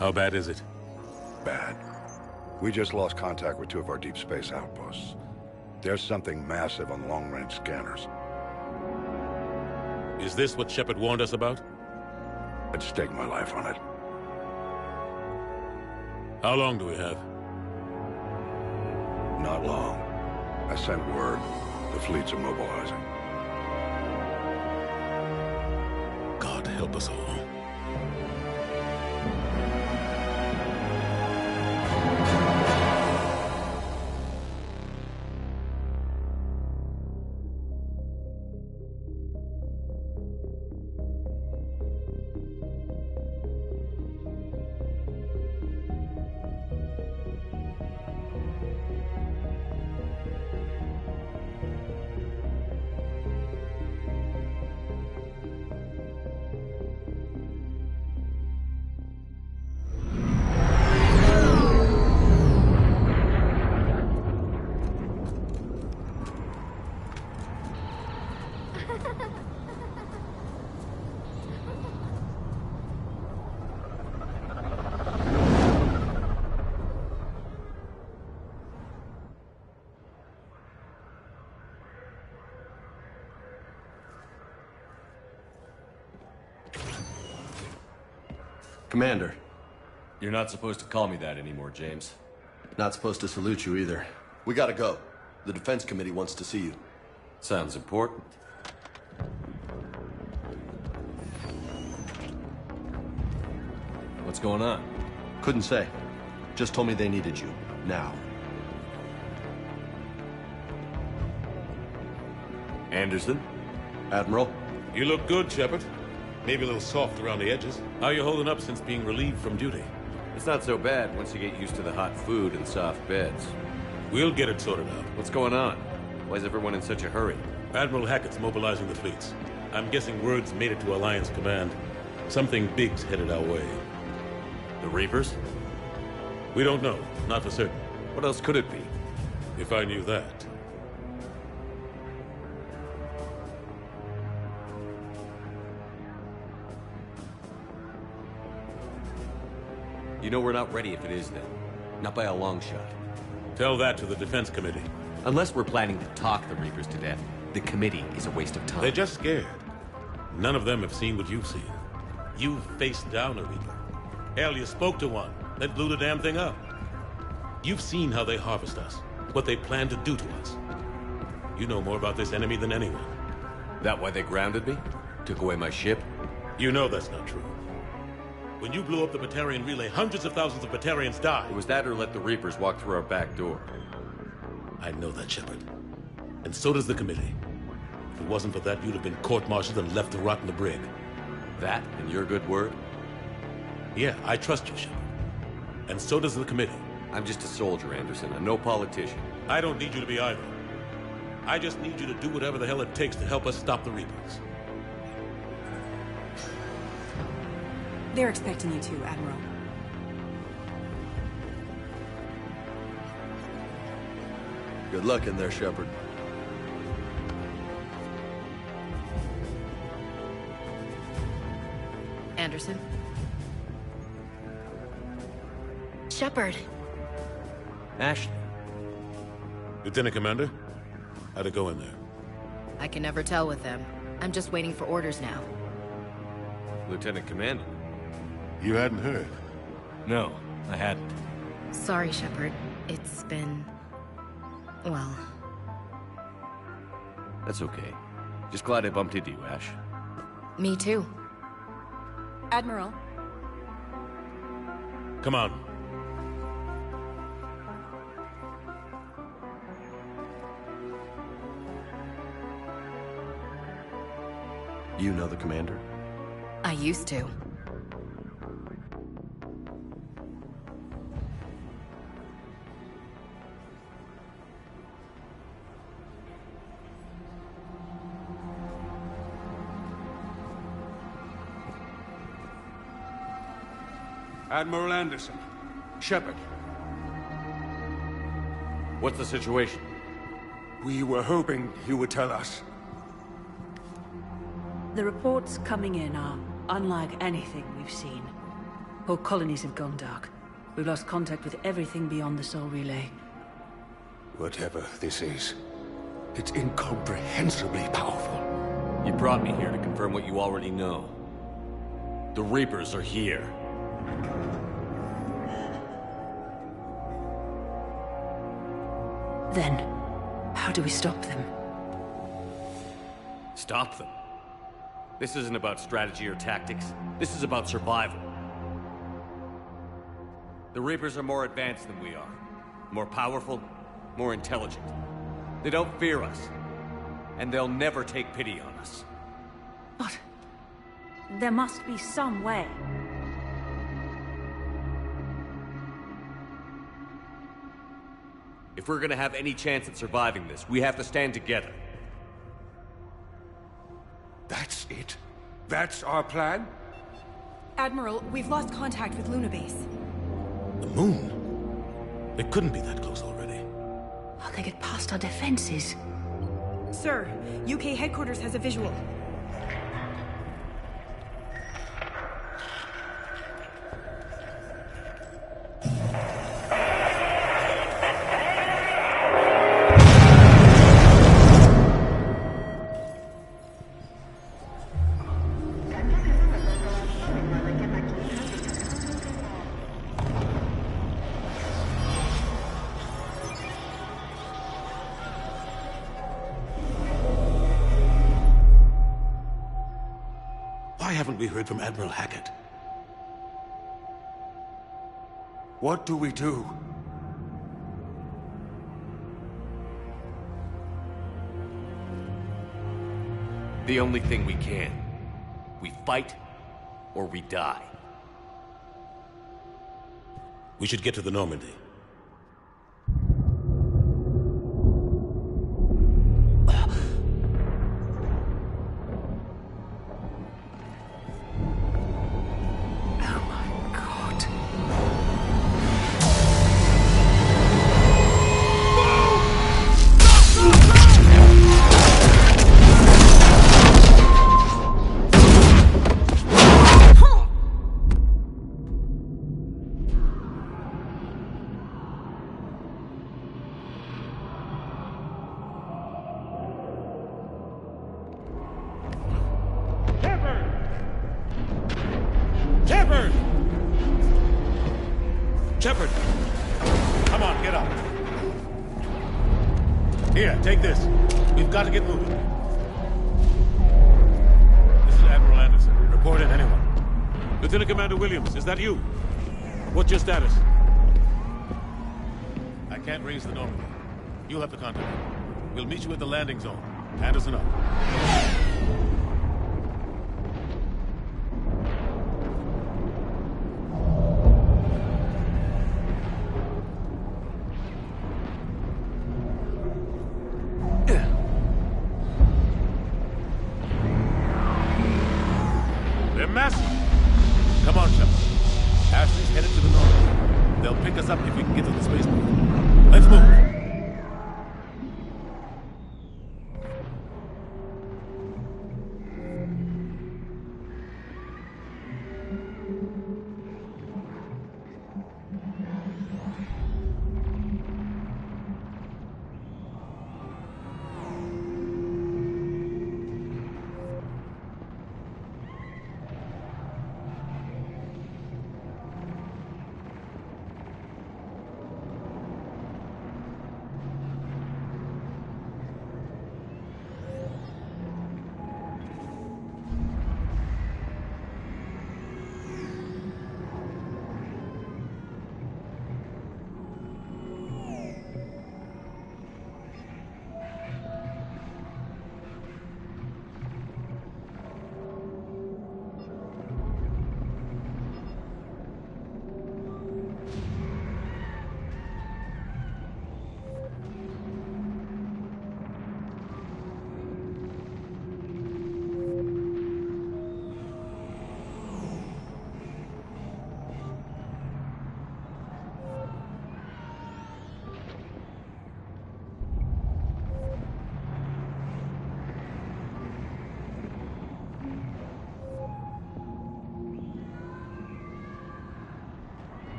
How bad is it? Bad. We just lost contact with 2 of our deep space outposts. There's something massive on long-range scanners. Is this what Shepard warned us about? I'd stake my life on it. How long do we have? Not long. I sent word. The fleets are mobilizing. God help us all. Commander. You're not supposed to call me that anymore, James. Not supposed to salute you either. We gotta go. The Defense Committee wants to see you. Sounds important. What's going on? Couldn't say. Just told me they needed you. Now. Anderson? Admiral? You look good, Shepard. Maybe a little soft around the edges. How are you holding up since being relieved from duty? It's not so bad once you get used to the hot food and soft beds. We'll get it sorted out. What's going on? Why is everyone in such a hurry? Admiral Hackett's mobilizing the fleets. I'm guessing word's made it to Alliance Command. Something big's headed our way. The Reapers? We don't know. Not for certain. What else could it be? If I knew that. You know we're not ready if it is then. Not by a long shot. Tell that to the Defense Committee. Unless we're planning to talk the Reapers to death, the committee is a waste of time. They're just scared. None of them have seen what you've seen. You've faced down a Reaper. Hell, you spoke to one that blew the damn thing up. You've seen how they harvest us, what they plan to do to us. You know more about this enemy than anyone. That why they grounded me? Took away my ship? You know that's not true. When you blew up the Batarian relay, hundreds of thousands of Batarians died. It was that or let the Reapers walk through our back door. I know that, Shepard. And so does the committee. If it wasn't for that, you'd have been court-martialed and left to rot in the brig. That and your good word? Yeah, I trust you, Shepard. And so does the committee. I'm just a soldier, Anderson. I'm no politician. I don't need you to be either. I just need you to do whatever the hell it takes to help us stop the Reapers. They're expecting you too, Admiral. Good luck in there, Shepard. Anderson? Shepard. Ashley. Lieutenant Commander, how'd it go in there? I can never tell with them. I'm just waiting for orders now. Lieutenant Commander. You hadn't heard? No, I hadn't. Sorry, Shepard. It's been... well... That's okay. Just glad I bumped into you, Ash. Me too. Admiral. Come on. You know the commander? I used to. Admiral Anderson. Shepard. What's the situation? We were hoping you would tell us. The reports coming in are unlike anything we've seen. Whole colonies have gone dark. We've lost contact with everything beyond the Soul Relay. Whatever this is, it's incomprehensibly powerful. You brought me here to confirm what you already know. The Reapers are here. Then, how do we stop them? Stop them? This isn't about strategy or tactics. This is about survival. The Reapers are more advanced than we are. More powerful, more intelligent. They don't fear us. And they'll never take pity on us. But there must be some way. If we're gonna have any chance at surviving this, we have to stand together. That's it? That's our plan? Admiral, we've lost contact with Luna Base. The moon? It couldn't be that close already. How'd they get past our defenses? Sir, UK headquarters has a visual. Why haven't we heard from Admiral Hackett? What do we do? The only thing we can. We fight, or we die. We should get to the Normandy. Shepard! Come on, get up. Here, take this. We've got to get moving. This is Admiral Anderson. Report in, anyone. Lieutenant Commander Williams, is that you? What's your status? I can't raise the Normandy. You'll have to contact me. We'll meet you at the landing zone. Anderson up. They're massive. Come on, Shepard. Ashley's headed to the north. They'll pick us up if we can get to the spaceport. Let's move.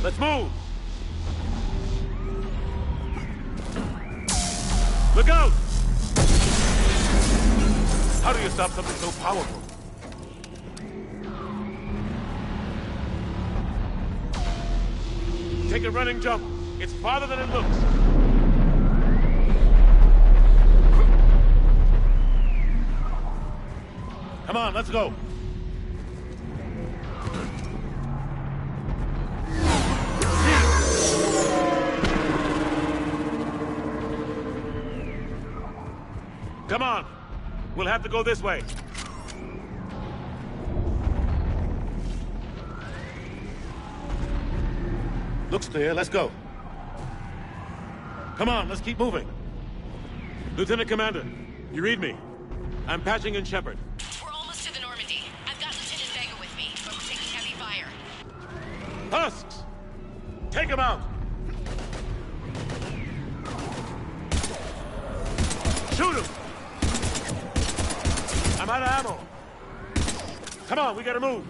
Let's move! Look out! How do you stop something so powerful? Take a running jump. It's farther than it looks. Come on, let's go. Come on. We'll have to go this way. Looks clear. Let's go. Come on, let's keep moving. Lieutenant Commander, you read me? I'm patching in Shepard. We're almost to the Normandy. I've got Lieutenant Vega with me, but we're taking heavy fire. Husks! Take him out! Shoot him! I'm out of ammo. Come on, we gotta move.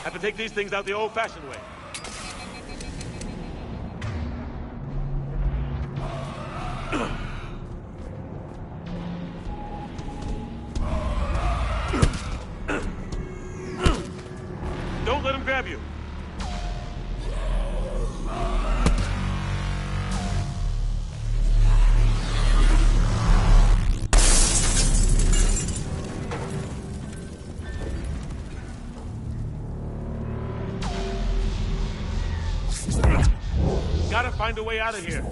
Have to take these things out the old-fashioned way. Don't let him grab you. Gotta find a way out of here.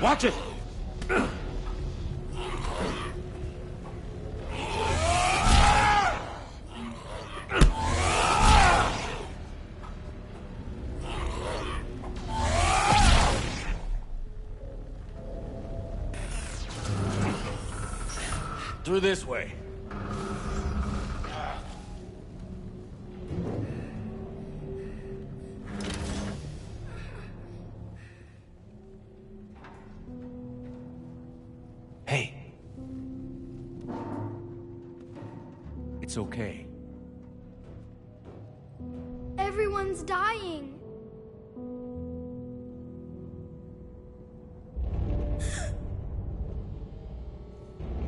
Watch it! Through this way. Hey. It's okay. Everyone's dying.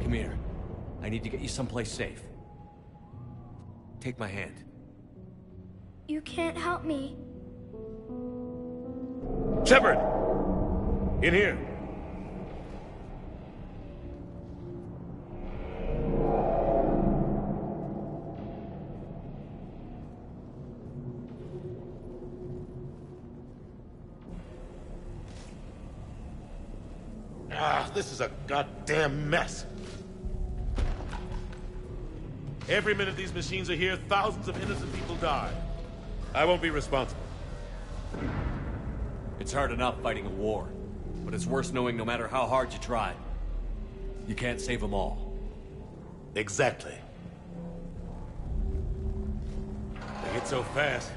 Come here. I need to get you someplace safe. Take my hand. You can't help me. Shepard! In here. This is a goddamn mess. Every minute these machines are here, thousands of innocent people die. I won't be responsible. It's hard enough fighting a war, but it's worse knowing no matter how hard you try, you can't save them all. Exactly. They hit so fast.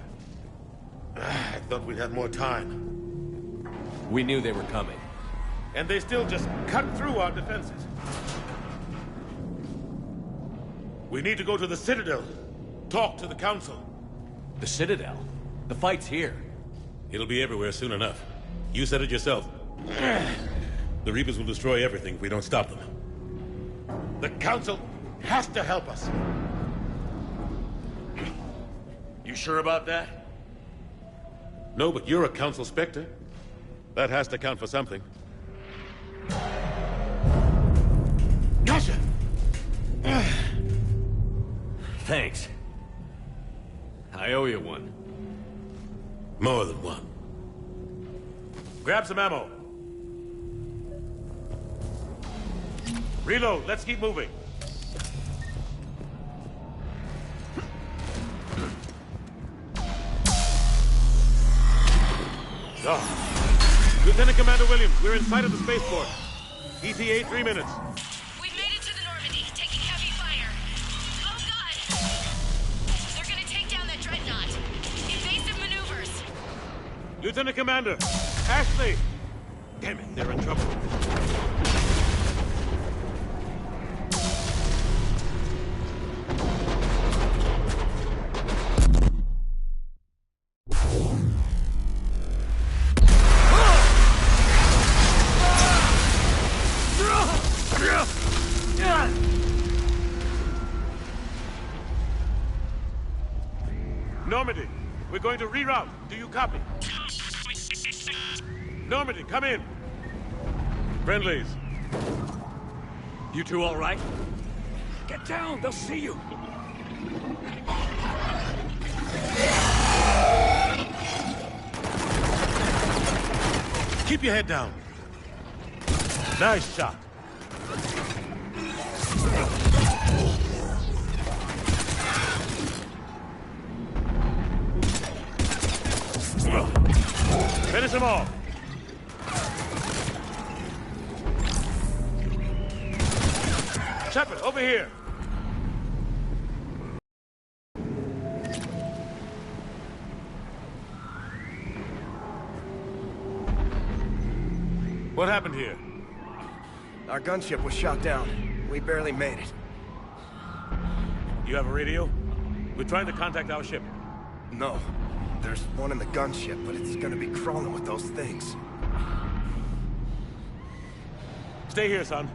I thought we'd have more time. We knew they were coming. And they still just cut through our defenses. We need to go to the Citadel. Talk to the Council. The Citadel? The fight's here. It'll be everywhere soon enough. You said it yourself. The Reapers will destroy everything if we don't stop them. The Council has to help us. You sure about that? No, but you're a Council Spectre. That has to count for something. Thanks. I owe you one. More than one. Grab some ammo. Reload. Let's keep moving. Lieutenant Commander Williams, we're in sight of the spaceport. ETA 3 minutes. We've made it to the Normandy, taking heavy fire. Oh god! They're gonna take down that dreadnought. Evasive maneuvers. Lieutenant Commander, Ashley! Damn it, they're in trouble. Normandy, we're going to reroute. Do you copy? Normandy, come in. Friendlies. You two all right? Get down, they'll see you. Keep your head down. Nice shot. Finish them all. Shepard, over here. What happened here? Our gunship was shot down. We barely made it. You have a radio? We're trying to contact our ship. No. There's one in the gunship, but it's gonna be crawling with those things. Stay here, son.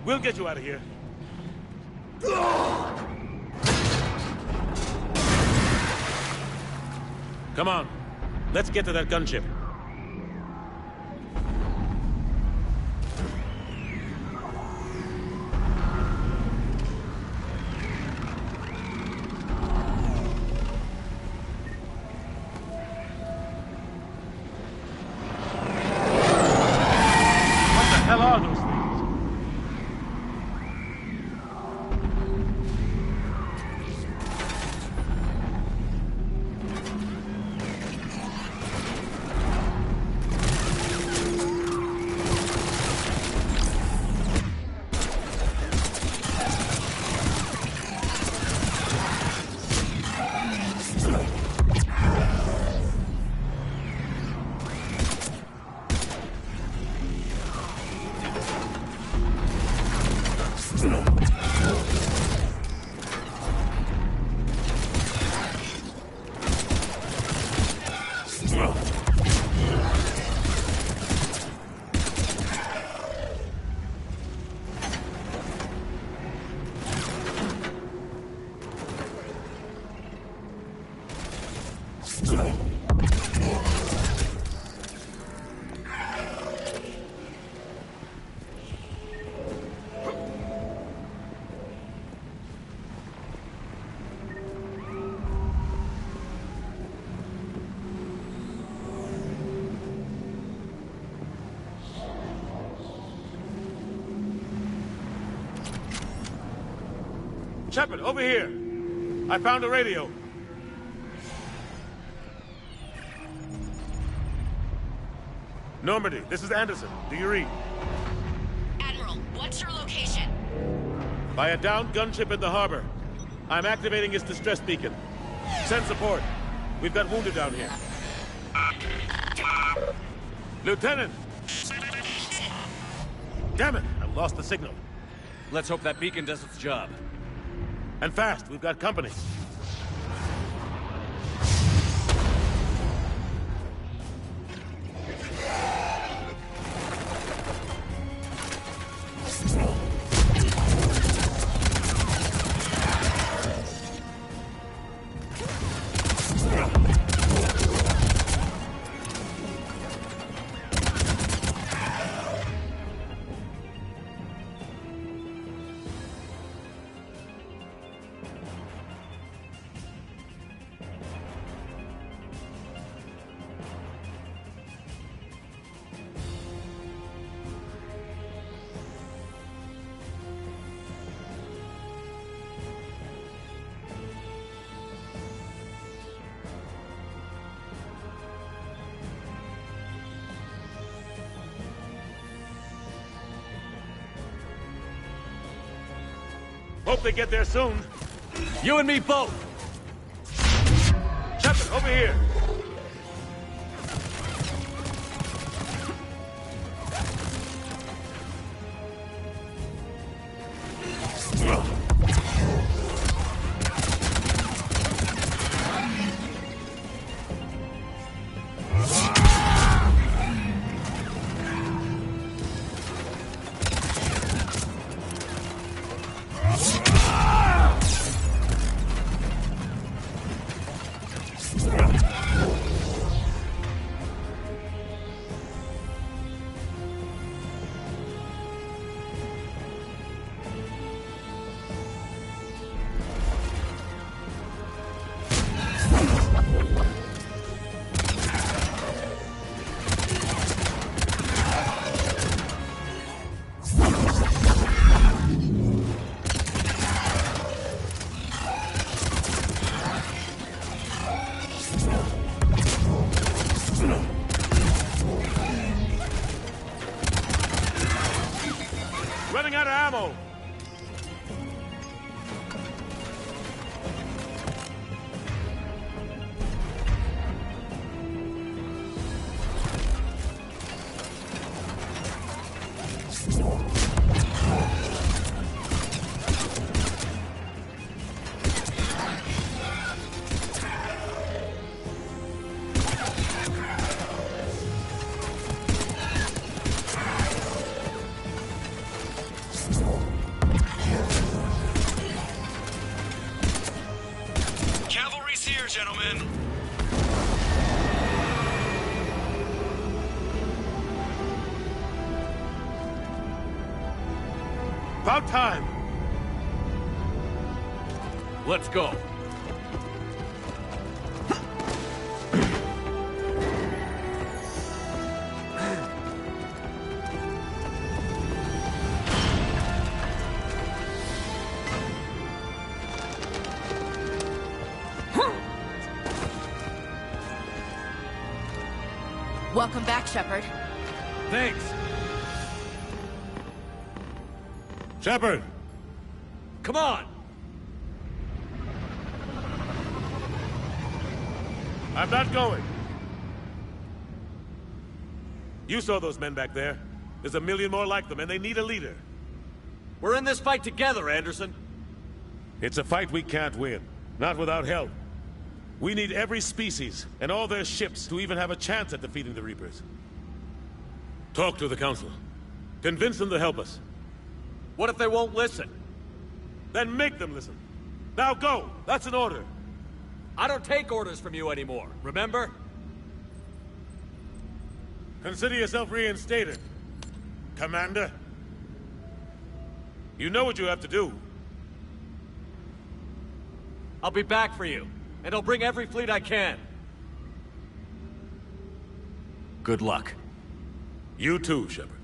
We'll get you out of here. Come on. Let's get to that gunship. Shepard, over here. I found a radio. Normandy, this is Anderson. Do you read? Admiral, what's your location? By a downed gunship in the harbor. I'm activating its distress beacon. Send support. We've got wounded down here. Lieutenant! Damn it! I lost the signal. Let's hope that beacon does its job. And fast. We've got company. Hope they get there soon. You and me both. Shepard, over here. Running out of ammo. Cavalry's here, gentlemen. About time. Let's go. Welcome back, Shepard. Thanks. Shepard. Come on. I'm not going. You saw those men back there. There's a million more like them, and they need a leader. We're in this fight together, Anderson. It's a fight we can't win. Not without help. We need every species and all their ships to even have a chance at defeating the Reapers. Talk to the Council. Convince them to help us. What if they won't listen? Then make them listen. Now go! That's an order. I don't take orders from you anymore, remember? Consider yourself reinstated, Commander. You know what you have to do. I'll be back for you, and I'll bring every fleet I can. Good luck. You too, Shepard.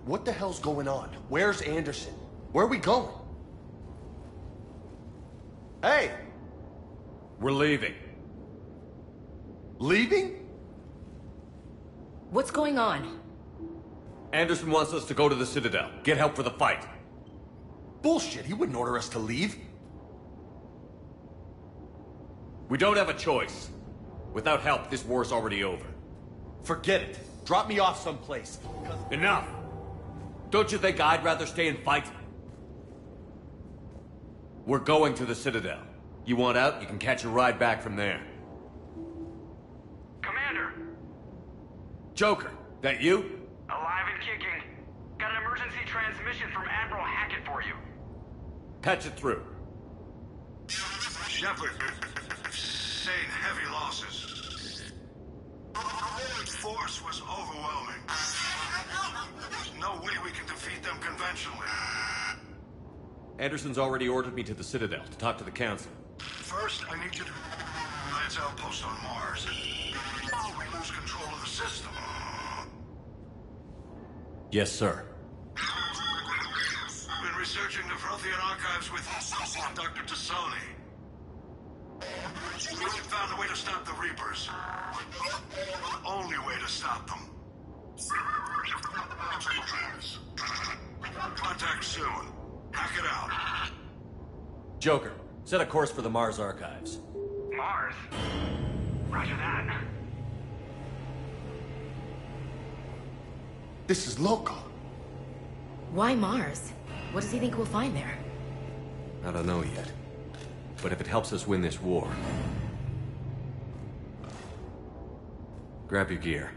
What the hell's going on? Where's Anderson? Where are we going? Hey! We're leaving. Leaving? What's going on? Anderson wants us to go to the Citadel. Get help for the fight. Bullshit, he wouldn't order us to leave. We don't have a choice. Without help, this war's already over. Forget it. Drop me off someplace. Enough! Don't you think I'd rather stay and fight? We're going to the Citadel. You want out, you can catch a ride back from there. Commander! Joker, that you? Alive and kicking. Got an emergency transmission from Admiral Hackett for you. Patch it through. Shepard, sustained heavy losses. The force was overwhelming. There's no way we can defeat them conventionally. Anderson's already ordered me to the Citadel to talk to the Council. First, I need you to Alliance outpost on Mars. We lose control of the system. Yes, sir. Been researching the Frothian archives with Dr. Tassoni. We found a way to stop the Reapers. The only way to stop them. Contact soon. Hack it out. Joker, set a course for the Mars archives. Mars? Roger that. This is local. Why Mars? What does he think we'll find there? I don't know yet. But if it helps us win this war... Grab your gear.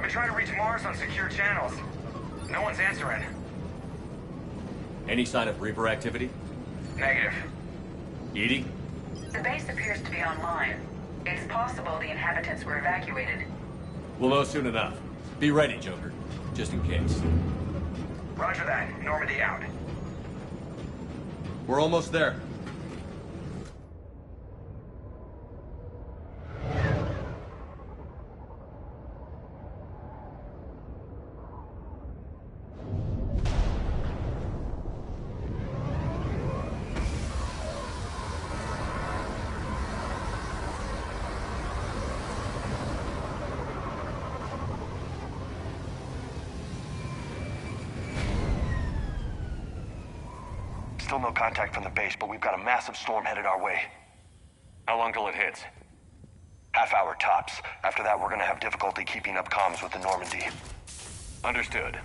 Trying to reach Mars on secure channels. No one's answering. Any sign of Reaper activity? Negative. Edie? The base appears to be online. It's possible the inhabitants were evacuated. We'll know soon enough. Be ready, Joker. Just in case. Roger that. Normandy out. We're almost there. Still no contact from the base, but we've got a massive storm headed our way. How long till it hits? Half hour tops. After that, we're gonna have difficulty keeping up comms with the Normandy. Understood.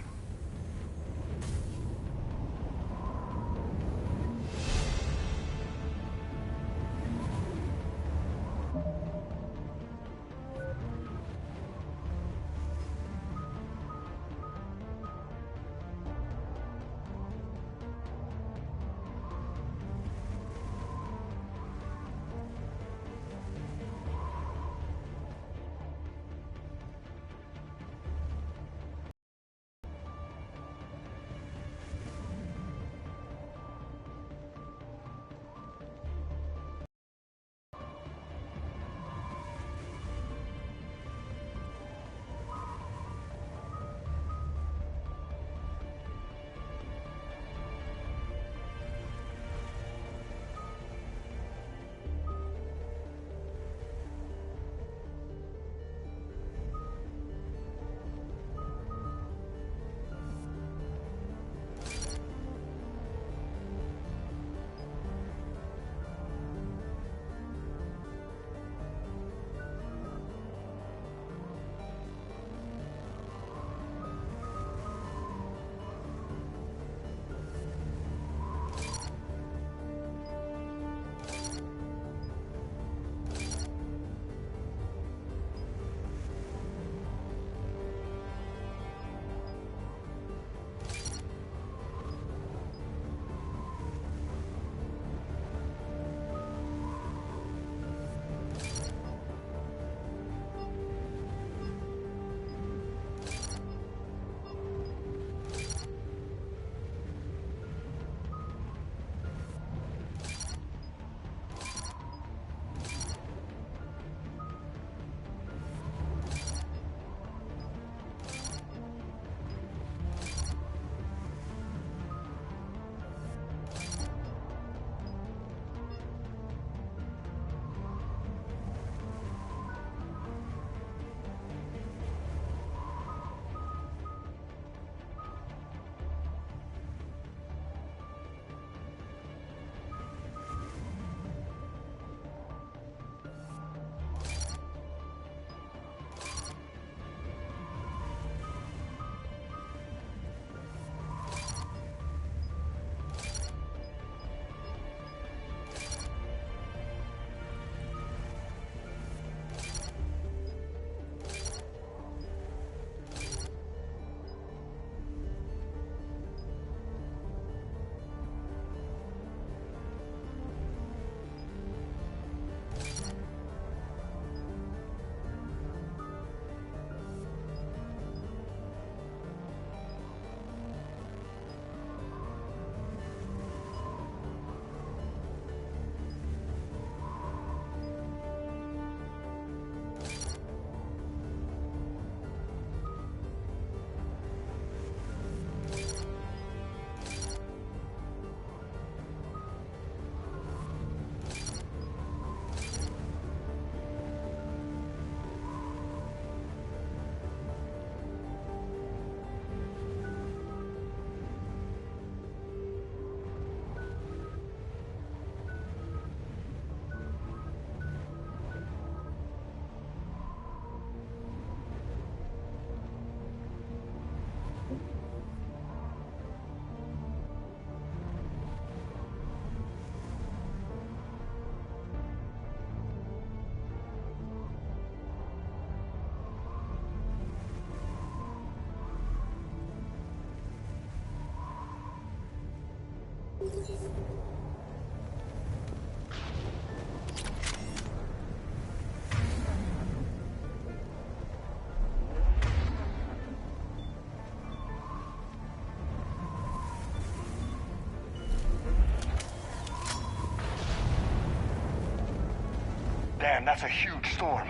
Damn, that's a huge storm.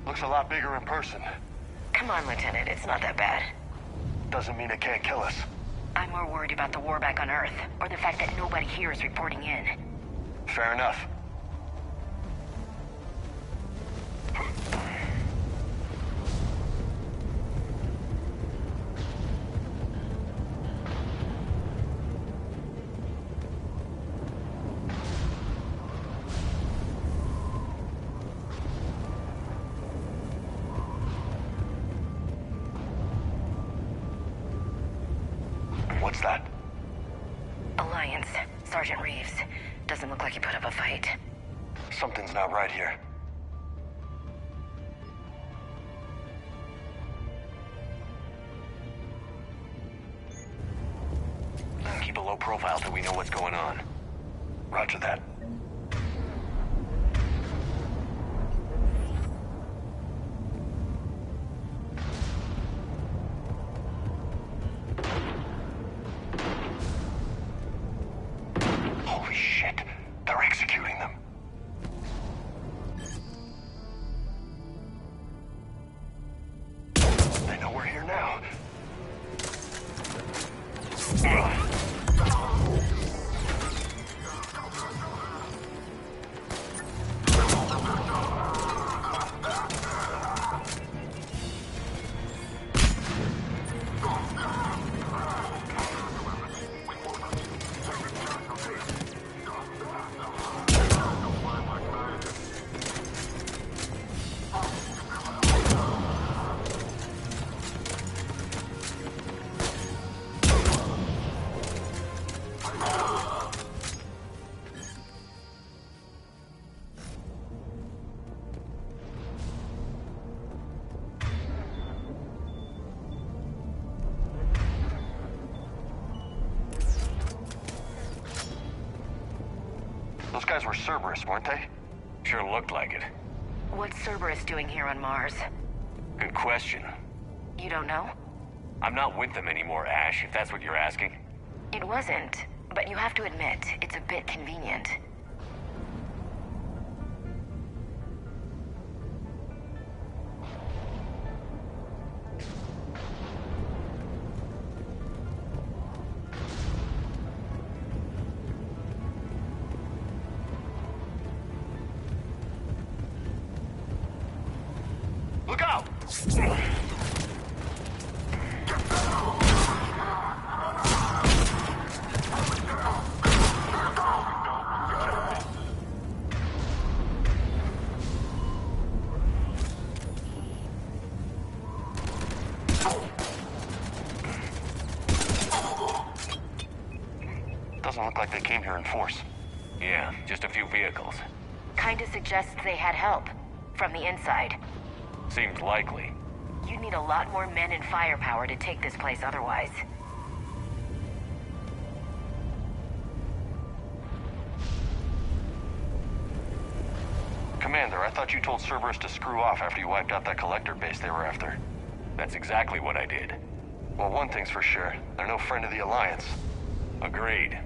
Looks a lot bigger in person. Come on, Lieutenant, it's not that bad. Doesn't mean it can't kill us. I'm more worried about the war back on Earth, or the fact that nobody here is reporting in. Fair enough. What's that? Alliance. Sergeant Reeves. Doesn't look like he put up a fight. Something's not right here. Keep a low profile till we know what's going on. Roger that. Holy shit. They're executing them. They know we're here now. Those guys were Cerberus, weren't they? Sure looked like it. What's Cerberus doing here on Mars? Good question. You don't know? I'm not with them anymore, Ash, if that's what you're asking. It wasn't, but you have to admit, it's a bit convenient. Look out! Doesn't look like they came here in force. Yeah, just a few vehicles. Kinda suggests they had help. From the inside. Seems likely. You'd need a lot more men and firepower to take this place otherwise. Commander, I thought you told Cerberus to screw off after you wiped out that collector base they were after. That's exactly what I did. Well, one thing's for sure. They're no friend of the Alliance. Agreed.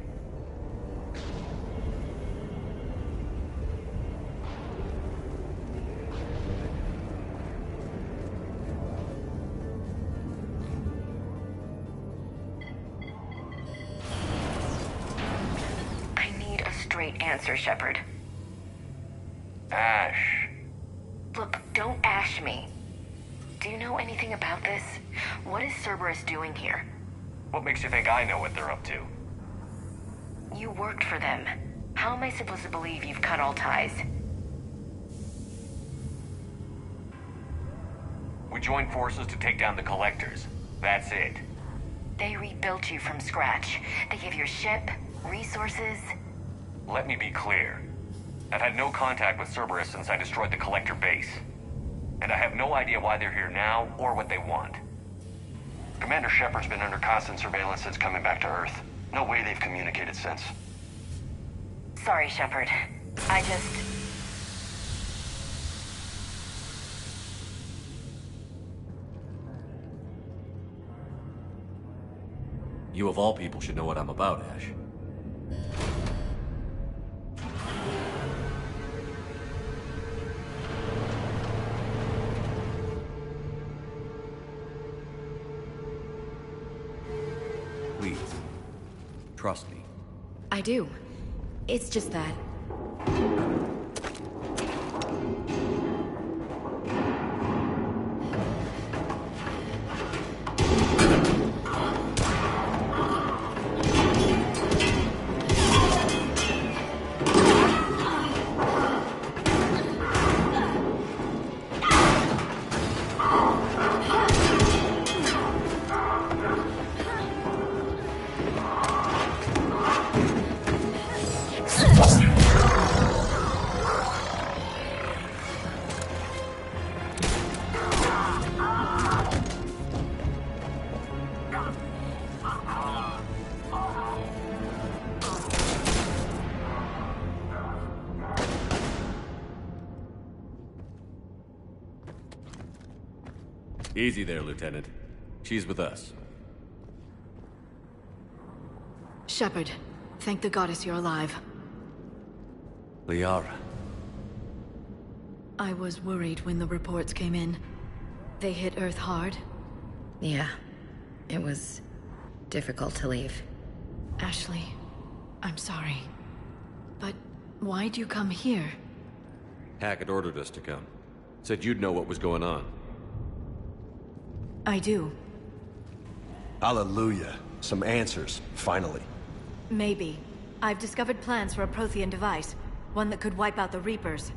I need a straight answer, Shepard. Ash. Look, don't ash me. Do you know anything about this? What is Cerberus doing here? What makes you think I know what they're up to? You worked for them. How am I supposed to believe you've cut all ties? We joined forces to take down the collectors. That's it. They rebuilt you from scratch. They gave you a ship, resources. Let me be clear. I've had no contact with Cerberus since I destroyed the collector base. And I have no idea why they're here now or what they want. Commander Shepard's been under constant surveillance since coming back to Earth. No way they've communicated since. Sorry, Shepard. I just... You of all people should know what I'm about, Ash. Please, trust me. I do. It's just that... Easy there, Lieutenant. She's with us. Shepard, thank the goddess you're alive. Liara. I was worried when the reports came in. They hit Earth hard. Yeah. It was... difficult to leave. Ashley, I'm sorry. But why'd you come here? Hackett ordered us to come. Said you'd know what was going on. I do. Hallelujah. Some answers, finally. Maybe. I've discovered plans for a Prothean device. One that could wipe out the Reapers.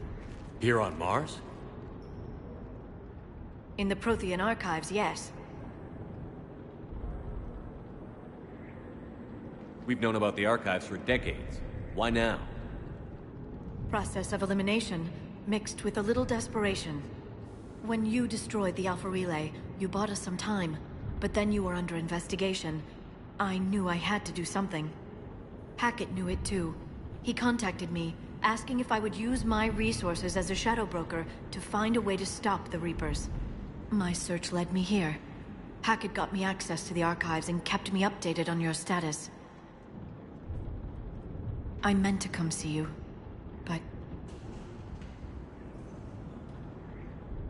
Here on Mars? In the Prothean archives, yes. We've known about the archives for decades. Why now? Process of elimination, mixed with a little desperation. When you destroyed the Alpha Relay, you bought us some time. But then you were under investigation. I knew I had to do something. Hackett knew it too. He contacted me, asking if I would use my resources as a shadow broker to find a way to stop the Reapers. My search led me here. Hackett got me access to the archives and kept me updated on your status. I meant to come see you, but...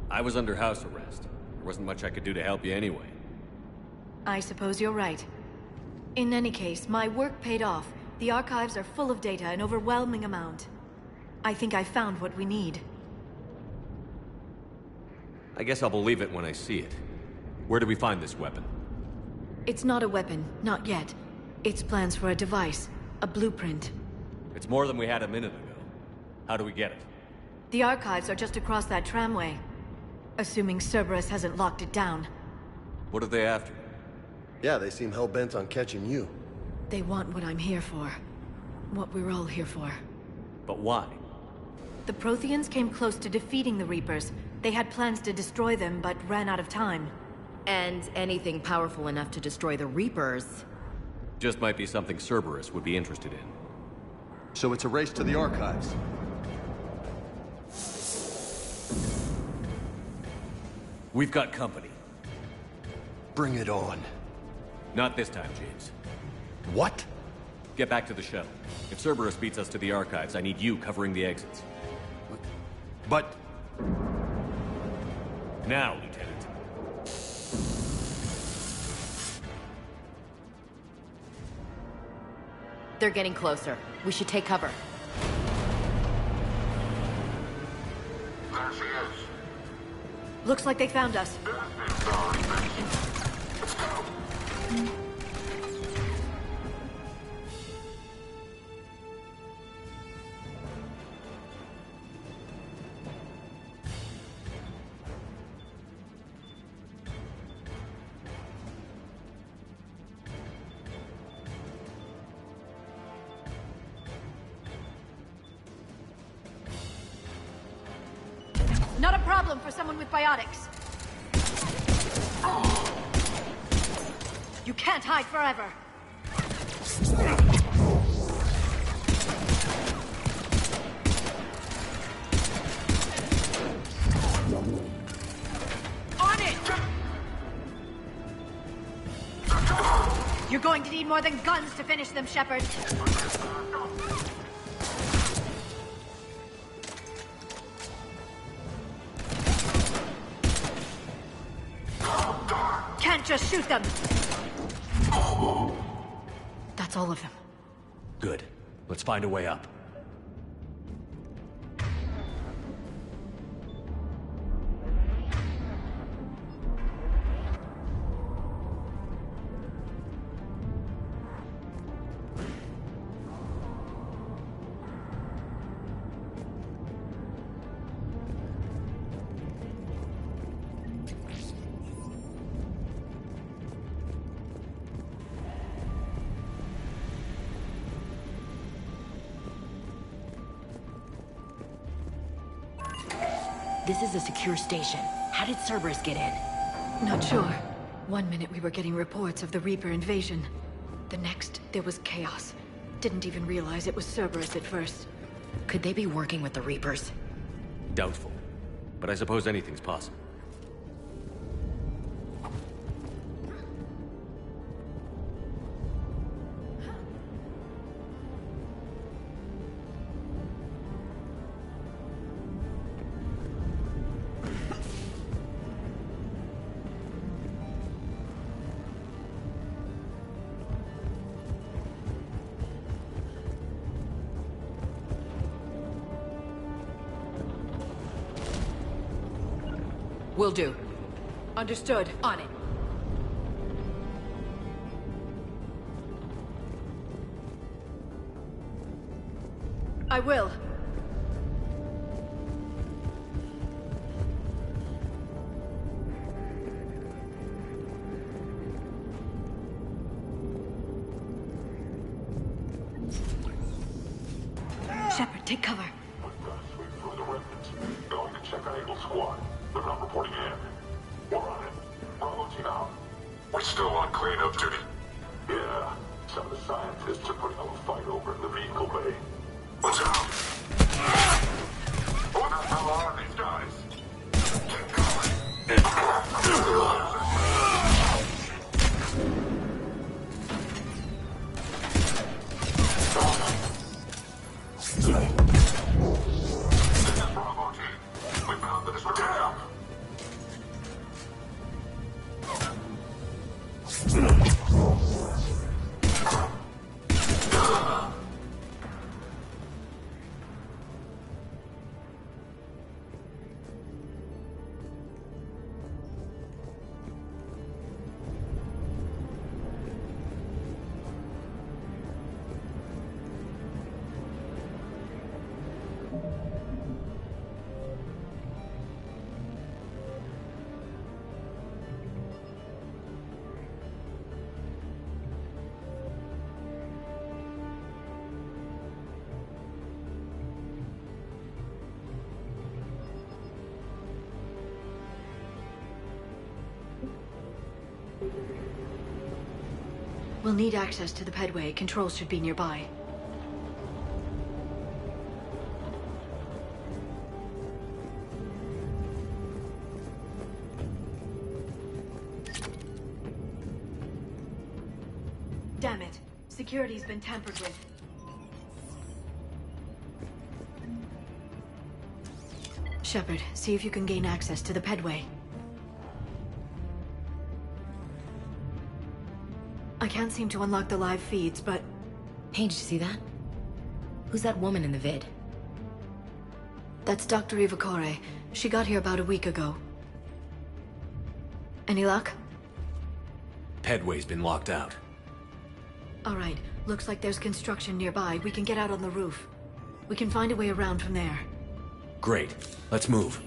I was under house arrest. There wasn't much I could do to help you anyway. I suppose you're right. In any case, my work paid off. The archives are full of data, an overwhelming amount. I think I found what we need. I guess I'll believe it when I see it. Where do we find this weapon? It's not a weapon, not yet. It's plans for a device, a blueprint. It's more than we had a minute ago. How do we get it? The archives are just across that tramway. Assuming Cerberus hasn't locked it down. What are they after? Yeah, they seem hell-bent on catching you. They want what I'm here for. What we're all here for. But why? The Protheans came close to defeating the Reapers. They had plans to destroy them, but ran out of time. And anything powerful enough to destroy the Reapers. Just might be something Cerberus would be interested in. So it's a race to the archives. We've got company. Bring it on. Not this time, James. What? Get back to the shuttle. If Cerberus beats us to the archives, I need you covering the exits. But... Now, Lieutenant. They're getting closer. We should take cover. There she is. Looks like they found us. Let's go. Not a problem for someone with biotics. You can't hide forever. You're going to need more than guns to finish them, Shepard. Can't just shoot them. That's all of them. Good. Let's find a way up. This is a secure station. How did Cerberus get in? Not sure. One minute we were getting reports of the Reaper invasion. The next, there was chaos. Didn't even realize it was Cerberus at first. Could they be working with the Reapers? Doubtful. But I suppose anything's possible. Will do. Understood. On it. I will. Shepard, take cover. Going to check on Eagle Squad. They're not reporting in. We're on it. Bravo team out. We're still on cleanup duty. Yeah. Some of the scientists are putting up a fight over in the vehicle bay. What's out? Who the hell are these guys? Keep going. Bravo team. We found the destroyer. We'll need access to the pedway. Controls should be nearby. Damn it. Security's been tampered with. Shepard, see if you can gain access to the pedway. I can't seem to unlock the live feeds, but... Hey, did you see that? Who's that woman in the vid? That's Dr. Ivacore. She got here about a week ago. Any luck? Pedway's been locked out. Alright, looks like there's construction nearby. We can get out on the roof. We can find a way around from there. Great. Let's move.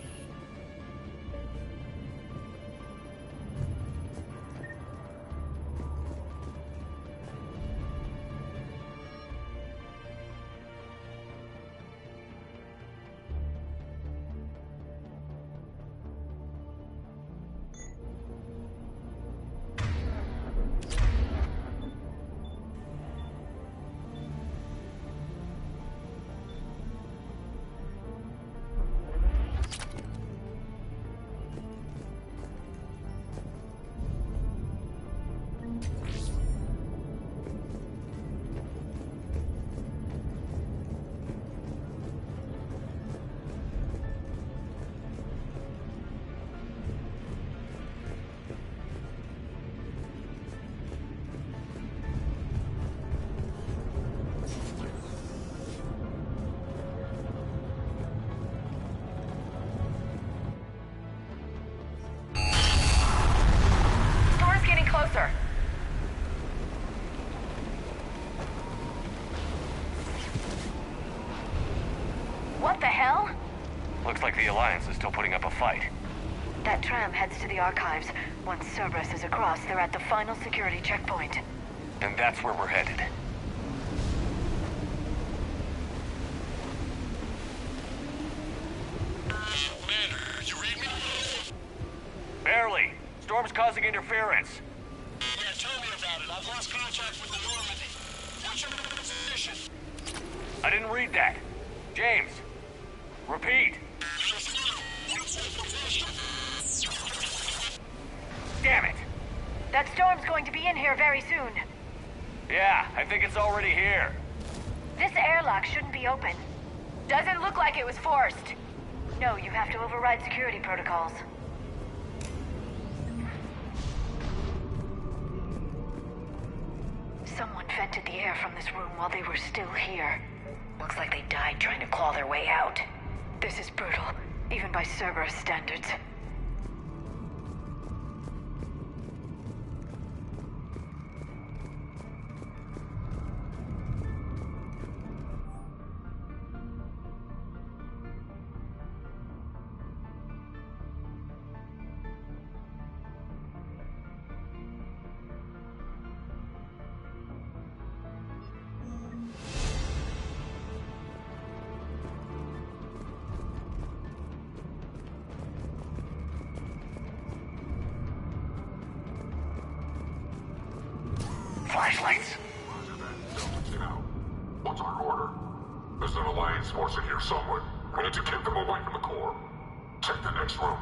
Alliance is still putting up a fight. That tram heads to the archives. Once Cerberus is across, they're at the final security checkpoint. Then that's where we're headed. Man, you read me? Barely. Storm's causing interference. Yeah, tell me about it. I've lost contact with the Normandy. What's your position? I didn't read that. James, repeat. Damn it. That storm's going to be in here very soon. Yeah, I think it's already here. This airlock shouldn't be open. Doesn't look like it was forced. No, you have to override security protocols. Someone vented the air from this room while they were still here. Looks like they died trying to claw their way out. This is brutal, even by Cerberus standards. Flashlights. What's our order? There's an Alliance force in here somewhere. We need to keep them away from the core. Check the next room.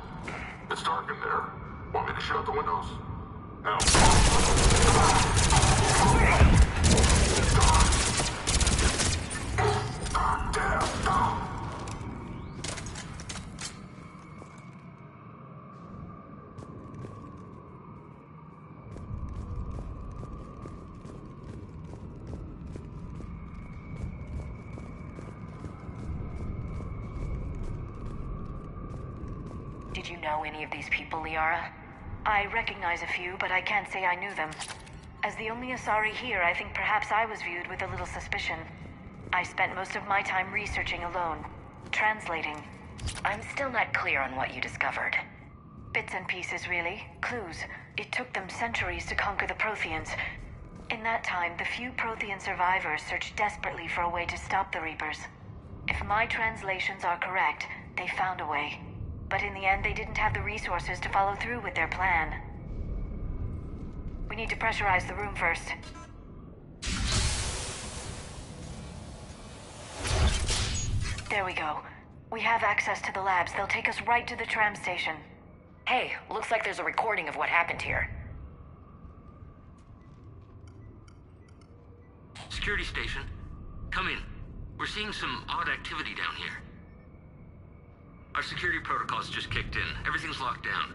It's dark in there. Want me to shut the windows? No. God damn, no. Did you know any of these people, Liara? I recognize a few, but I can't say I knew them. As the only Asari here, I think perhaps I was viewed with a little suspicion. I spent most of my time researching alone, translating. I'm still not clear on what you discovered. Bits and pieces, really. Clues. It took them centuries to conquer the Protheans. In that time, the few Prothean survivors searched desperately for a way to stop the Reapers. If my translations are correct, they found a way. But in the end, they didn't have the resources to follow through with their plan. We need to pressurize the room first. There we go. We have access to the labs. They'll take us right to the tram station. Hey, looks like there's a recording of what happened here. Security station. Come in. We're seeing some odd activity down here. Our security protocols just kicked in. Everything's locked down.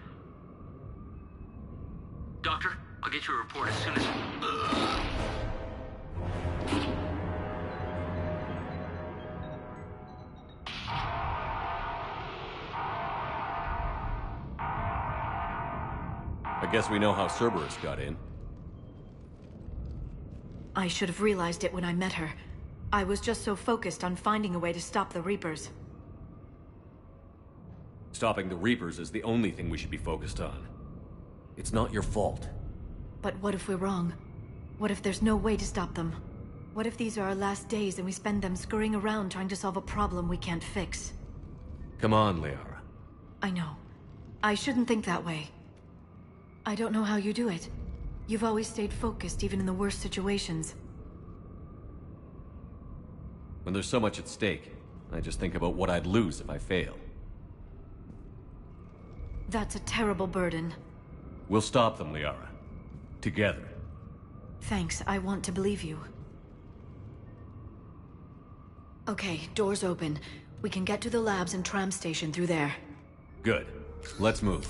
Doctor, I'll get you a report as soon as... I guess we know how Cerberus got in. I should have realized it when I met her. I was just so focused on finding a way to stop the Reapers. Stopping the Reapers is the only thing we should be focused on. It's not your fault. But what if we're wrong? What if there's no way to stop them? What if these are our last days and we spend them scurrying around trying to solve a problem we can't fix? Come on, Liara. I know. I shouldn't think that way. I don't know how you do it. You've always stayed focused even in the worst situations. When there's so much at stake, I just think about what I'd lose if I fail. That's a terrible burden. We'll stop them, Liara. Together. Thanks, I want to believe you. Okay, doors open. We can get to the labs and tram station through there. Good. Let's move.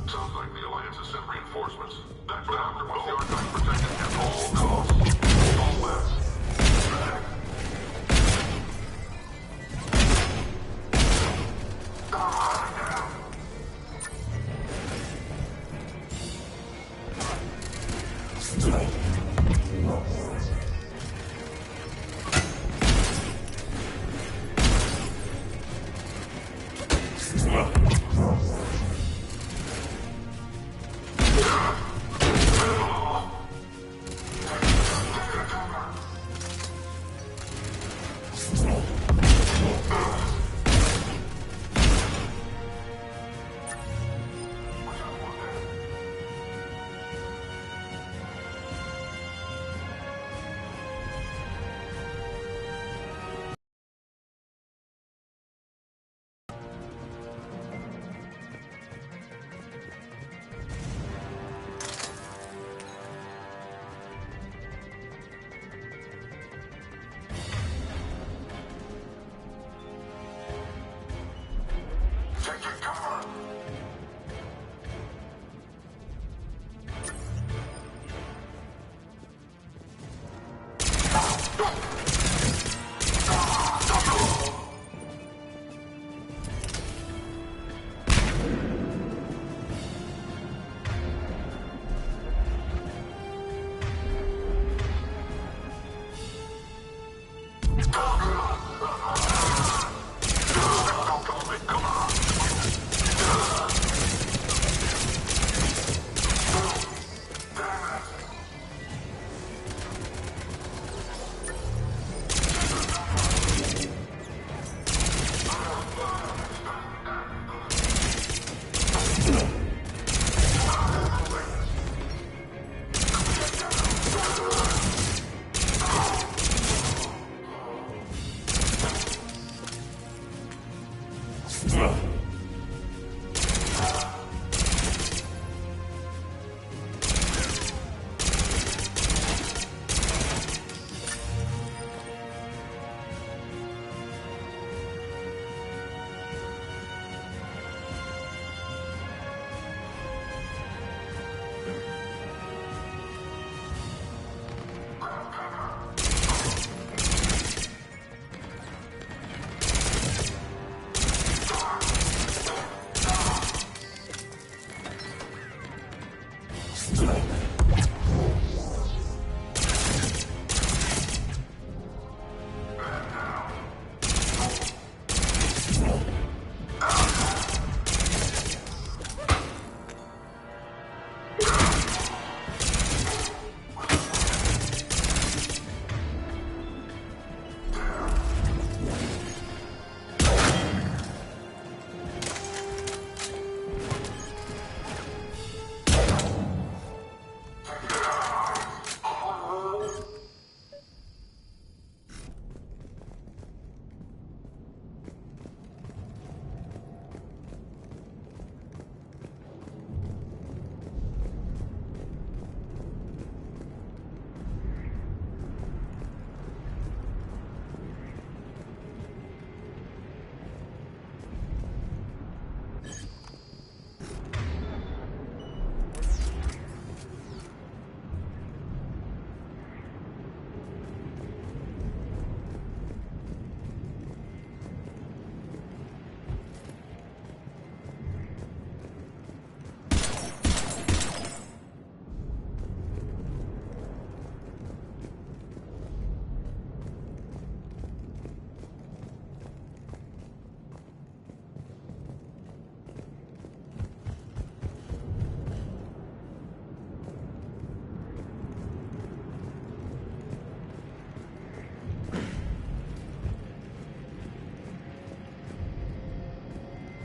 Sounds like the Alliance has sent reinforcements. That doctor wants the archive protected at all costs. All west.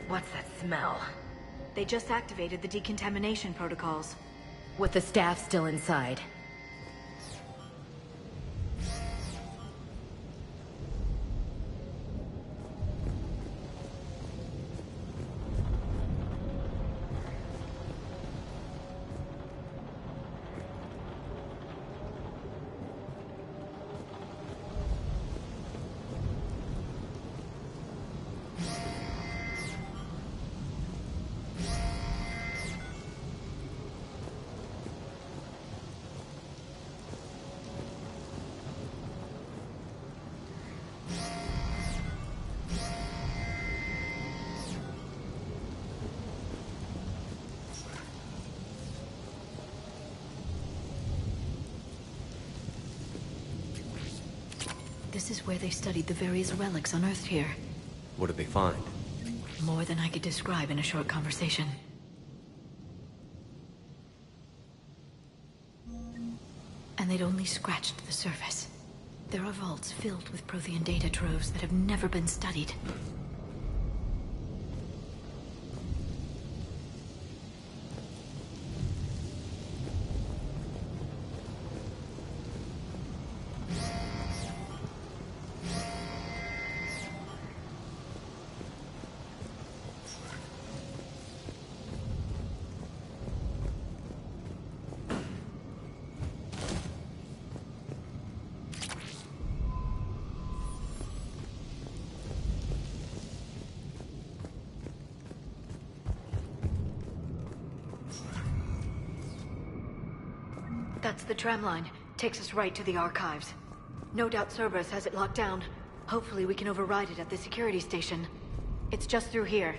What's that smell? They just activated the decontamination protocols. With the staff still inside. This is where they studied the various relics unearthed here. What did they find? More than I could describe in a short conversation. And they'd only scratched the surface. There are vaults filled with Prothean data troves that have never been studied. That's the tram line. Takes us right to the archives. No doubt Cerberus has it locked down. Hopefully we can override it at the security station. It's just through here.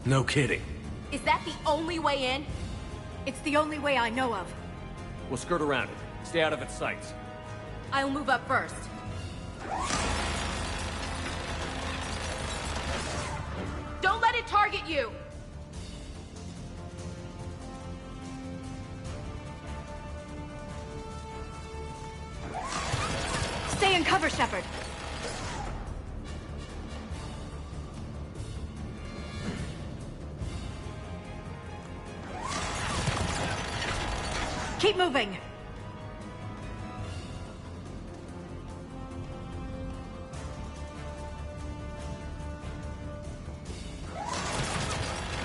No kidding. Is that the only way in? It's the only way I know of. We'll skirt around it. Stay out of its sights. I'll move up first. Don't let it target you! Stay in cover, Shepard. Keep moving!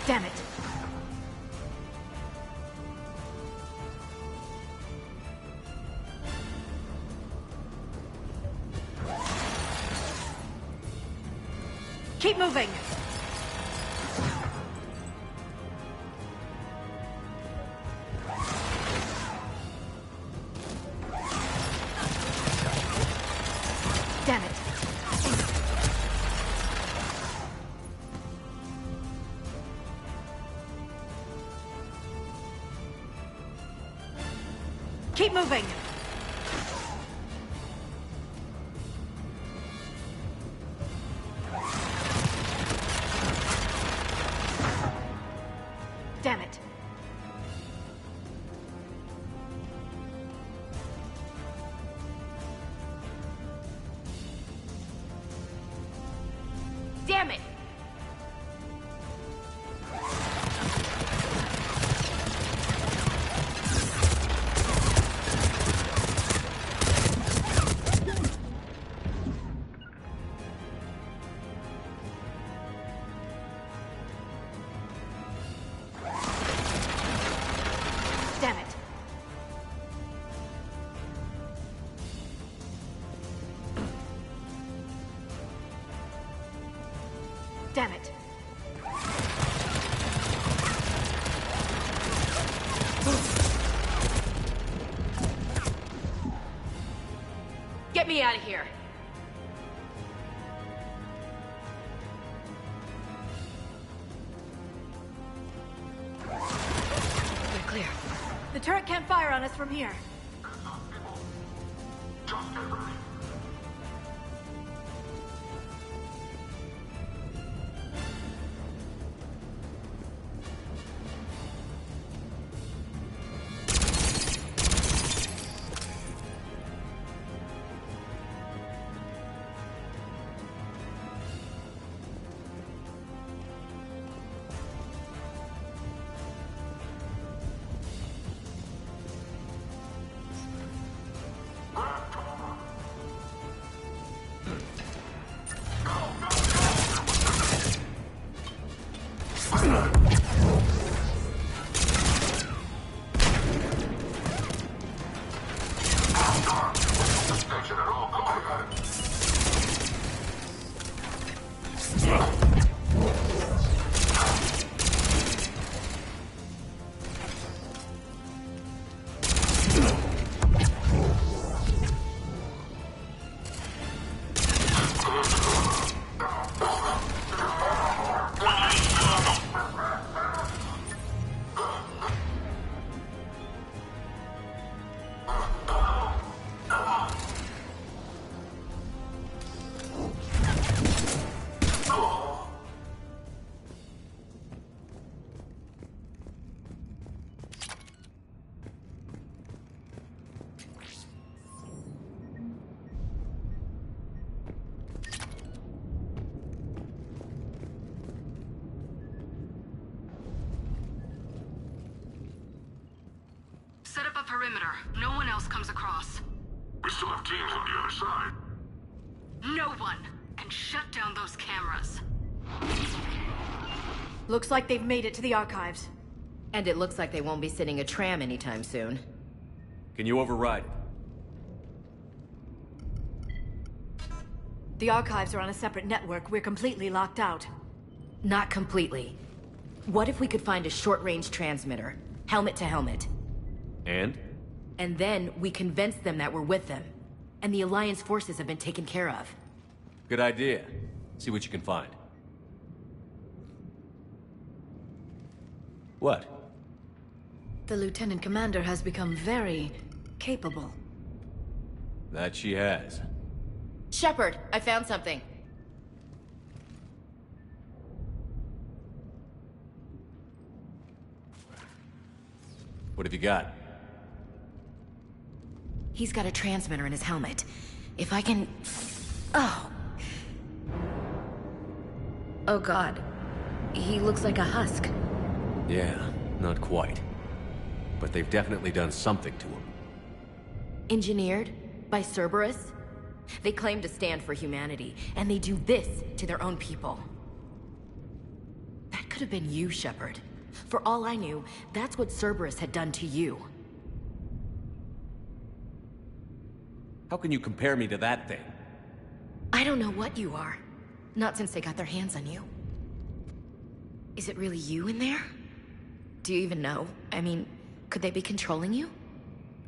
Damn it! Keep moving! Damn it. Keep moving. Damn it. Damn it! Damn it. Damn it. Get me out of here. We're clear. The turret can't fire on us from here. Just get ready. perimeter. No one else comes across. We still have teams on the other side. No one can shut down those cameras. Looks like they've made it to the archives. And it looks like they won't be sending a tram anytime soon. Can you override it? The archives are on a separate network. We're completely locked out. Not completely. What if we could find a short-range transmitter? Helmet to helmet. And? And then we convince them that we're with them. And the Alliance forces have been taken care of. Good idea. See what you can find. What? The Lieutenant Commander has become very capable. That she has. Shepard, I found something. What have you got? He's got a transmitter in his helmet. If I can... Oh. Oh God. He looks like a husk. Yeah, not quite. But they've definitely done something to him. Engineered by Cerberus? They claim to stand for humanity, and they do this to their own people. That could have been you, Shepard. For all I knew, that's what Cerberus had done to you. How can you compare me to that thing? I don't know what you are. Not since they got their hands on you. Is it really you in there? Do you even know? I mean, could they be controlling you?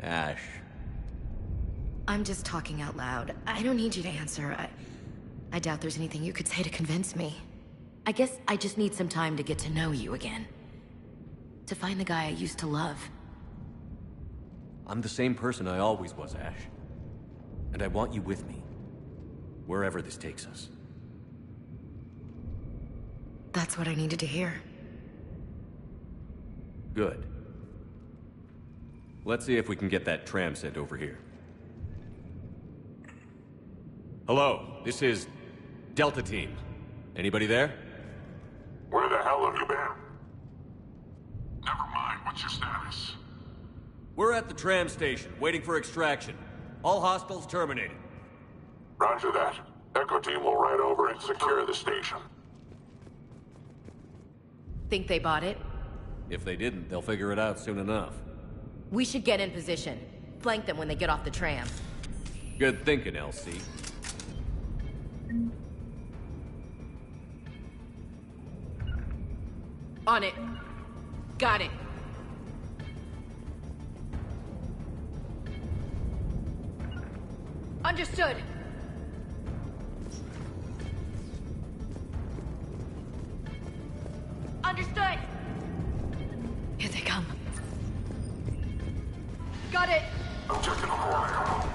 Ash. I'm just talking out loud. I don't need you to answer. I doubt there's anything you could say to convince me. I guess I just need some time to get to know you again. To find the guy I used to love. I'm the same person I always was, Ash. And I want you with me. Wherever this takes us. That's what I needed to hear. Good. Let's see if we can get that tram sent over here. Hello, this is Delta Team. Anybody there? Where the hell have you been? Never mind, what's your status? We're at the tram station, waiting for extraction. All hostiles terminated. Roger that. Echo Team will ride over and secure the station. Think they bought it? If they didn't, they'll figure it out soon enough. We should get in position. Flank them when they get off the tram. Good thinking, LC. On it. Got it. Understood. Understood. Here they come. Got it. Objective acquired.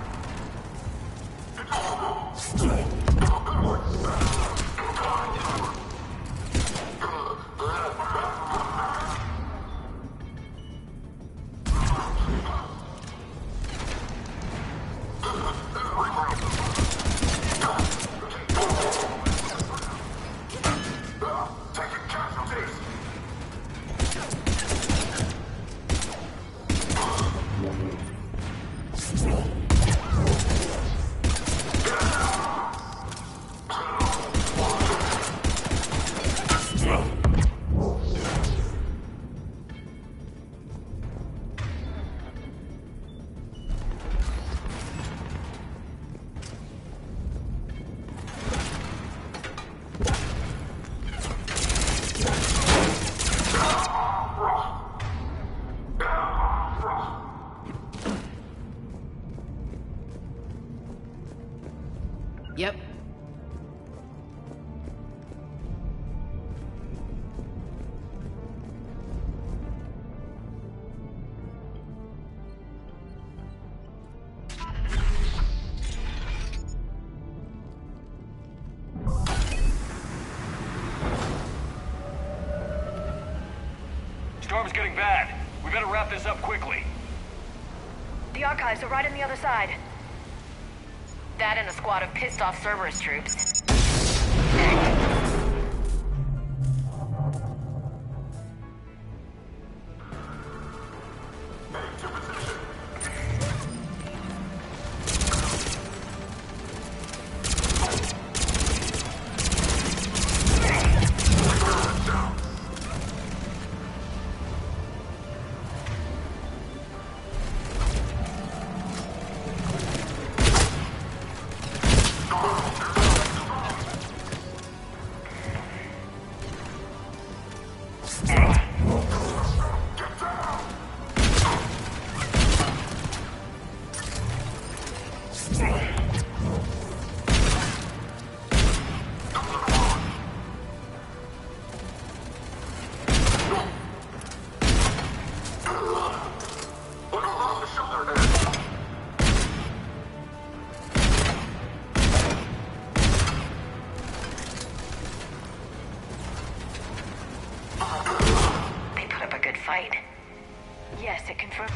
Yep. Storm's getting bad. We better wrap this up quickly. The archives are right on the other side. That and a squad of pissed-off Cerberus troops. Heading to position. fight. Yes, it confirms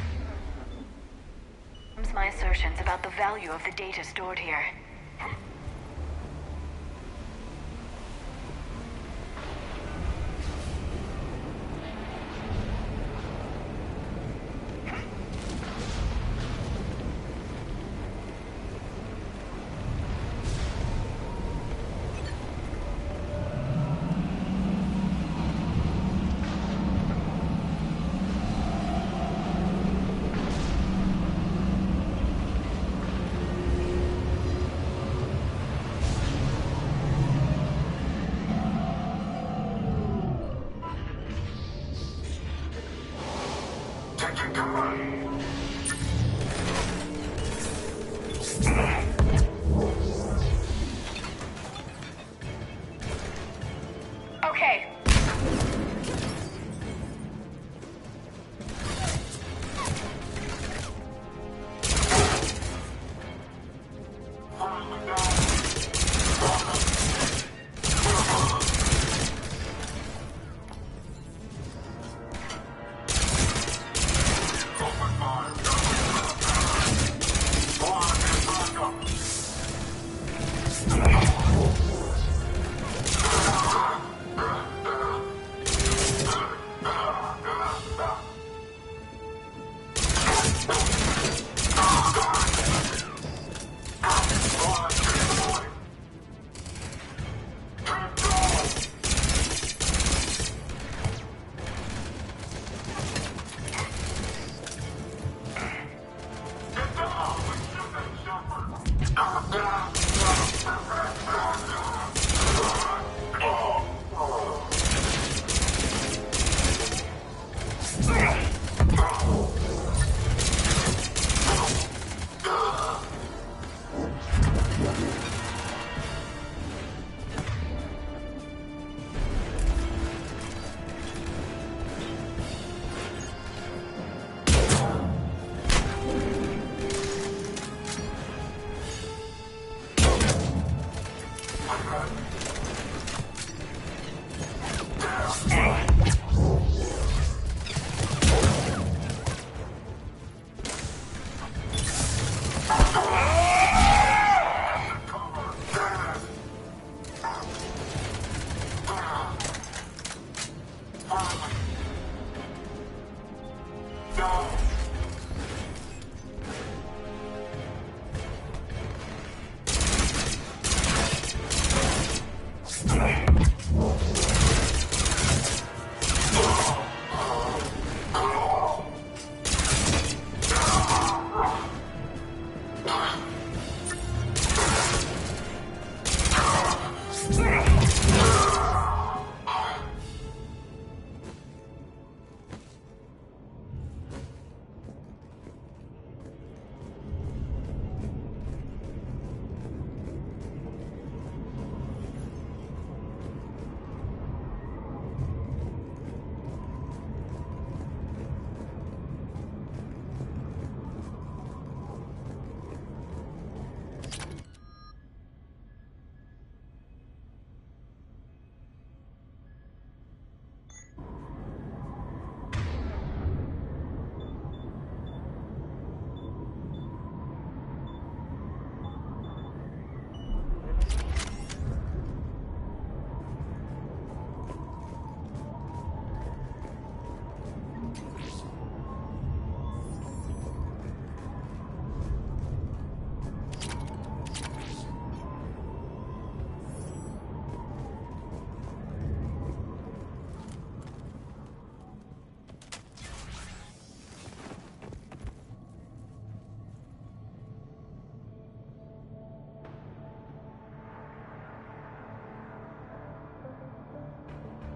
my assertions about the value of the data stored here.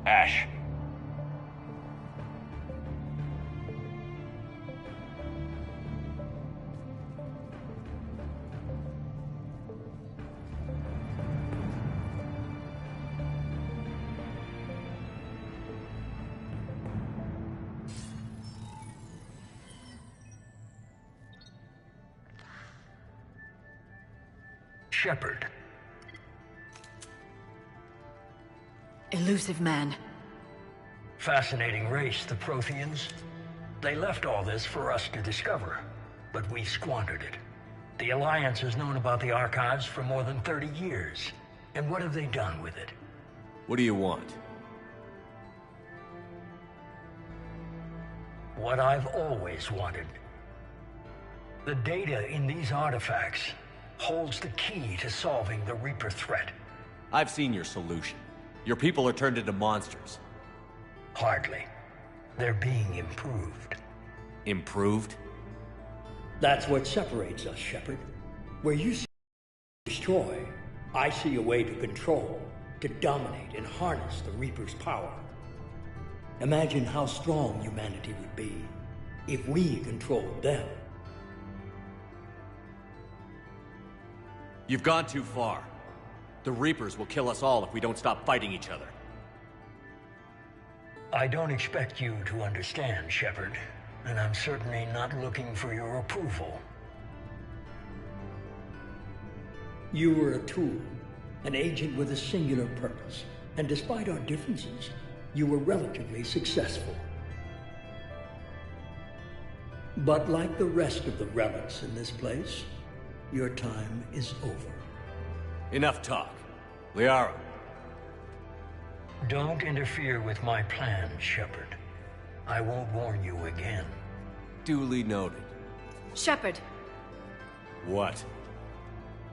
Ash. Shepard. Elusive man. Fascinating race, the Protheans. They left all this for us to discover, but we squandered it. The Alliance has known about the archives for more than 30 years. And what have they done with it? What do you want? What I've always wanted. The data in these artifacts holds the key to solving the Reaper threat. I've seen your solution. Your people are turned into monsters. Hardly. They're being improved. Improved? That's what separates us, Shepard. Where you see destroy, I see a way to control, to dominate and harness the Reaper's power. Imagine how strong humanity would be if we controlled them. You've gone too far. The Reapers will kill us all if we don't stop fighting each other. I don't expect you to understand, Shepard, and I'm certainly not looking for your approval. You were a tool, an agent with a singular purpose, and despite our differences, you were relatively successful. But like the rest of the relics in this place, your time is over. Enough talk. Liara. Don't interfere with my plans, Shepard. I won't warn you again. Duly noted. Shepard. What?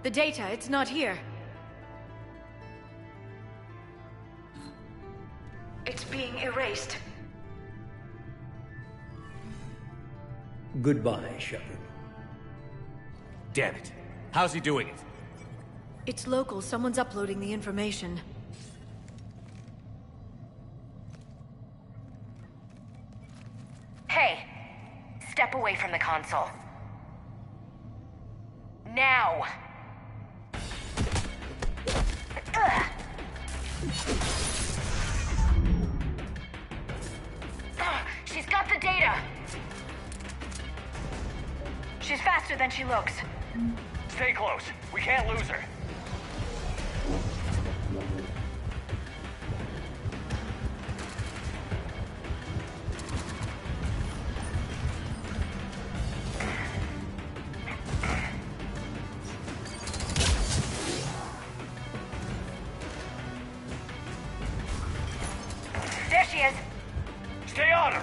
The data, it's not here. It's being erased. Goodbye, Shepard. Damn it. How's he doing it? It's local. Someone's uploading the information. Hey, step away from the console. Now! Ugh. She's got the data! She's faster than she looks. Stay close. We can't lose her. There she is. Stay on her.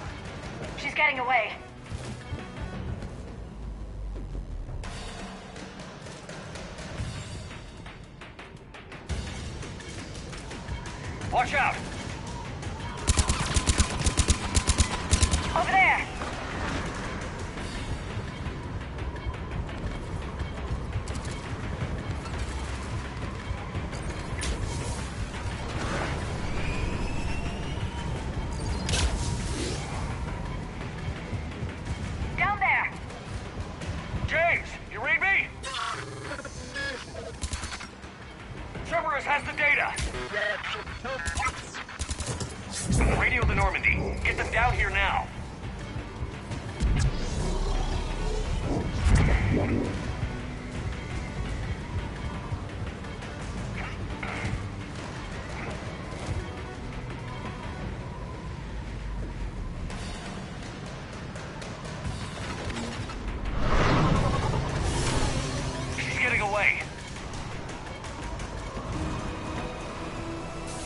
She's getting away. Watch out! Over there! Down there! James, you read me? Cerberus has the data! Radio the Normandy. Get them down here now. She's getting away.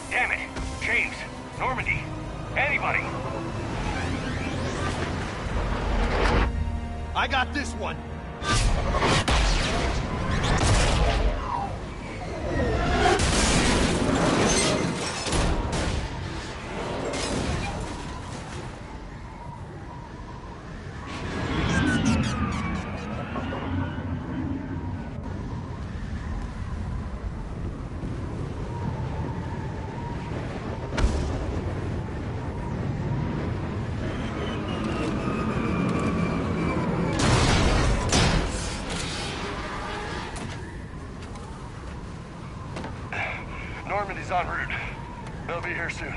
Damn it. James, Normandy, anybody. I got this one. Normandy's en route. They'll be here soon.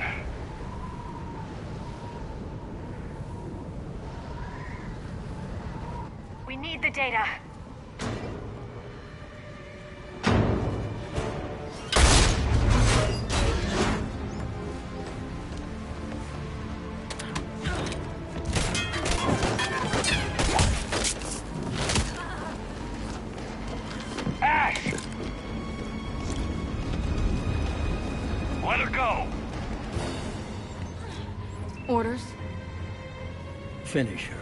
We need the data. finish her.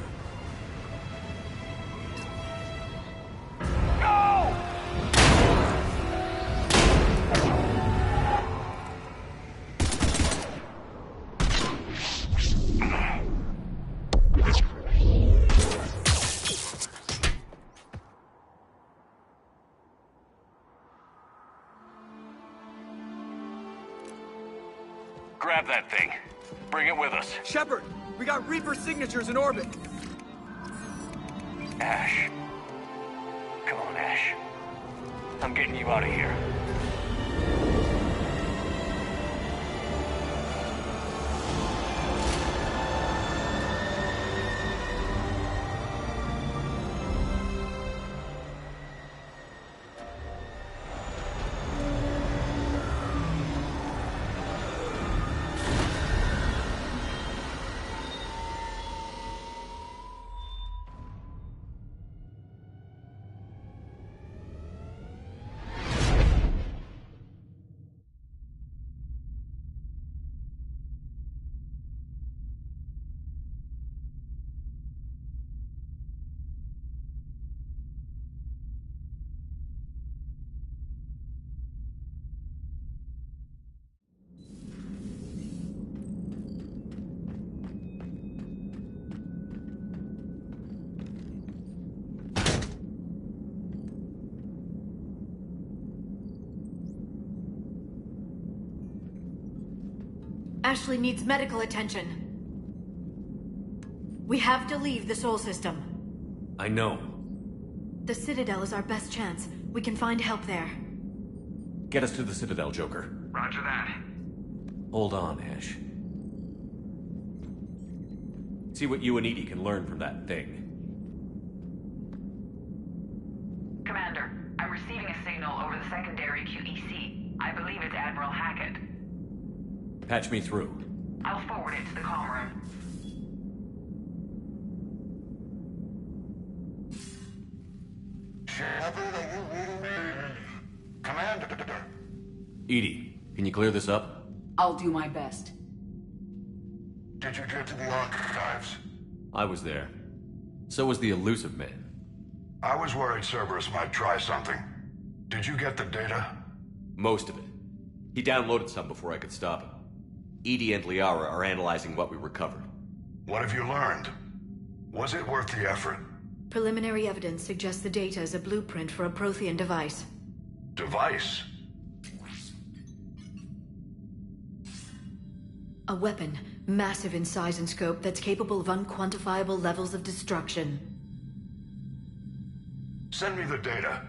Grab that thing. Bring it with us. Shepard, we got Reaper signatures in orbit. Ash. Come on, Ash. I'm getting you out of here. Ashley needs medical attention. We have to leave the Sol system. I know. The Citadel is our best chance. We can find help there. Get us to the Citadel, Joker. Roger that. Hold on, Ash. See what you and Edie can learn from that thing. Commander, I'm receiving a signal over the secondary QEC. I believe it's Admiral Hackett. Patch me through. I'll forward it to the comm room. Shepard, are you reading me? Commander. Edie, can you clear this up? I'll do my best. Did you get to the archives? I was there. So was the elusive man. I was worried Cerberus might try something. Did you get the data? Most of it. He downloaded some before I could stop him. Edie and Liara are analyzing what we recovered. What have you learned? Was it worth the effort? Preliminary evidence suggests the data is a blueprint for a Prothean device. Device? A weapon, massive in size and scope, that's capable of unquantifiable levels of destruction. Send me the data.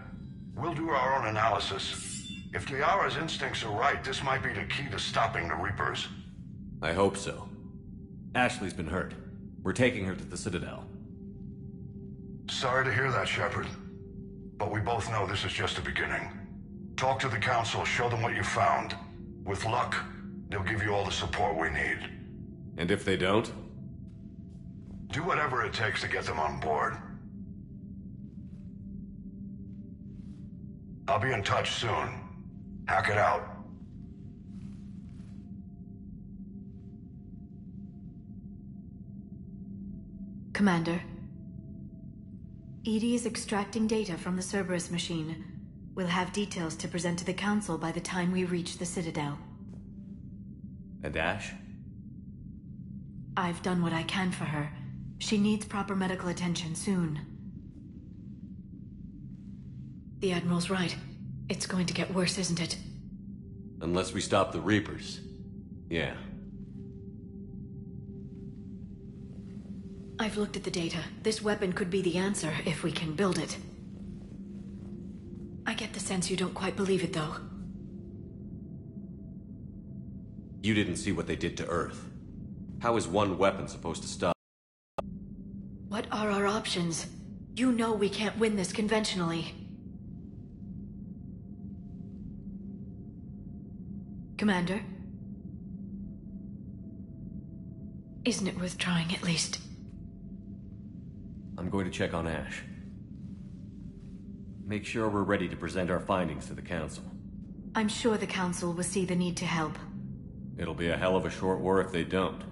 We'll do our own analysis. If Liara's instincts are right, this might be the key to stopping the Reapers. I hope so. Ashley's been hurt. We're taking her to the Citadel. Sorry to hear that, Shepard. But we both know this is just the beginning. Talk to the Council, show them what you found. With luck, they'll give you all the support we need. And if they don't? Do whatever it takes to get them on board. I'll be in touch soon. Hack it out. Commander. Edie is extracting data from the Cerberus machine. We'll have details to present to the Council by the time we reach the Citadel. And Ash? I've done what I can for her. She needs proper medical attention soon. The Admiral's right. It's going to get worse, isn't it? Unless we stop the Reapers. Yeah. I've looked at the data. This weapon could be the answer if we can build it. I get the sense you don't quite believe it, though. You didn't see what they did to Earth. How is one weapon supposed to stop? What are our options? You know we can't win this conventionally. Commander? Isn't it worth trying at least? I'm going to check on Ash. Make sure we're ready to present our findings to the Council. I'm sure the Council will see the need to help. It'll be a hell of a short war if they don't.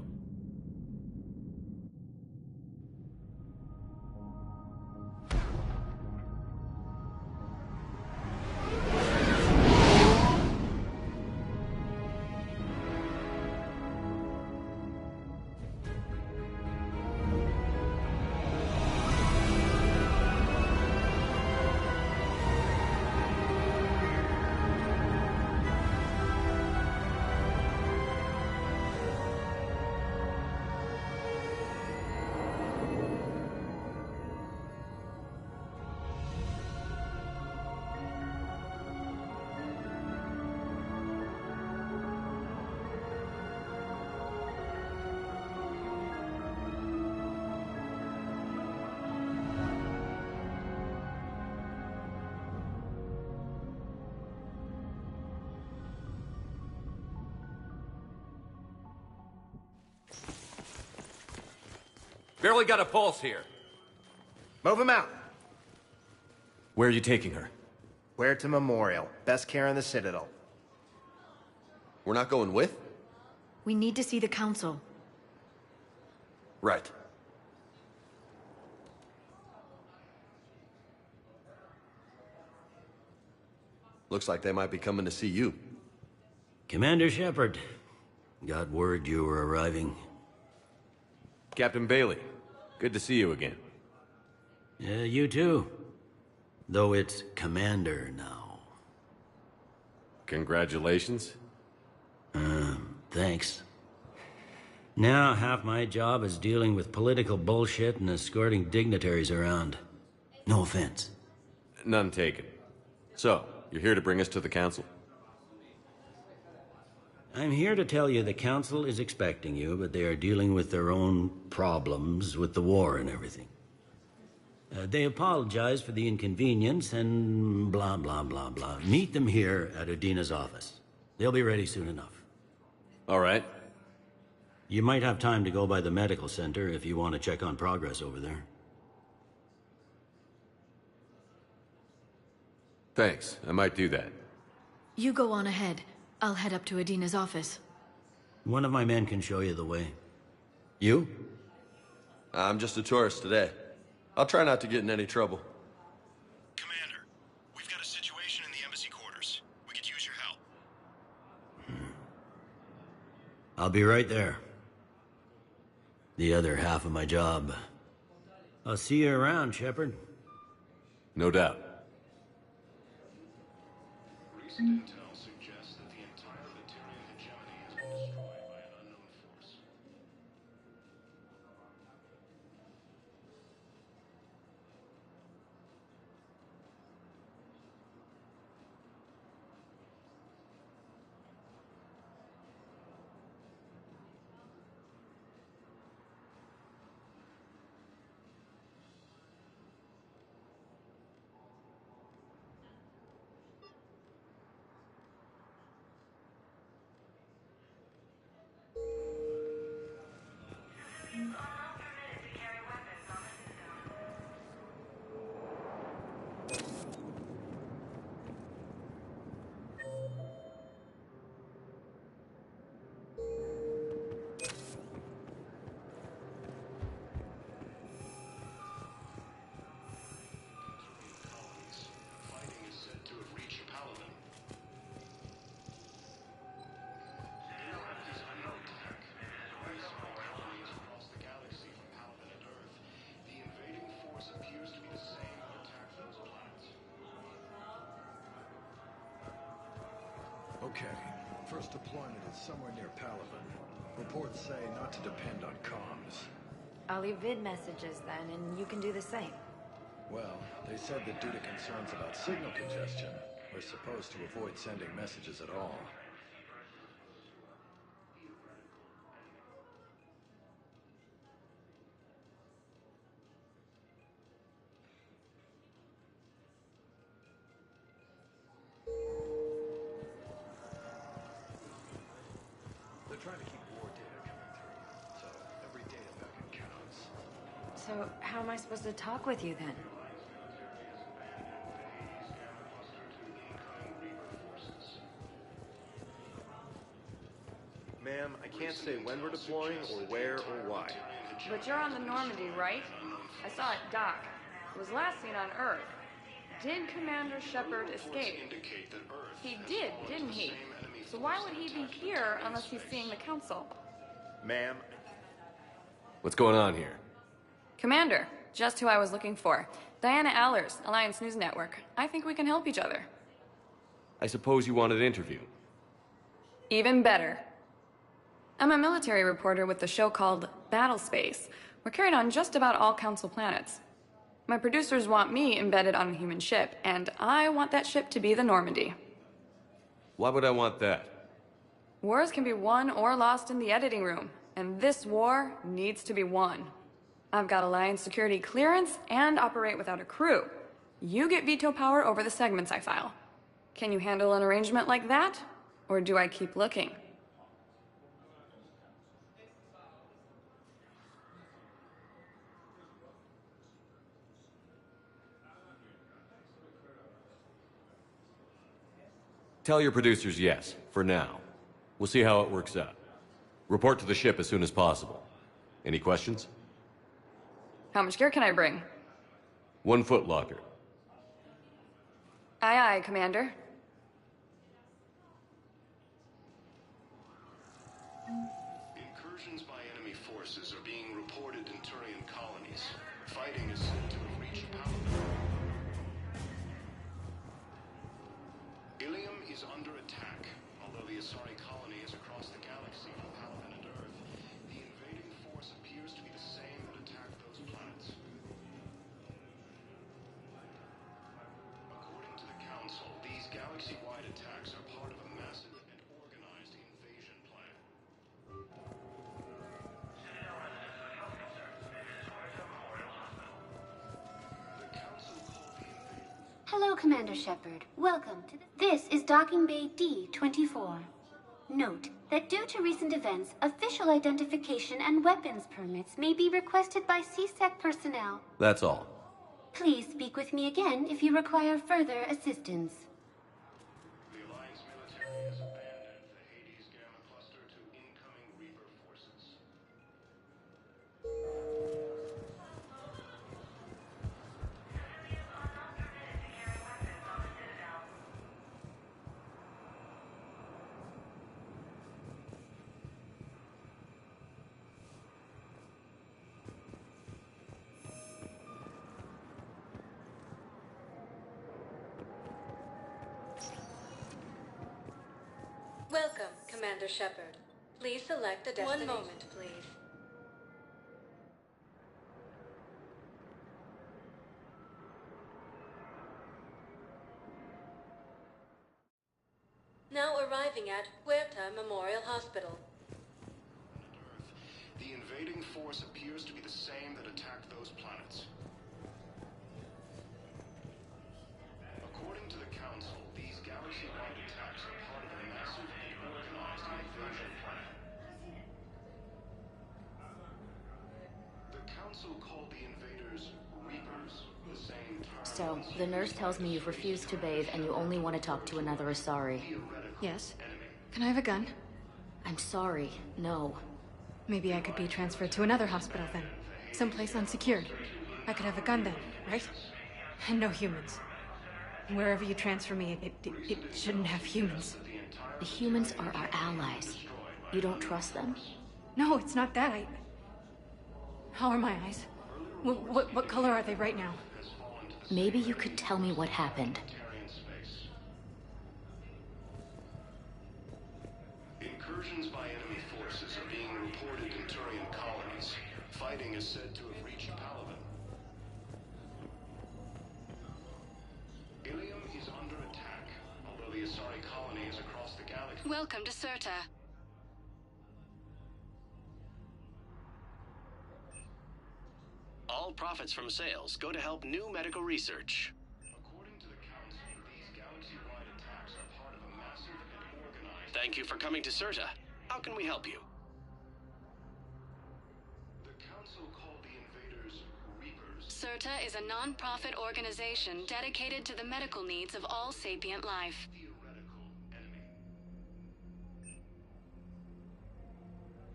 Barely got a pulse here. Move him out. Where are you taking her? Where to Memorial. Best care in the Citadel. We're not going with? We need to see the Council. Right. Looks like they might be coming to see you. Commander Shepard. Got word you were arriving. Captain Bailey, good to see you again. Yeah, you too. Though it's Commander now. Congratulations. Thanks. Now, half my job is dealing with political bullshit and escorting dignitaries around. No offense. None taken. So, you're here to bring us to the Council? I'm here to tell you the Council is expecting you, but they are dealing with their own problems with the war and everything. They apologize for the inconvenience and blah, blah, blah, blah. Meet them here at Udina's office. They'll be ready soon enough. All right. You might have time to go by the medical center if you want to check on progress over there. Thanks. I might do that. You go on ahead. I'll head up to Udina's office. One of my men can show you the way. You? I'm just a tourist today. I'll try not to get in any trouble. Commander, we've got a situation in the embassy quarters. We could use your help. I'll be right there. The other half of my job. I'll see you around, Shepard. No doubt. Recent intel suggests that the entire Batarian hegemony has been destroyed by an unknown force. Okay. First deployment is somewhere near Palaven. Reports say not to depend on comms. I'll leave vid messages then, and you can do the same. Well, they said that due to concerns about signal congestion, we're supposed to avoid sending messages at all. They're trying to keep war data coming through, so every data packet counts. So, how am I supposed to talk with you then? Ma'am, I can't say when we're deploying or where or why. But you're on the Normandy, right? I saw it dock. It was last seen on Earth. Did Commander Shepard escape? He did, didn't he? So why would he be here unless he's seeing the Council? Ma'am. What's going on here? Commander, just who I was looking for. Diana Allers, Alliance News Network. I think we can help each other. I suppose you want an interview. Even better. I'm a military reporter with the show called Battle Space. We're carried on just about all Council planets. My producers want me embedded on a human ship, and I want that ship to be the Normandy. Why would I want that? Wars can be won or lost in the editing room, and this war needs to be won. I've got Alliance security clearance and operate without a crew. You get veto power over the segments I file. Can you handle an arrangement like that? Or do I keep looking? Tell your producers yes, for now. We'll see how it works out. Report to the ship as soon as possible. Any questions? How much gear can I bring? 1 foot locker. Aye, aye, Commander. Incursions by enemy forces are being reported in Turian colonies. Fighting is said to have reached Paladin. Ilium is under attack. Although the Asari colony is across the galaxy from Paladin and Earth, the invading force appears to be the same that attacked those planets. According to the Council, these galaxy-wide attacks are part of a massive and organized invasion plan. Hello, Commander Shepard. Welcome to This is Docking Bay D-24. Note that due to recent events, official identification and weapons permits may be requested by CSEC personnel. That's all. Please speak with me again if you require further assistance. The Alliance military has abandoned the Hades Gamma Cluster to incoming Reaper forces. Welcome, Commander Shepard. Please select a destination. 1 moment, please. Now arriving at Huerta Memorial Hospital. The invading force appears to be the same that attacked those planets. According to the Council, these galaxy-wide attacks are part of a massive and organized invasion plan. The Council called the invaders Reapers, the same term. So, the nurse tells me you've refused to bathe and you only want to talk to another Asari. Yes. Can I have a gun? I'm sorry, no. Maybe I could be transferred to another hospital then. Someplace unsecured. I could have a gun then, right? And no humans. Wherever you transfer me, it shouldn't have humans. The humans are our allies. You don't trust them? No, it's not that. How are my eyes? What color are they right now? Maybe you could tell me what happened. Incursions by enemy forces are being reported in Turian colonies. Fighting is said to have reached Paladin. Ilium is under attack, although the Asari colony is across the galaxy. Welcome to Serta. All profits from sales go to help new medical research. According to the Council, these galaxy-wide attacks are part of a massive and organized... Thank you for coming to Serta. How can we help you? The Council called the invaders Reapers. Serta is a non-profit organization dedicated to the medical needs of all sapient life.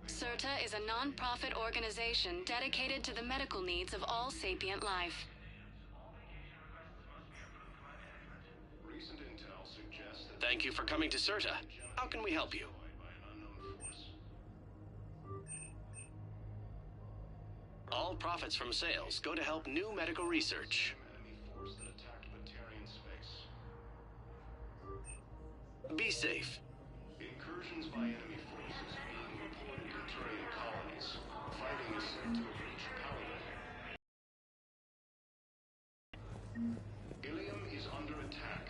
Serta is a non-profit organization dedicated to the medical needs of all sapient life. Recent intel suggests that... Thank you for coming to Serta. How can we help you? All profits from sales go to help new medical research. Be safe. Incursions by enemy forces being reported in Turian colonies. Fighting is said to have reached Paladin. Ilium is under attack.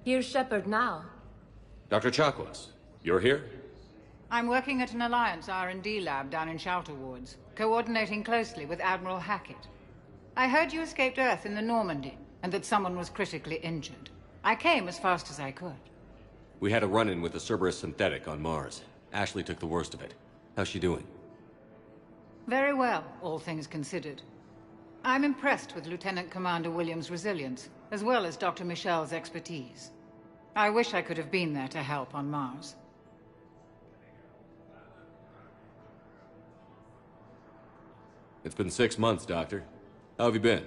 Here's Shepard now. Dr. Chakwas, you're here? I'm working at an Alliance R&D lab down in Shelter Wards, coordinating closely with Admiral Hackett. I heard you escaped Earth in the Normandy, and that someone was critically injured. I came as fast as I could. We had a run-in with the Cerberus synthetic on Mars. Ashley took the worst of it. How's she doing? Very well, all things considered. I'm impressed with Lieutenant Commander Williams' resilience. as well as Dr. Michel's expertise. I wish I could have been there to help on Mars. It's been 6 months, Doctor. How have you been?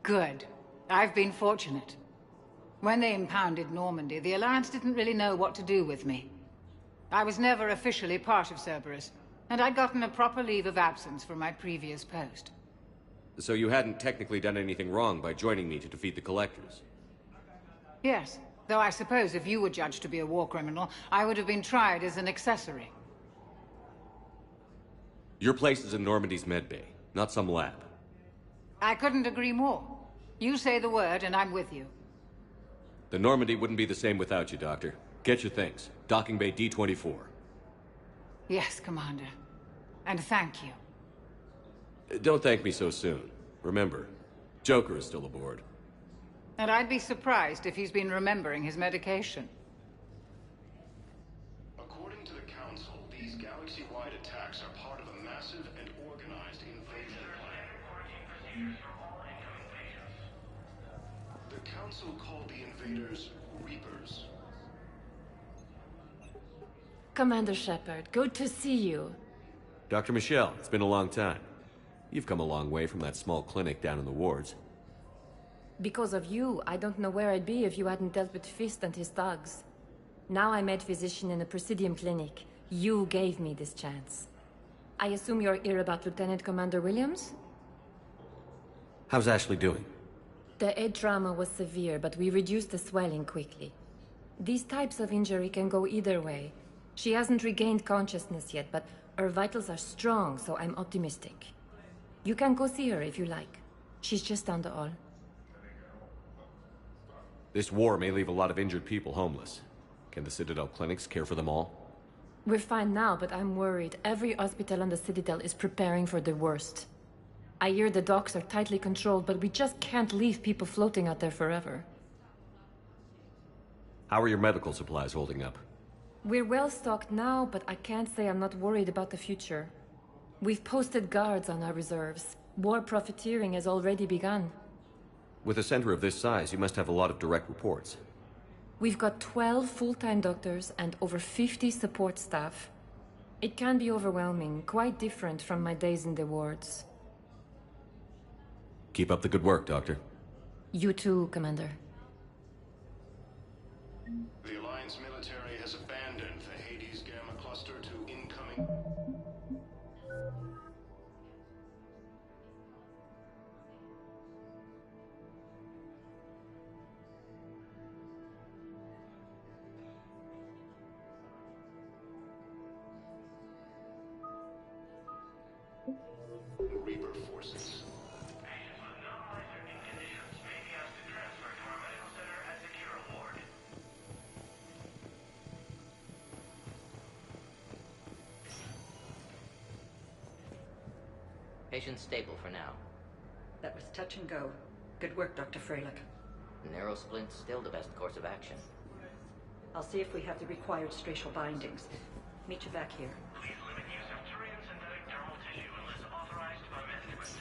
Good. I've been fortunate. When they impounded Normandy, the Alliance didn't really know what to do with me. I was never officially part of Cerberus, and I'd gotten a proper leave of absence from my previous post. So you hadn't technically done anything wrong by joining me to defeat the Collectors? Yes, though I suppose if you were judged to be a war criminal, I would have been tried as an accessory. Your place is in Normandy's medbay, not some lab. I couldn't agree more. You say the word, and I'm with you. The Normandy wouldn't be the same without you, Doctor. Get your things. Docking Bay D-24. Yes, Commander. And thank you. Don't thank me so soon. Remember, Joker is still aboard. And I'd be surprised if he's been remembering his medication. According to the Council, these galaxy-wide attacks are part of a massive and organized invasion plan. The Council called the invaders Reapers. Commander Shepard, good to see you. Dr. Michel, it's been a long time. You've come a long way from that small clinic down in the wards. Because of you, I don't know where I'd be if you hadn't dealt with Fist and his thugs. Now I'm med physician in a Presidium clinic. You gave me this chance. I assume you're here about Lieutenant Commander Williams? How's Ashley doing? The head trauma was severe, but we reduced the swelling quickly. These types of injury can go either way. She hasn't regained consciousness yet, but her vitals are strong, so I'm optimistic. You can go see her if you like. She's just down the hall. This war may leave a lot of injured people homeless. Can the Citadel clinics care for them all? We're fine now, but I'm worried. Every hospital on the Citadel is preparing for the worst. I hear the docks are tightly controlled, but we just can't leave people floating out there forever. How are your medical supplies holding up? We're well stocked now, but I can't say I'm not worried about the future. We've posted guards on our reserves. War profiteering has already begun. With a center of this size, you must have a lot of direct reports. We've got 12 full-time doctors and over 50 support staff. It can be overwhelming, quite different from my days in the wards. Keep up the good work, Doctor. You too, Commander. The Alliance military has abandoned the Hades Gamma cluster to incoming... Reaper forces. Patient's stable for now. That was touch and go. Good work, Dr. Freilich. Narrow splint's still the best course of action. I'll see if we have the required stracial bindings. Meet you back here. Please limit use of Turian synthetic dermal tissue unless authorized by management.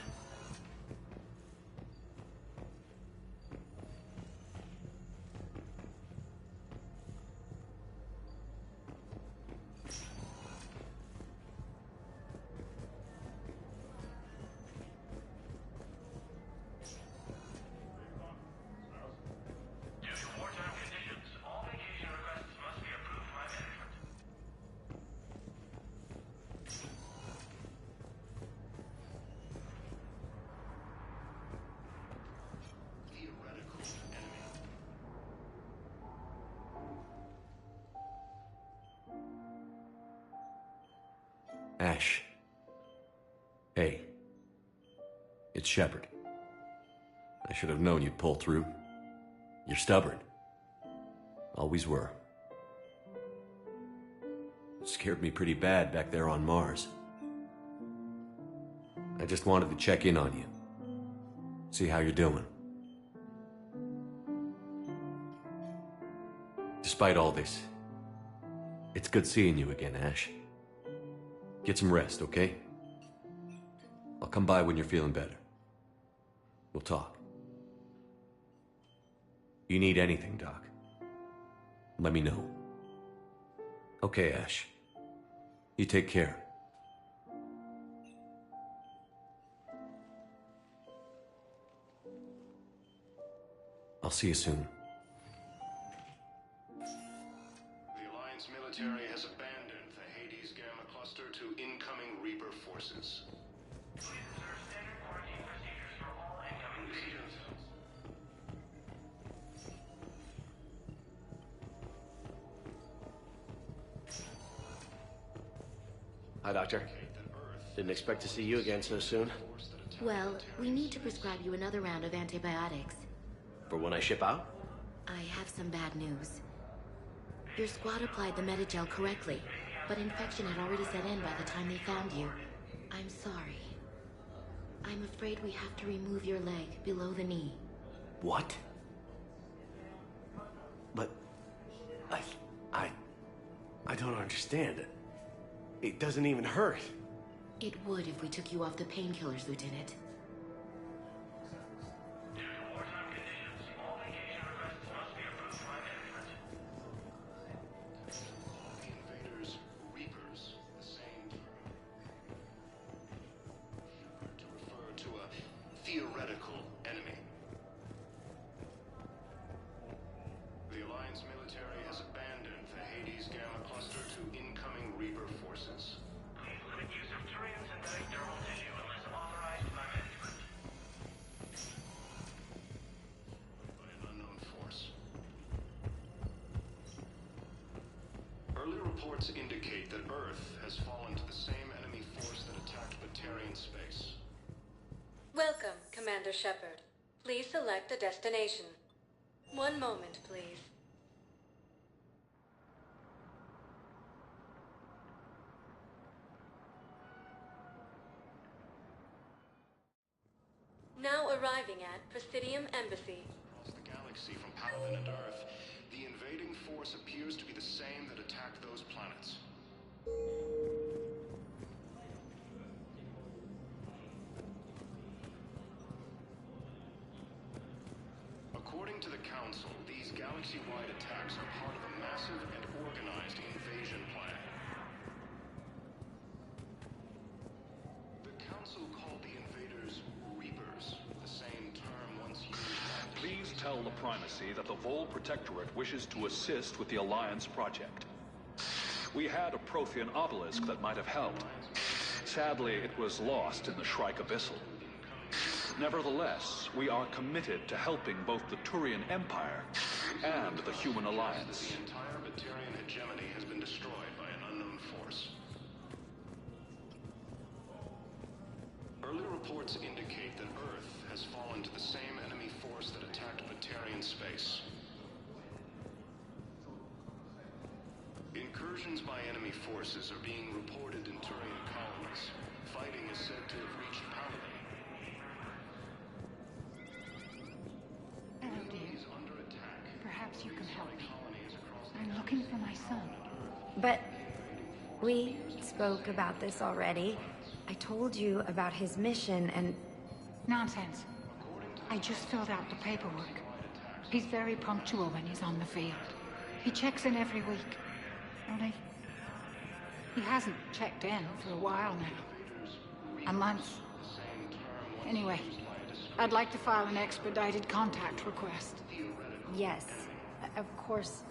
Due to wartime conditions, all vacation requests must be approved by management. Theoretical enemy. Ash. Hey. It's Shepard. I should have known you'd pull through. You're stubborn. Always were. It scared me pretty bad back there on Mars. I just wanted to check in on you. See how you're doing. Despite all this, it's good seeing you again, Ash. Get some rest, okay? I'll come by when you're feeling better. We'll talk. You need anything, Doc, let me know. Okay, Ash. You take care. I'll see you soon. The Alliance military has abandoned the Hades Gamma cluster to incoming Reaper forces. Hi, Doctor. Didn't expect to see you again so soon. Well, we need to prescribe you another round of antibiotics. For when I ship out? I have some bad news. Your squad applied the Metagel correctly, but infection had already set in by the time they found you. I'm sorry. I'm afraid we have to remove your leg below the knee. What? But... I don't understand. It doesn't even hurt. It would if we took you off the painkillers, Lieutenant. Invaders, Reapers, the same to refer to a theoretical enemy. The Alliance military has abandoned the Hades Gamma cluster to incoming Reaper forces. Please limit use of Turians and dermal tissue unless authorized by management. By an unknown force. Early reports indicate that Earth has fallen to the same enemy force that attacked Batarian space. Welcome, Commander Shepard. Please select a destination. One moment, please. Now arriving at Presidium Embassy. Across the galaxy from Paladin and Earth, the invading force appears to be the same that attacked those planets. According to the Council, these galaxy-wide attacks are part of a massive and organized invasion plan. The Council called the invaders Reapers, the same term once used. Please tell the Primacy that the Vol Protectorate wishes to assist with the Alliance project. We had a Prothean obelisk that might have helped. Sadly, it was lost in the Shrike Abyssal. Nevertheless, we are committed to helping both the Turian Empire and the Human Alliance. The entire Batarian hegemony has been destroyed by an unknown force. Early reports indicate that Earth has fallen to the same enemy force that attacked Batarian space. Incursions by enemy forces are being reported in Turian colonies. Fighting is said to have reached Paladin. Hello, dear. Perhaps you can help me. I'm looking for my son. But we spoke about this already. I told you about his mission and... Nonsense. I just filled out the paperwork. He's very punctual when he's on the field. He checks in every week. Only, he hasn't checked in for a while now. A month. Anyway, I'd like to file an expedited contact request. Yes, of course,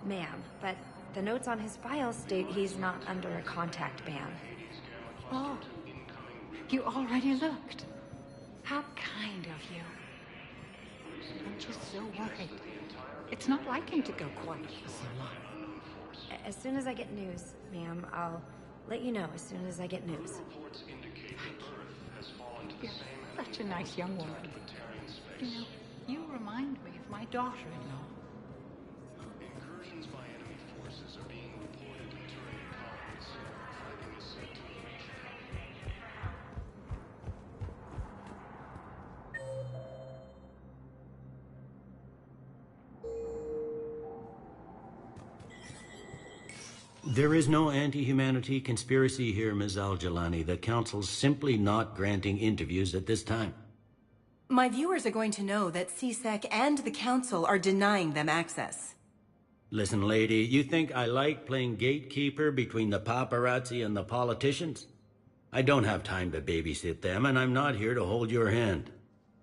ma'am. But the notes on his file state he's not under a contact ban. Oh, you already looked. How kind of you. I'm just so worried. It's not like him to go quiet for so long. As soon as I get news, ma'am, I'll let you know as soon as I get news. You're such a nice young woman. You know, you remind me of my daughter-in-law. Incursions by enemy forces are being reported in Turian colonies. Fighting is said to have reached. There is no anti-humanity conspiracy here, Ms. Al-Jalani. The Council's simply not granting interviews at this time. My viewers are going to know that CSEC and the Council are denying them access. Listen, lady, you think I like playing gatekeeper between the paparazzi and the politicians? I don't have time to babysit them, and I'm not here to hold your hand.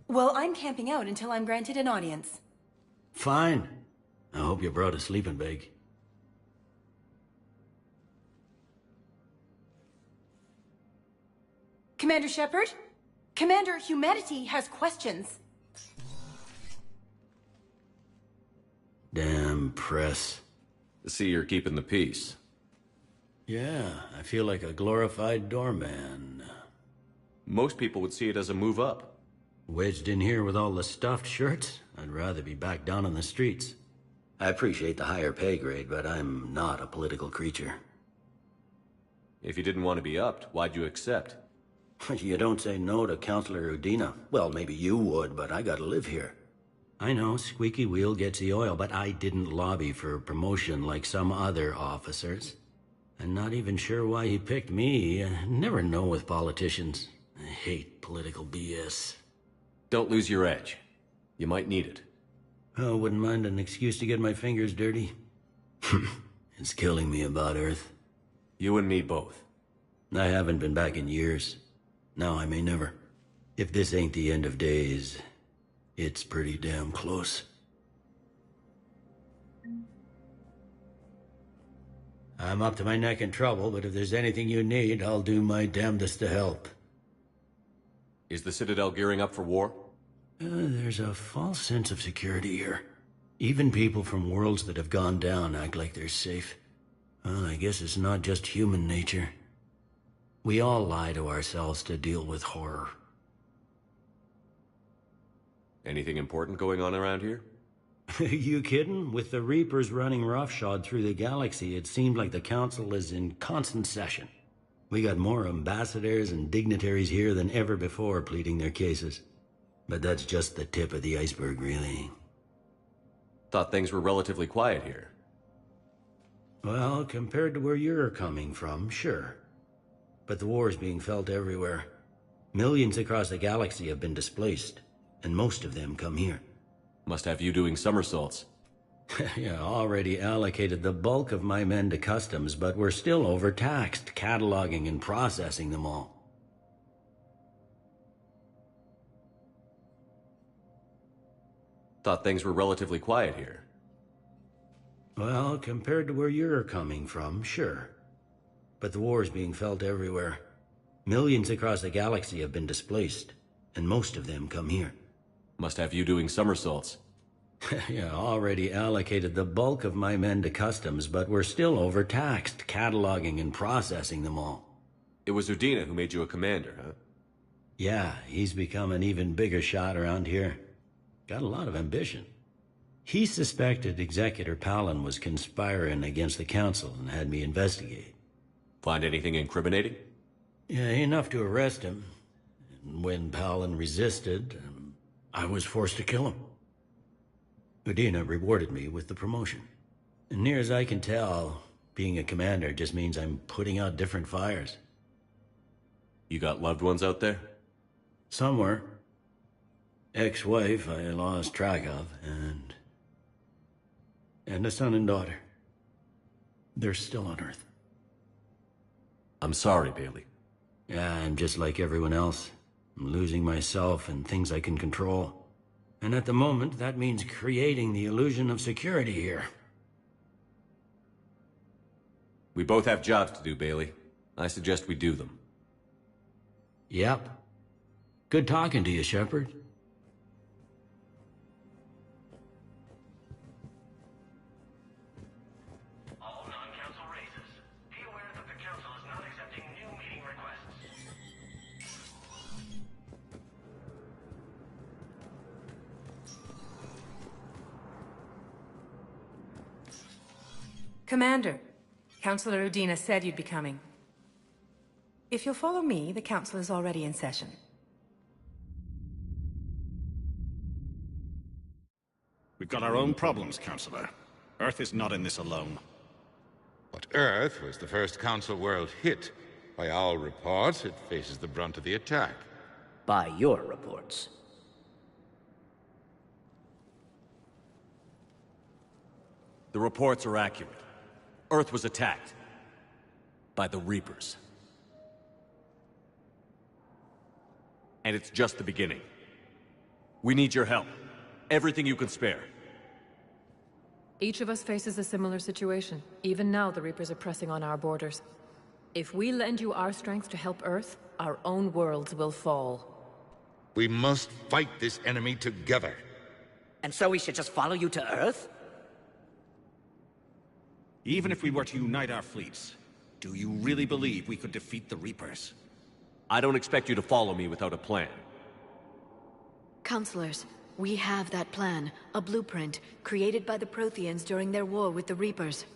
Well, I'm camping out until I'm granted an audience. Fine. I hope you brought a sleeping bag. Commander Shepard? Commander, humanity has questions. Damn press. I see you're keeping the peace. Yeah, I feel like a glorified doorman. Most people would see it as a move up. Wedged in here with all the stuffed shirts? I'd rather be back down on the streets. I appreciate the higher pay grade, but I'm not a political creature. If you didn't want to be upped, why'd you accept? You don't say no to Counselor Udina. Well, maybe you would, but I gotta live here. I know, squeaky wheel gets the oil, but I didn't lobby for promotion like some other officers. I'm not even sure why he picked me. I never know with politicians. I hate political BS. Don't lose your edge. You might need it. Oh, wouldn't mind an excuse to get my fingers dirty. It's killing me about Earth. You and me both. I haven't been back in years. Now I may never. If this ain't the end of days, it's pretty damn close. I'm up to my neck in trouble, but if there's anything you need, I'll do my damnedest to help. Is the Citadel gearing up for war? There's a false sense of security here. Even people from worlds that have gone down act like they're safe. Well, I guess it's not just human nature. We all lie to ourselves to deal with horror. Anything important going on around here? You kidding? With the Reapers running roughshod through the galaxy, it seemed like the Council is in constant session. We got more ambassadors and dignitaries here than ever before pleading their cases. But that's just the tip of the iceberg, really. Thought things were relatively quiet here. Well, compared to where you're coming from, sure. But the war's being felt everywhere. Millions across the galaxy have been displaced, and most of them come here. Must have you doing somersaults. Yeah, already allocated the bulk of my men to customs, but we're still overtaxed, cataloging and processing them all. Thought things were relatively quiet here. Well, compared to where you're coming from, sure. But the war's being felt everywhere. Millions across the galaxy have been displaced, and most of them come here. Must have you doing somersaults. Yeah, already allocated the bulk of my men to customs, but we're still overtaxed, cataloging and processing them all. It was Udina who made you a commander, huh? Yeah, he's become an even bigger shot around here. Got a lot of ambition. He suspected Executor Palin was conspiring against the Council and had me investigate. Find anything incriminating? Yeah, enough to arrest him. And when Palin resisted, I was forced to kill him. Udina rewarded me with the promotion. And near as I can tell, being a commander just means I'm putting out different fires. You got loved ones out there? Somewhere. Ex-wife I lost track of, and a son and daughter. They're still on Earth. I'm sorry, Bailey. Yeah, I'm just like everyone else. I'm losing myself and things I can control. And at the moment, that means creating the illusion of security here. We both have jobs to do, Bailey. I suggest we do them. Yep. Good talking to you, Shepard. All non-council races. Be aware that the council is not accepting new meeting requests. Commander, Councilor Udina said you'd be coming. If you'll follow me, the council is already in session. We've got our own problems, Councillor. Earth is not in this alone. But Earth was the first Council world hit. By all reports, it faces the brunt of the attack. By your reports. The reports are accurate. Earth was attacked by the Reapers. And it's just the beginning. We need your help. Everything you can spare. Each of us faces a similar situation. Even now, the Reapers are pressing on our borders. If we lend you our strength to help Earth, our own worlds will fall. We must fight this enemy together. And so we should just follow you to Earth? Even if we were to unite our fleets, do you really believe we could defeat the Reapers? I don't expect you to follow me without a plan. Counselors, we have that plan, a blueprint, created by the Protheans during their war with the Reapers.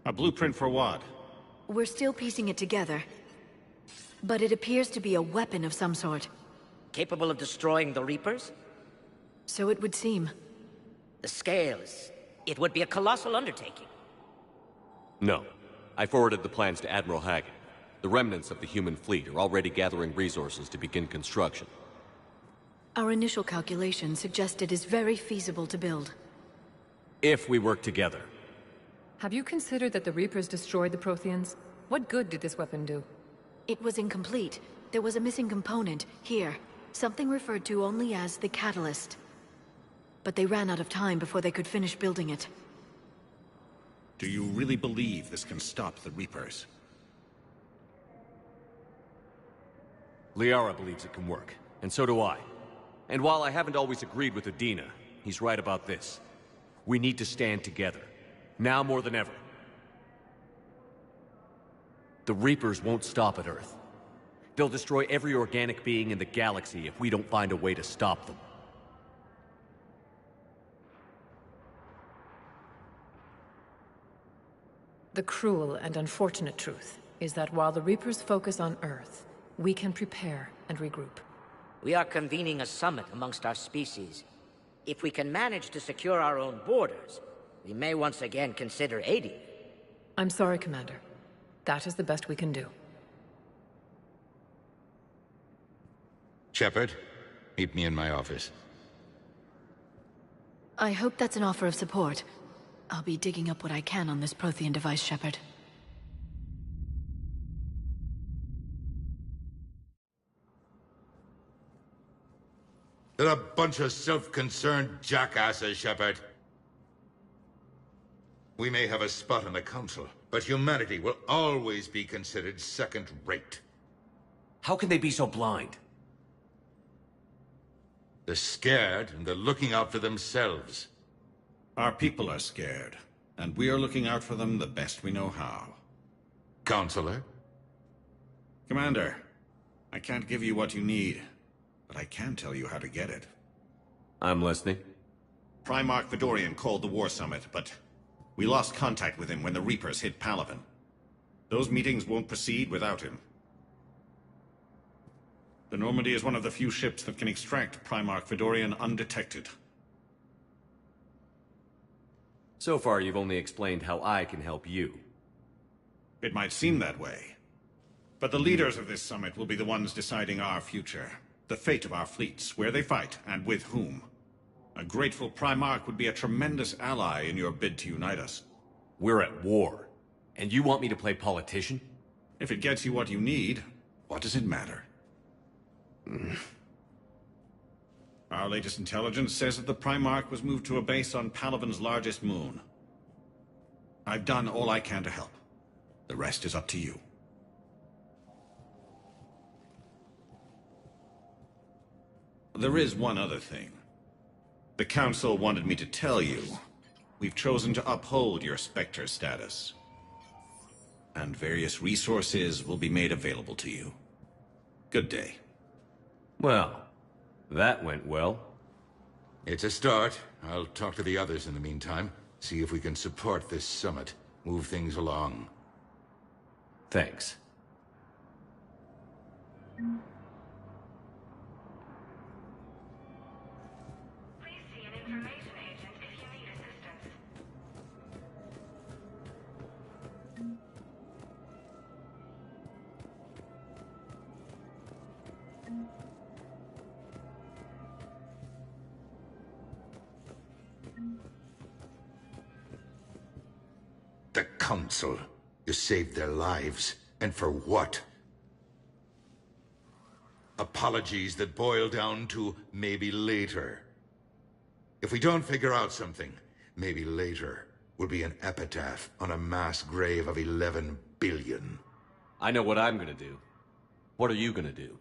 A blueprint for what? We're still piecing it together. But it appears to be a weapon of some sort. Capable of destroying the Reapers? So it would seem. The scale is... it would be a colossal undertaking. No. I forwarded the plans to Admiral Hagen. The remnants of the human fleet are already gathering resources to begin construction. Our initial calculations suggest it is very feasible to build. If we work together. Have you considered that the Reapers destroyed the Protheans? What good did this weapon do? It was incomplete. There was a missing component, here. Something referred to only as the catalyst. But they ran out of time before they could finish building it. Do you really believe this can stop the Reapers? Liara believes it can work, and so do I. And while I haven't always agreed with Udina, he's right about this. We need to stand together. Now more than ever. The Reapers won't stop at Earth. They'll destroy every organic being in the galaxy if we don't find a way to stop them. The cruel and unfortunate truth is that while the Reapers focus on Earth, we can prepare and regroup. We are convening a summit amongst our species. If we can manage to secure our own borders, we may once again consider aiding. I'm sorry, Commander. That is the best we can do. Shepard, meet me in my office. I hope that's an offer of support. I'll be digging up what I can on this Prothean device, Shepard. They're a bunch of self-concerned jackasses, Shepard. We may have a spot on the Council, but humanity will always be considered second-rate. How can they be so blind? They're scared, and they're looking out for themselves. Our people are scared, and we are looking out for them the best we know how. Counselor? Commander, I can't give you what you need, but I can tell you how to get it. I'm listening. Primarch Fedorian called the War Summit, but we lost contact with him when the Reapers hit Palaven. Those meetings won't proceed without him. The Normandy is one of the few ships that can extract Primarch Fedorian undetected. So far, you've only explained how I can help you. It might seem that way. But the leaders of this summit will be the ones deciding our future. The fate of our fleets, where they fight, and with whom. A grateful Primarch would be a tremendous ally in your bid to unite us. We're at war. And you want me to play politician? If it gets you what you need, what does it matter? Our latest intelligence says that the Primarch was moved to a base on Palaven's largest moon. I've done all I can to help. The rest is up to you. There is one other thing. The Council wanted me to tell you, we've chosen to uphold your Spectre status. And various resources will be made available to you. Good day. Well, that went well. It's a start. I'll talk to the others in the meantime. See if we can support this summit. Move things along. Thanks. Council. You saved their lives. And for what? Apologies that boil down to maybe later. If we don't figure out something, maybe later will be an epitaph on a mass grave of 11 billion. I know what I'm gonna do. What are you gonna do?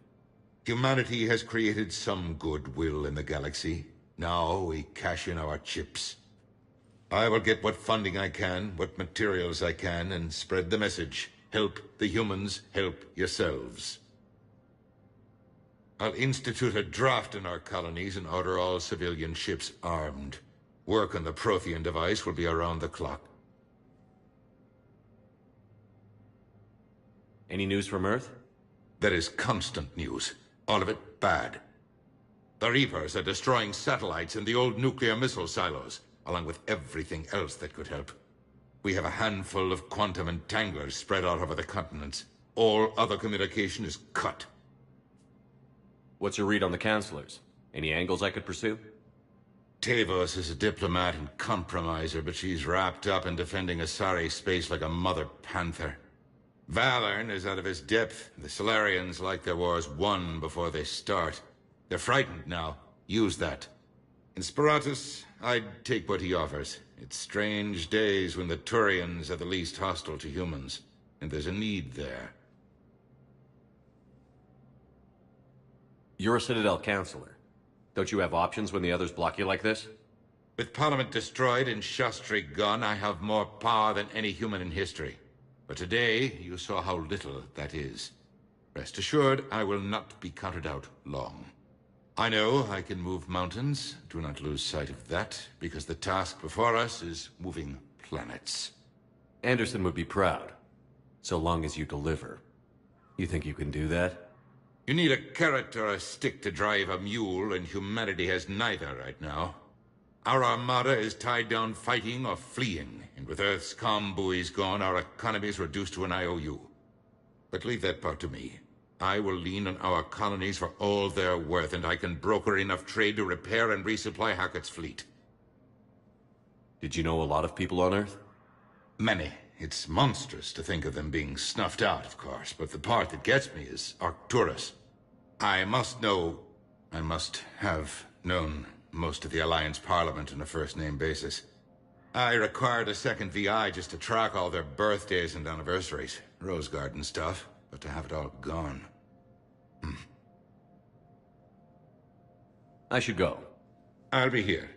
Humanity has created some goodwill in the galaxy. Now we cash in our chips. I will get what funding I can, what materials I can, and spread the message. Help the humans, help yourselves. I'll institute a draft in our colonies and order all civilian ships armed. Work on the Prothean device will be around the clock. Any news from Earth? There is constant news. All of it bad. The Reapers are destroying satellites and the old nuclear missile silos, along with everything else that could help. We have a handful of quantum entanglers spread out over the continents. All other communication is cut. What's your read on the counselors? Any angles I could pursue? Tavos is a diplomat and compromiser, but she's wrapped up in defending Asari space like a mother panther. Valorn is out of his depth. The Solarians like their wars won before they start. They're frightened now. Use that. In Sparatus, I'd take what he offers. It's strange days when the Turians are the least hostile to humans, and there's a need there. You're a Citadel counselor. Don't you have options when the others block you like this? With Parliament destroyed and Shastri gone, I have more power than any human in history. But today, you saw how little that is. Rest assured, I will not be counted out long. I know I can move mountains. Do not lose sight of that, because the task before us is moving planets. Anderson would be proud, so long as you deliver. You think you can do that? You need a carrot or a stick to drive a mule, and humanity has neither right now. Our armada is tied down fighting or fleeing, and with Earth's comm buoys gone, our economy is reduced to an IOU. But leave that part to me. I will lean on our colonies for all they're worth, and I can broker enough trade to repair and resupply Hackett's fleet. Did you know a lot of people on Earth? Many. It's monstrous to think of them being snuffed out, of course, but the part that gets me is Arcturus. I must have known most of the Alliance Parliament on a first-name basis. I required a second VI just to track all their birthdays and anniversaries. Rose Garden stuff, but to have it all gone. I should go. I'll be here.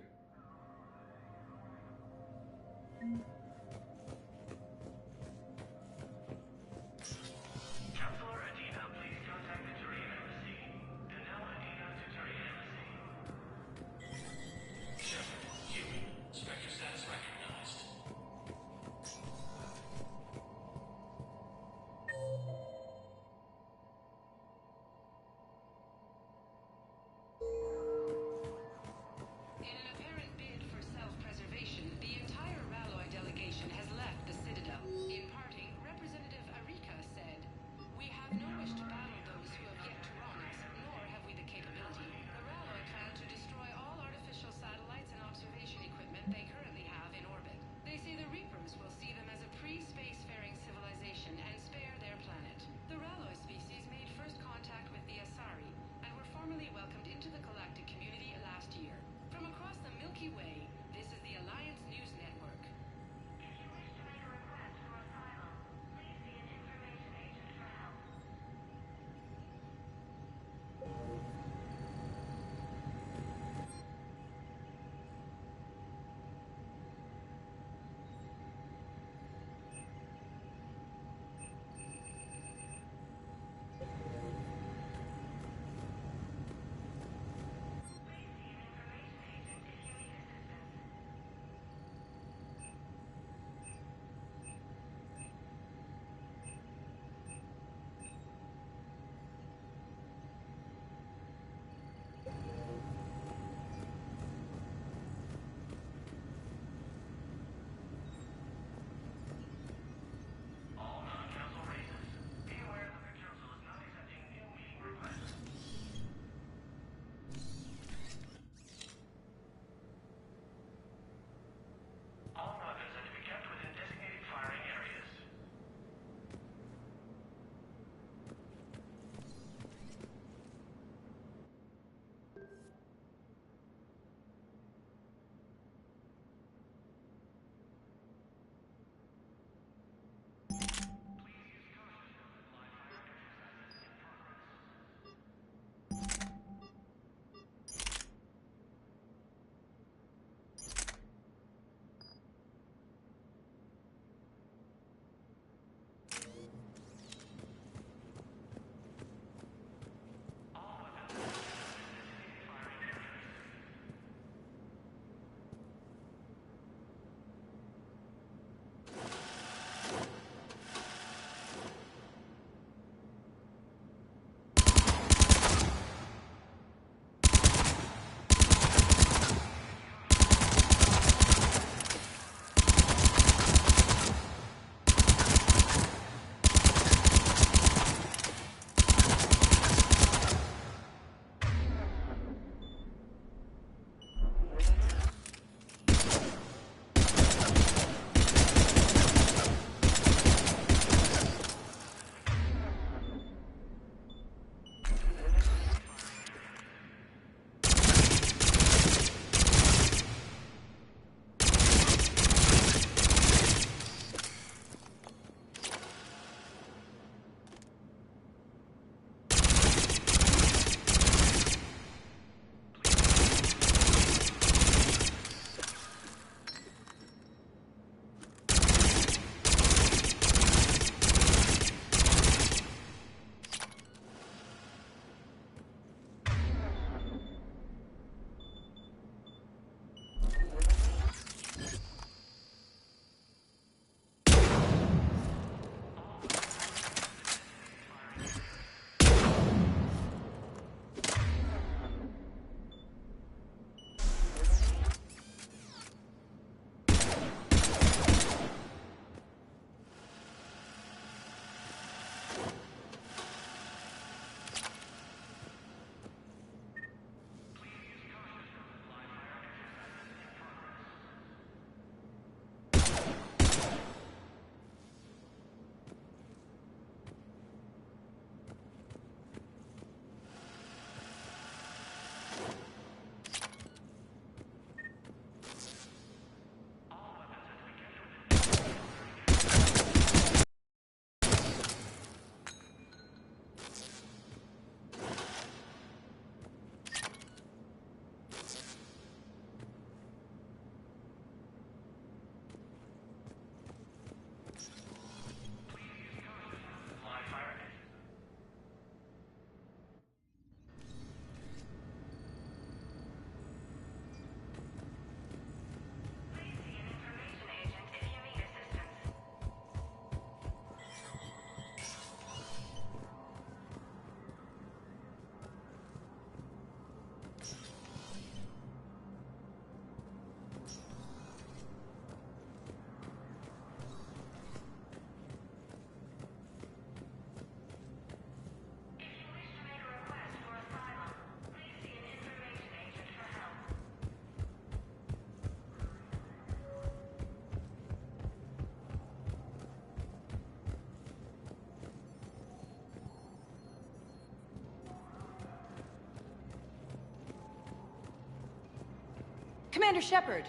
Commander Shepard.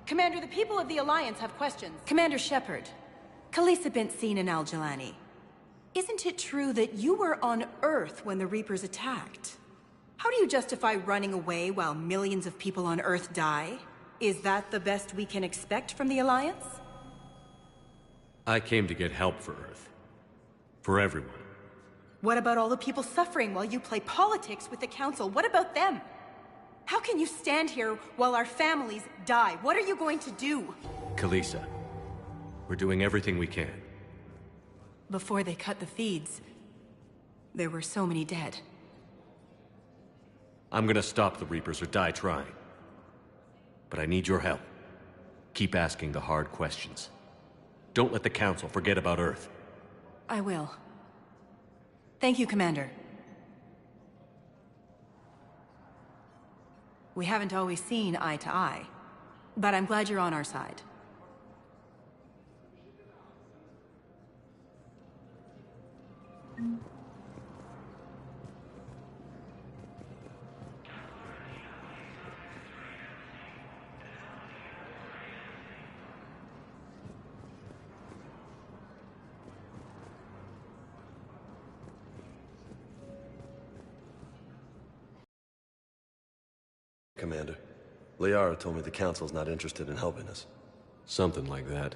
Commander, the people of the Alliance have questions. Commander Shepard. Khalisah bint Sina al-Jalani. Isn't it true that you were on Earth when the Reapers attacked? How do you justify running away while millions of people on Earth die? Is that the best we can expect from the Alliance? I came to get help for Earth. For everyone. What about all the people suffering while you play politics with the Council? What about them? How can you stand here while our families die? What are you going to do? Khalisah, we're doing everything we can. Before they cut the feeds, there were so many dead. I'm gonna stop the Reapers or die trying. But I need your help. Keep asking the hard questions. Don't let the Council forget about Earth. I will. Thank you, Commander. We haven't always seen eye to eye, but I'm glad you're on our side. Commander, Liara told me the Council's not interested in helping us. Something like that.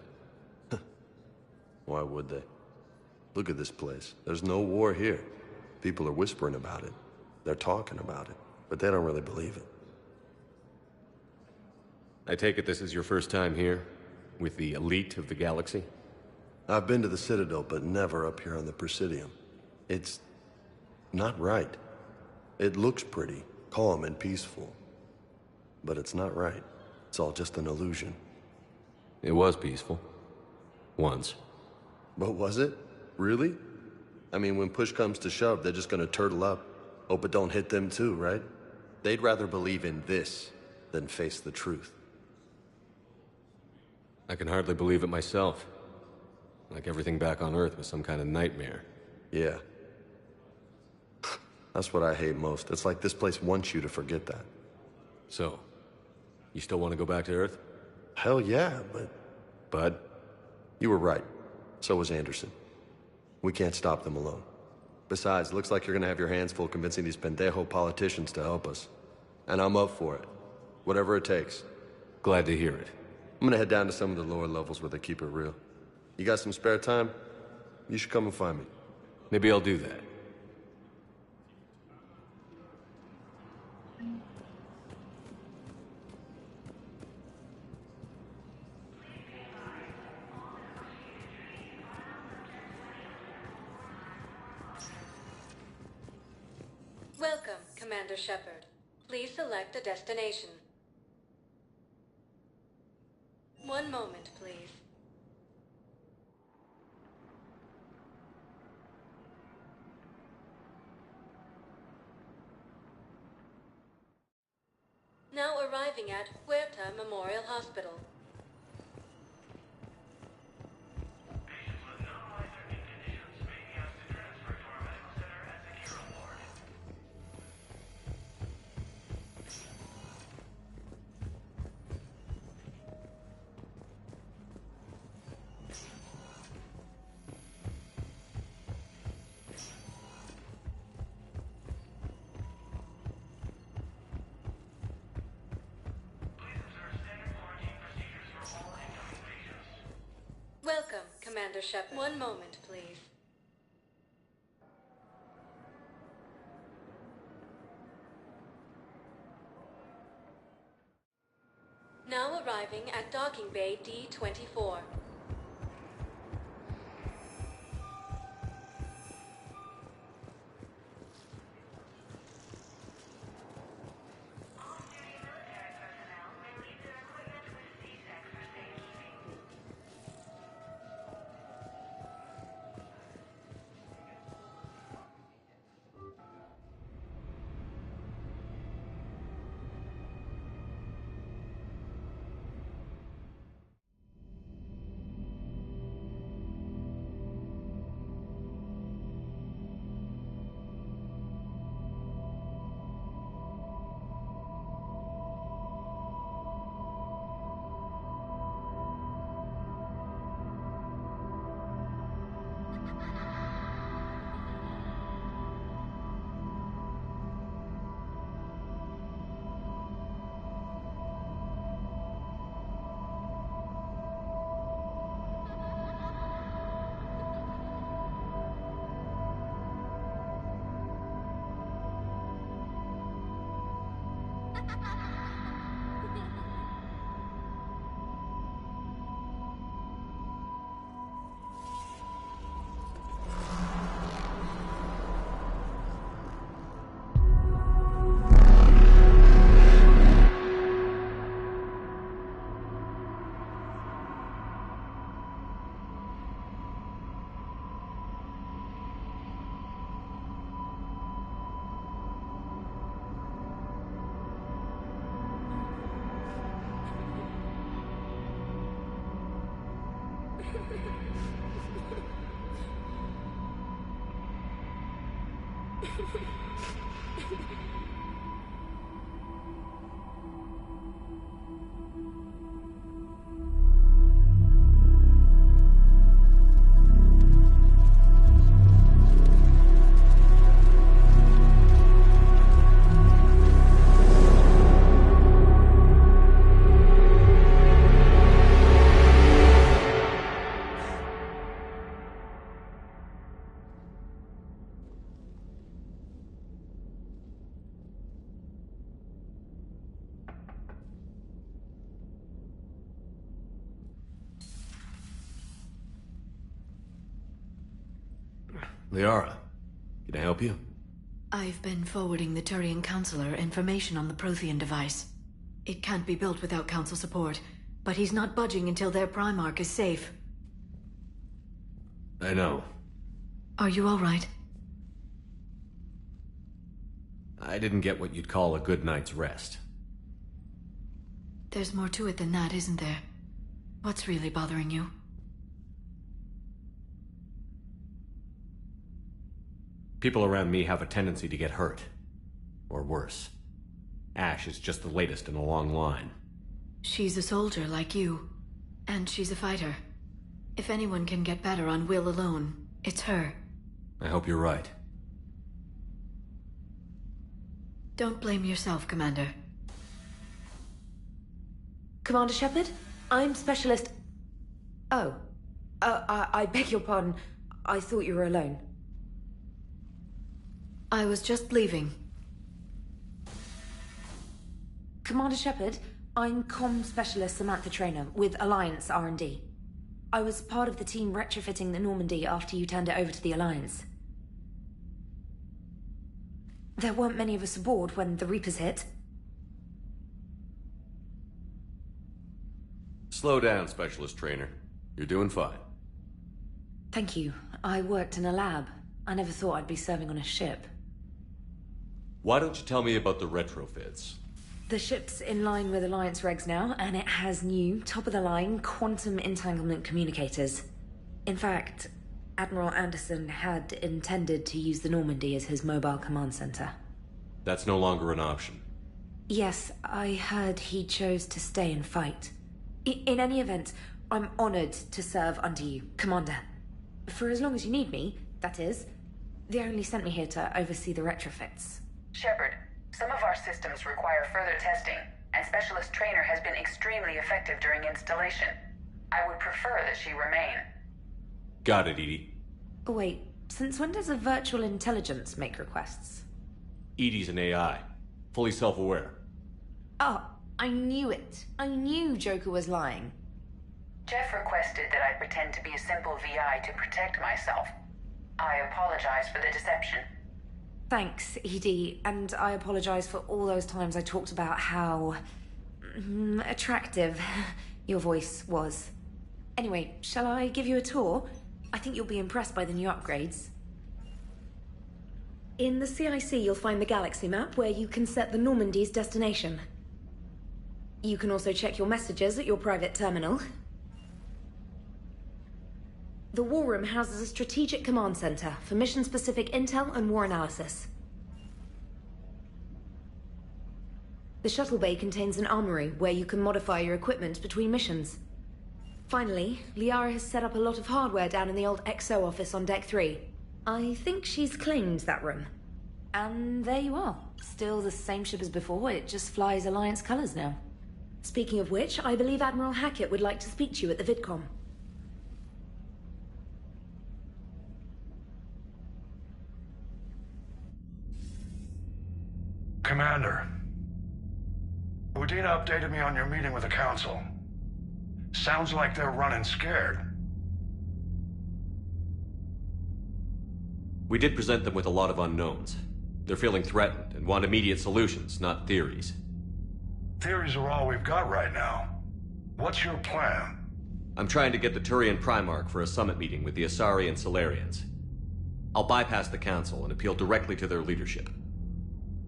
Why would they? Look at this place. There's no war here. People are whispering about it. They're talking about it, but they don't really believe it. I take it this is your first time here? With the elite of the galaxy? I've been to the Citadel, but never up here on the Presidium. It's not right. It looks pretty, calm and peaceful. But it's not right. It's all just an illusion. It was peaceful. Once. But was it? Really? I mean, when push comes to shove, they're just gonna turtle up. Hope it don't hit them too, right? They'd rather believe in this than face the truth. I can hardly believe it myself. Like everything back on Earth was some kind of nightmare. Yeah. That's what I hate most. It's like this place wants you to forget that. So, you still want to go back to Earth? Hell yeah, but... You were right. So was Anderson. We can't stop them alone. Besides, looks like you're gonna have your hands full convincing these pendejo politicians to help us. And I'm up for it. Whatever it takes. Glad to hear it. I'm gonna head down to some of the lower levels where they keep it real. You got some spare time? You should come and find me. Maybe I'll do that. Welcome, Commander Shepard. Please select a destination. One moment, please. Now arriving at Huerta Memorial Hospital. Welcome, Commander Shepard. One moment, please. Now arriving at Docking Bay D-24. Liara, can I help you? I've been forwarding the Turian Counselor information on the Prothean device. It can't be built without Council support, but he's not budging until their Primarch is safe. I know. Are you all right? I didn't get what you'd call a good night's rest. There's more to it than that, isn't there? What's really bothering you? People around me have a tendency to get hurt. Or worse. Ash is just the latest in a long line. She's a soldier like you. And she's a fighter. If anyone can get better on will alone, it's her. I hope you're right. Don't blame yourself, Commander. Commander Shepard, I'm Specialist... Oh. I beg your pardon. I thought you were alone. I was just leaving. Commander Shepard, I'm Comm Specialist Samantha Traynor with Alliance R&D. I was part of the team retrofitting the Normandy after you turned it over to the Alliance. There weren't many of us aboard when the Reapers hit. Slow down, Specialist Trainer. You're doing fine. Thank you. I worked in a lab. I never thought I'd be serving on a ship. Why don't you tell me about the retrofits? The ship's in line with Alliance regs now, and it has new, top-of-the-line, quantum entanglement communicators. In fact, Admiral Anderson had intended to use the Normandy as his mobile command center. That's no longer an option. Yes, I heard he chose to stay and fight. In any event, I'm honored to serve under you, Commander. For as long as you need me, that is. They only sent me here to oversee the retrofits. Shepard, some of our systems require further testing, and Specialist Trainer has been extremely effective during installation. I would prefer that she remain. Got it, Edie. Wait, since when does a virtual intelligence make requests? Edie's an AI. Fully self-aware. Oh, I knew it. I knew Joker was lying. Jeff requested that I pretend to be a simple VI to protect myself. I apologize for the deception. Thanks, Edie, and I apologize for all those times I talked about how... attractive your voice was. Anyway, shall I give you a tour? I think you'll be impressed by the new upgrades. In the CIC, you'll find the galaxy map where you can set the Normandy's destination. You can also check your messages at your private terminal. The War Room houses a strategic command center for mission-specific intel and war analysis. The shuttle bay contains an armory where you can modify your equipment between missions. Finally, Liara has set up a lot of hardware down in the old XO office on Deck 3. I think she's claimed that room. And there you are. Still the same ship as before, it just flies Alliance colors now. Speaking of which, I believe Admiral Hackett would like to speak to you at the VidCom. Commander, Udina updated me on your meeting with the Council. Sounds like they're running scared. We did present them with a lot of unknowns. They're feeling threatened and want immediate solutions, not theories. Theories are all we've got right now. What's your plan? I'm trying to get the Turian Primarch for a summit meeting with the Asari and Solarians. I'll bypass the Council and appeal directly to their leadership.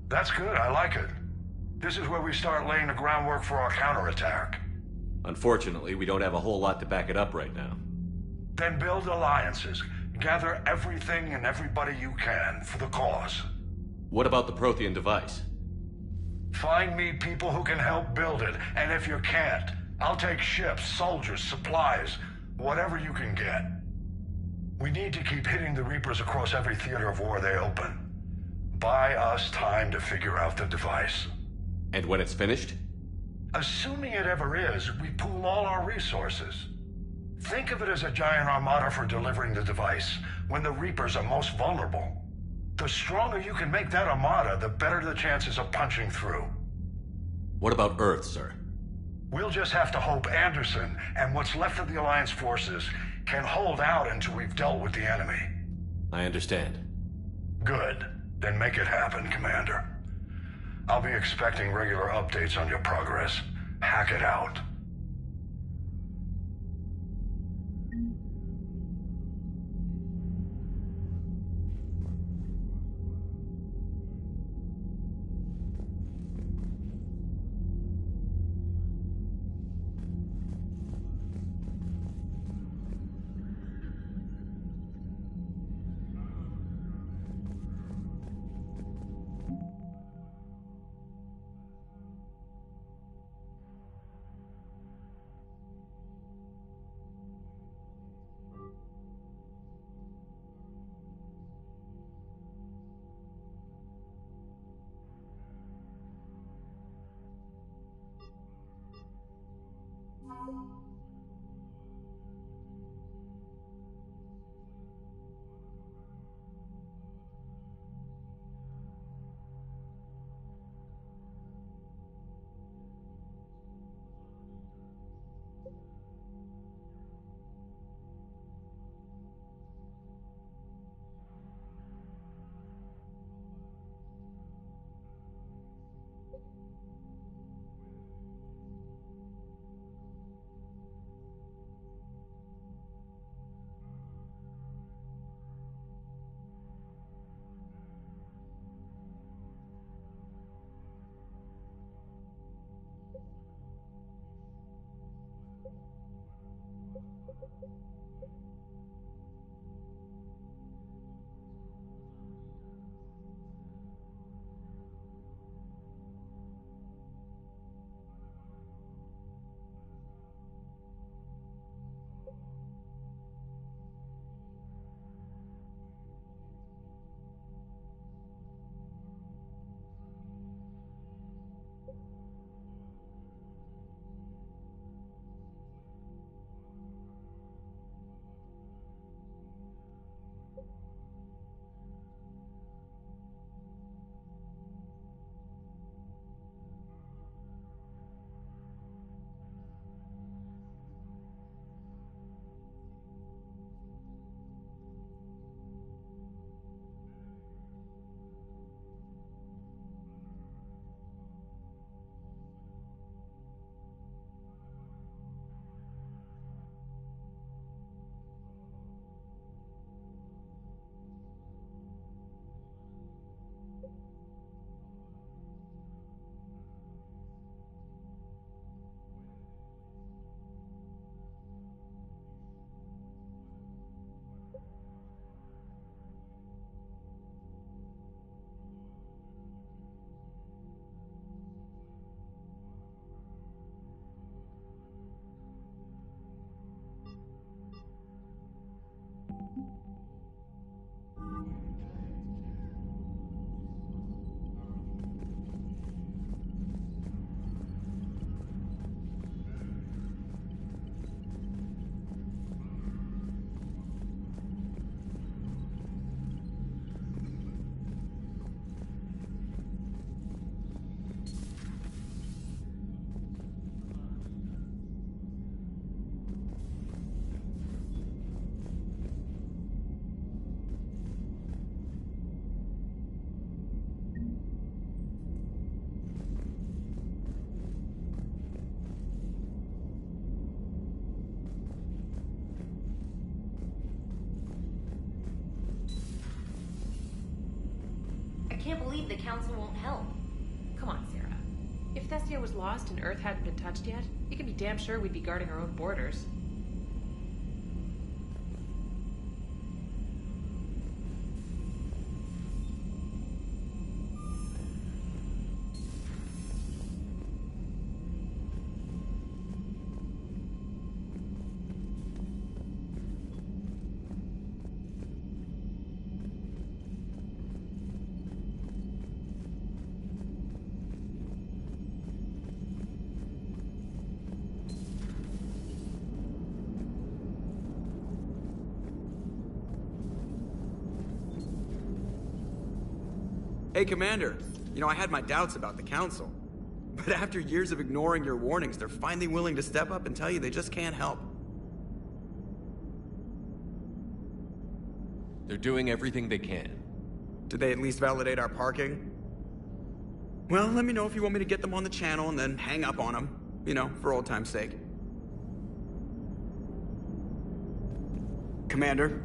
That's good, I like it. This is where we start laying the groundwork for our counterattack. Unfortunately, we don't have a whole lot to back it up right now. Then build alliances. Gather everything and everybody you can for the cause. What about the Prothean device? Find me people who can help build it, and if you can't, I'll take ships, soldiers, supplies, whatever you can get. We need to keep hitting the Reapers across every theater of war they open. Buy us time to figure out the device. And when it's finished? Assuming it ever is, we pool all our resources. Think of it as a giant armada for delivering the device, when the Reapers are most vulnerable. The stronger you can make that armada, the better the chances of punching through. What about Earth, sir? We'll just have to hope Anderson and what's left of the Alliance forces can hold out until we've dealt with the enemy. I understand. Good. Then make it happen, Commander. I'll be expecting regular updates on your progress. Hack it out. believe the Council won't help. Come on, Sarah. If Thestia was lost and Earth hadn't been touched yet, you can be damn sure we'd be guarding our own borders. Hey, Commander. You know, I had my doubts about the Council. But after years of ignoring your warnings, they're finally willing to step up and tell you they just can't help. They're doing everything they can. Did they at least validate our parking? Well, let me know if you want me to get them on the channel and then hang up on them. You know, for old time's sake. Commander?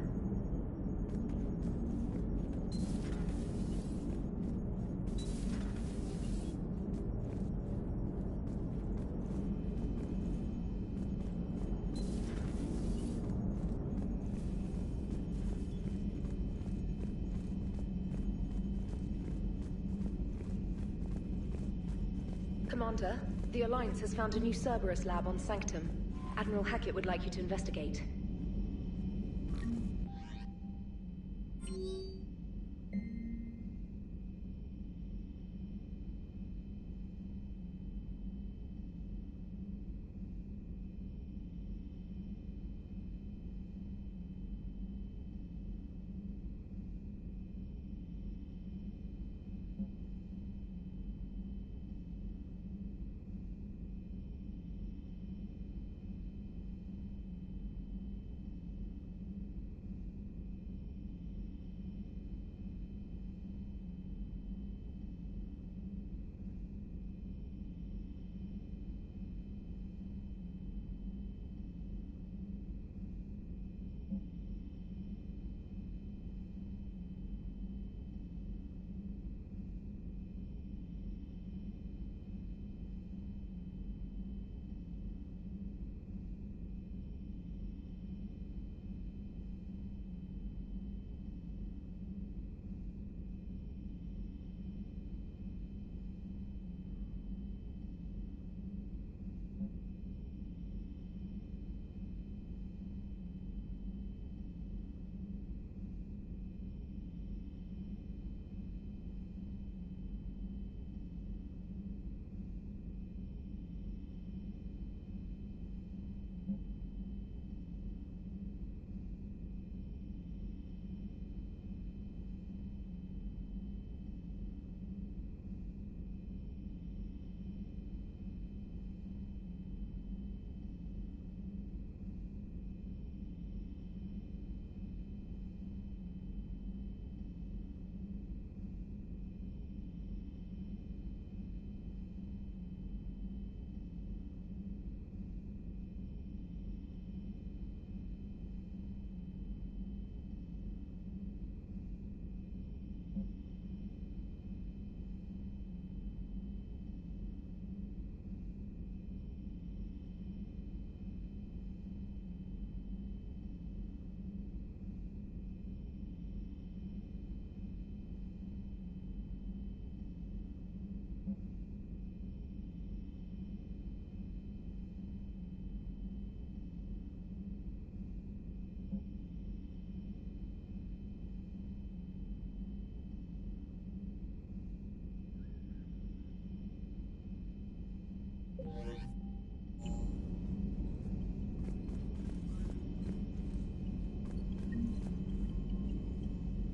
Commander, the Alliance has found a new Cerberus lab on Sanctum. Admiral Hackett would like you to investigate.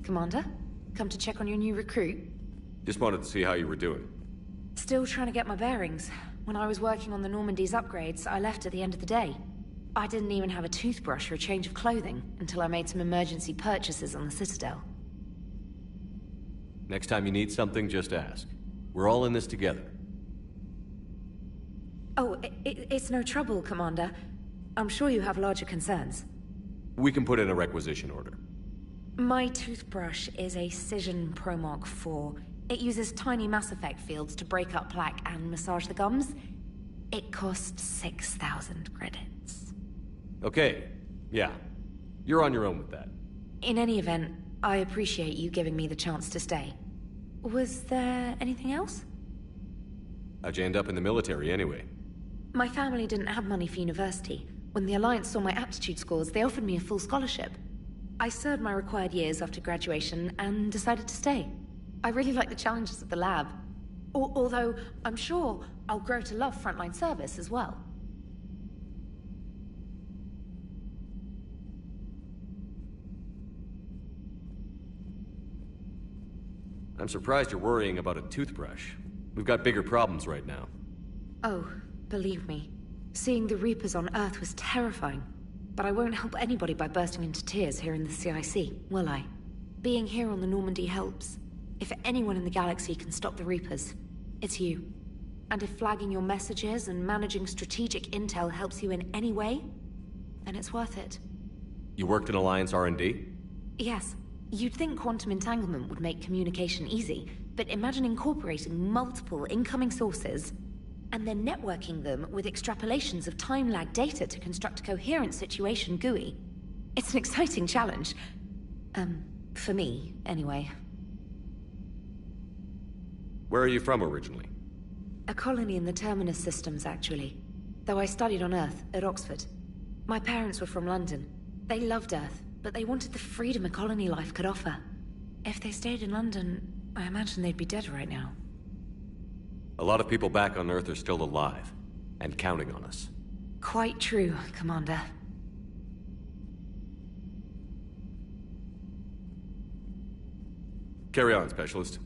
Commander? Come to check on your new recruit? Just wanted to see how you were doing. Still trying to get my bearings. When I was working on the Normandy's upgrades, I left at the end of the day. I didn't even have a toothbrush or a change of clothing until I made some emergency purchases on the Citadel. Next time you need something, just ask. We're all in this together. Oh, it's no trouble, Commander. I'm sure you have larger concerns. We can put in a requisition order. My toothbrush is a Cision Pro Mark IV. It uses tiny Mass Effect fields to break up plaque and massage the gums. It costs 6,000 credits. Okay, yeah. You're on your own with that. In any event, I appreciate you giving me the chance to stay. Was there anything else? How'd you end up in the military anyway? My family didn't have money for university. When the Alliance saw my aptitude scores, they offered me a full scholarship. I served my required years after graduation and decided to stay. I really like the challenges of the lab. Although, I'm sure I'll grow to love frontline service as well. I'm surprised you're worrying about a toothbrush. We've got bigger problems right now. Oh, believe me. Seeing the Reapers on Earth was terrifying. But I won't help anybody by bursting into tears here in the CIC, will I? Being here on the Normandy helps. If anyone in the galaxy can stop the Reapers, it's you. And if flagging your messages and managing strategic intel helps you in any way, then it's worth it. You worked in Alliance R&D? Yes. You'd think quantum entanglement would make communication easy, but imagine incorporating multiple incoming sources and then networking them with extrapolations of time-lag data to construct a coherent situation GUI. It's an exciting challenge. For me, anyway. Where are you from originally? A colony in the Terminus systems, actually. Though I studied on Earth, at Oxford. My parents were from London. They loved Earth, but they wanted the freedom a colony life could offer. If they stayed in London, I imagine they'd be dead right now. A lot of people back on Earth are still alive, and counting on us. Quite true, Commander. Carry on, Specialist.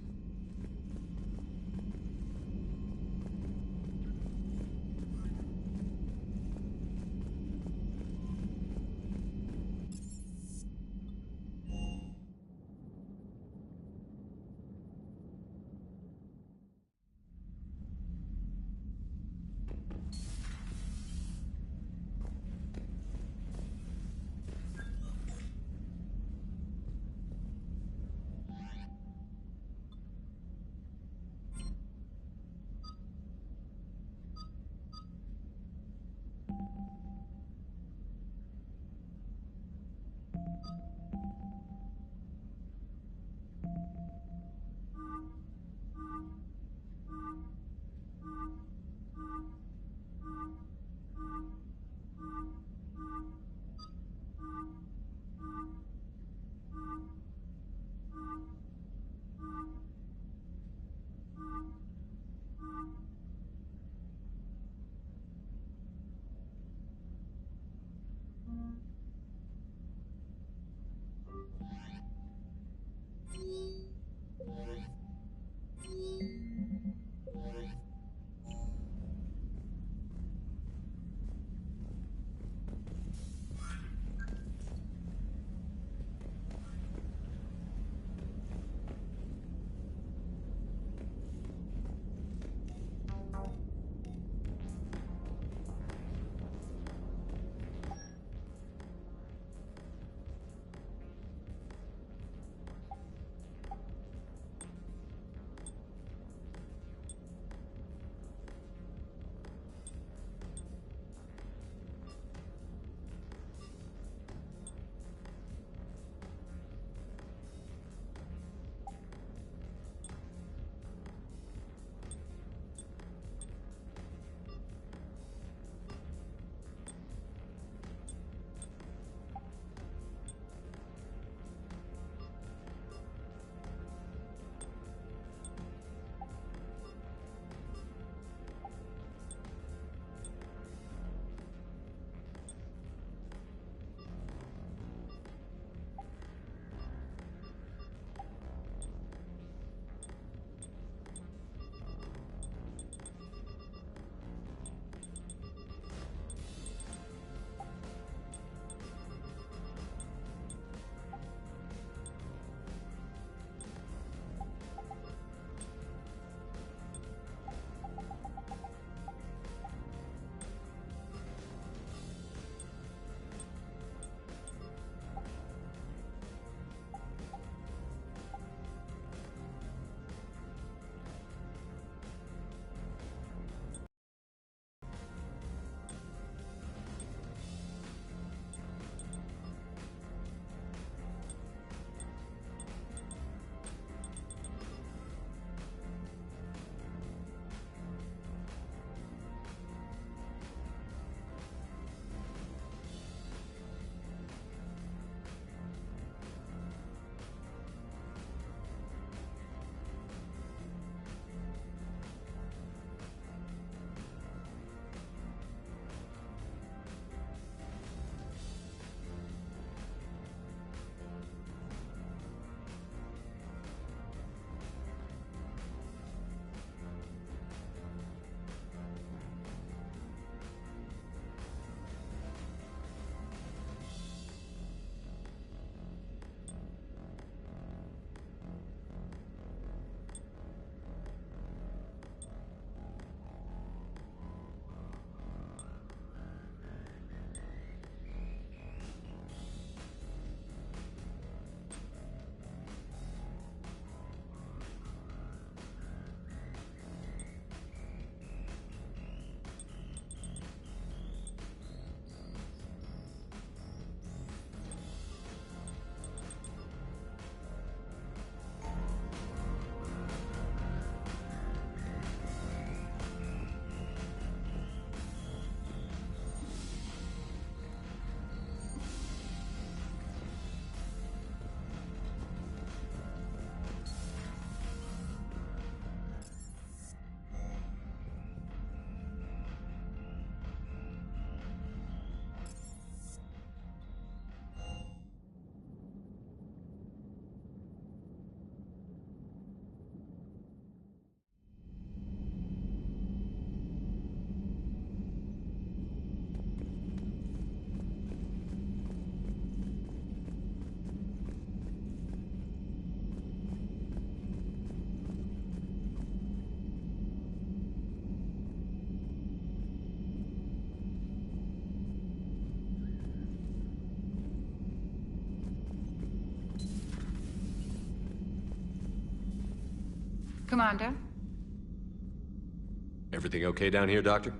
Commander? Everything okay down here, Doctor?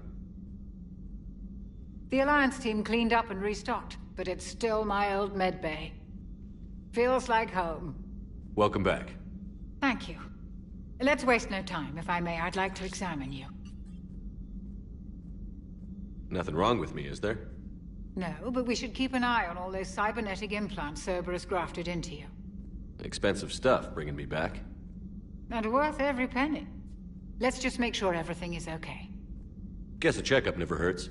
The Alliance team cleaned up and restocked, but it's still my old medbay. Feels like home. Welcome back. Thank you. Let's waste no time. If I may, I'd like to examine you. Nothing wrong with me, is there? No, but we should keep an eye on all those cybernetic implants Cerberus grafted into you. Expensive stuff bringing me back. And worth every penny. Let's just make sure everything is okay. Guess a checkup never hurts.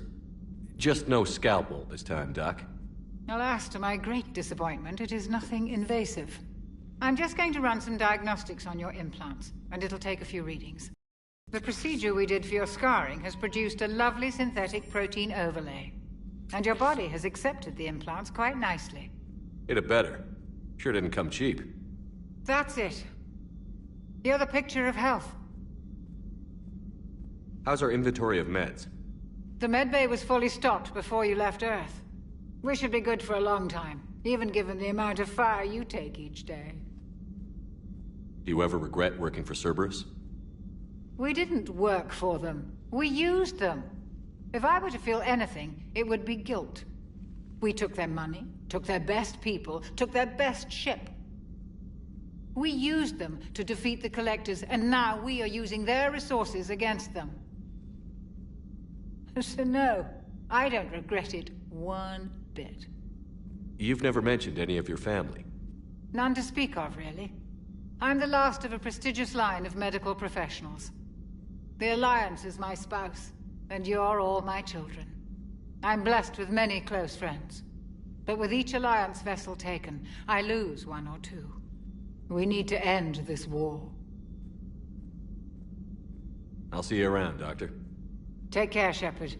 Just no scalpel this time, Doc. Alas, to my great disappointment, it is nothing invasive. I'm just going to run some diagnostics on your implants, and it'll take a few readings. The procedure we did for your scarring has produced a lovely synthetic protein overlay. And your body has accepted the implants quite nicely. It had better. Sure didn't come cheap. That's it. You're the picture of health. How's our inventory of meds? The medbay was fully stocked before you left Earth. We should be good for a long time, even given the amount of fire you take each day. Do you ever regret working for Cerberus? We didn't work for them. We used them. If I were to feel anything, it would be guilt. We took their money, took their best people, took their best ship. We used them to defeat the Collectors, and now we are using their resources against them. So no, I don't regret it one bit. You've never mentioned any of your family. None to speak of, really. I'm the last of a prestigious line of medical professionals. The Alliance is my spouse, and you're all my children. I'm blessed with many close friends. But with each Alliance vessel taken, I lose one or two. We need to end this war. I'll see you around, Doctor. Take care, Shepard.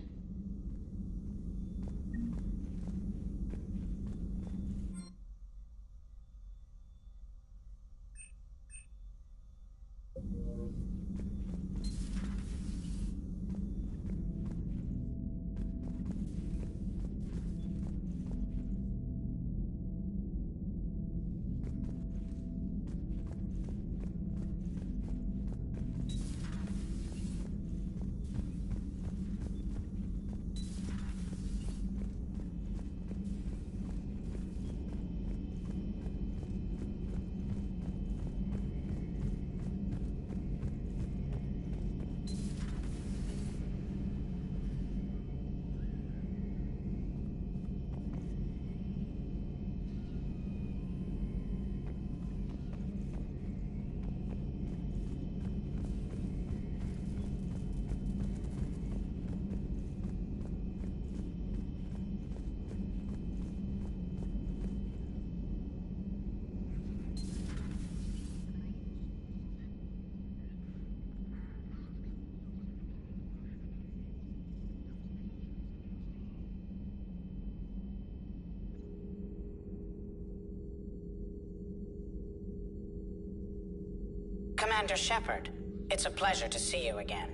Commander Shepard, it's a pleasure to see you again.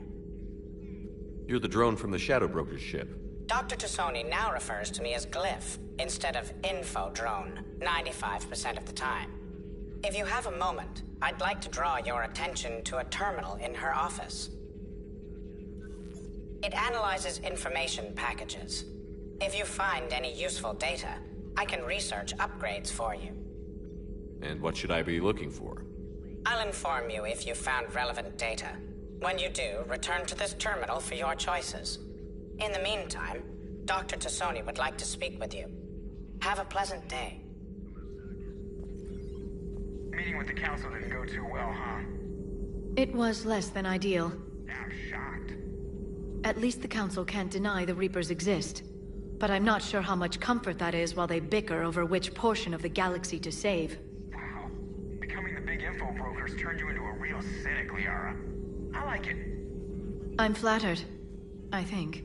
You're the drone from the Shadow Broker's ship. Dr. Tassoni now refers to me as Glyph, instead of Info Drone, 95% of the time. If you have a moment, I'd like to draw your attention to a terminal in her office. It analyzes information packages. If you find any useful data, I can research upgrades for you. And what should I be looking for? I'll inform you if you found relevant data. When you do, return to this terminal for your choices. In the meantime, Dr. Tassoni would like to speak with you. Have a pleasant day. Meeting with the council didn't go too well, huh? It was less than ideal. I'm shocked. At least the council can't deny the Reapers exist. But I'm not sure how much comfort that is while they bicker over which portion of the galaxy to save. Wow. Becoming the big info brokers turned you into a real cynic, Liara. I like it. I'm flattered. I think.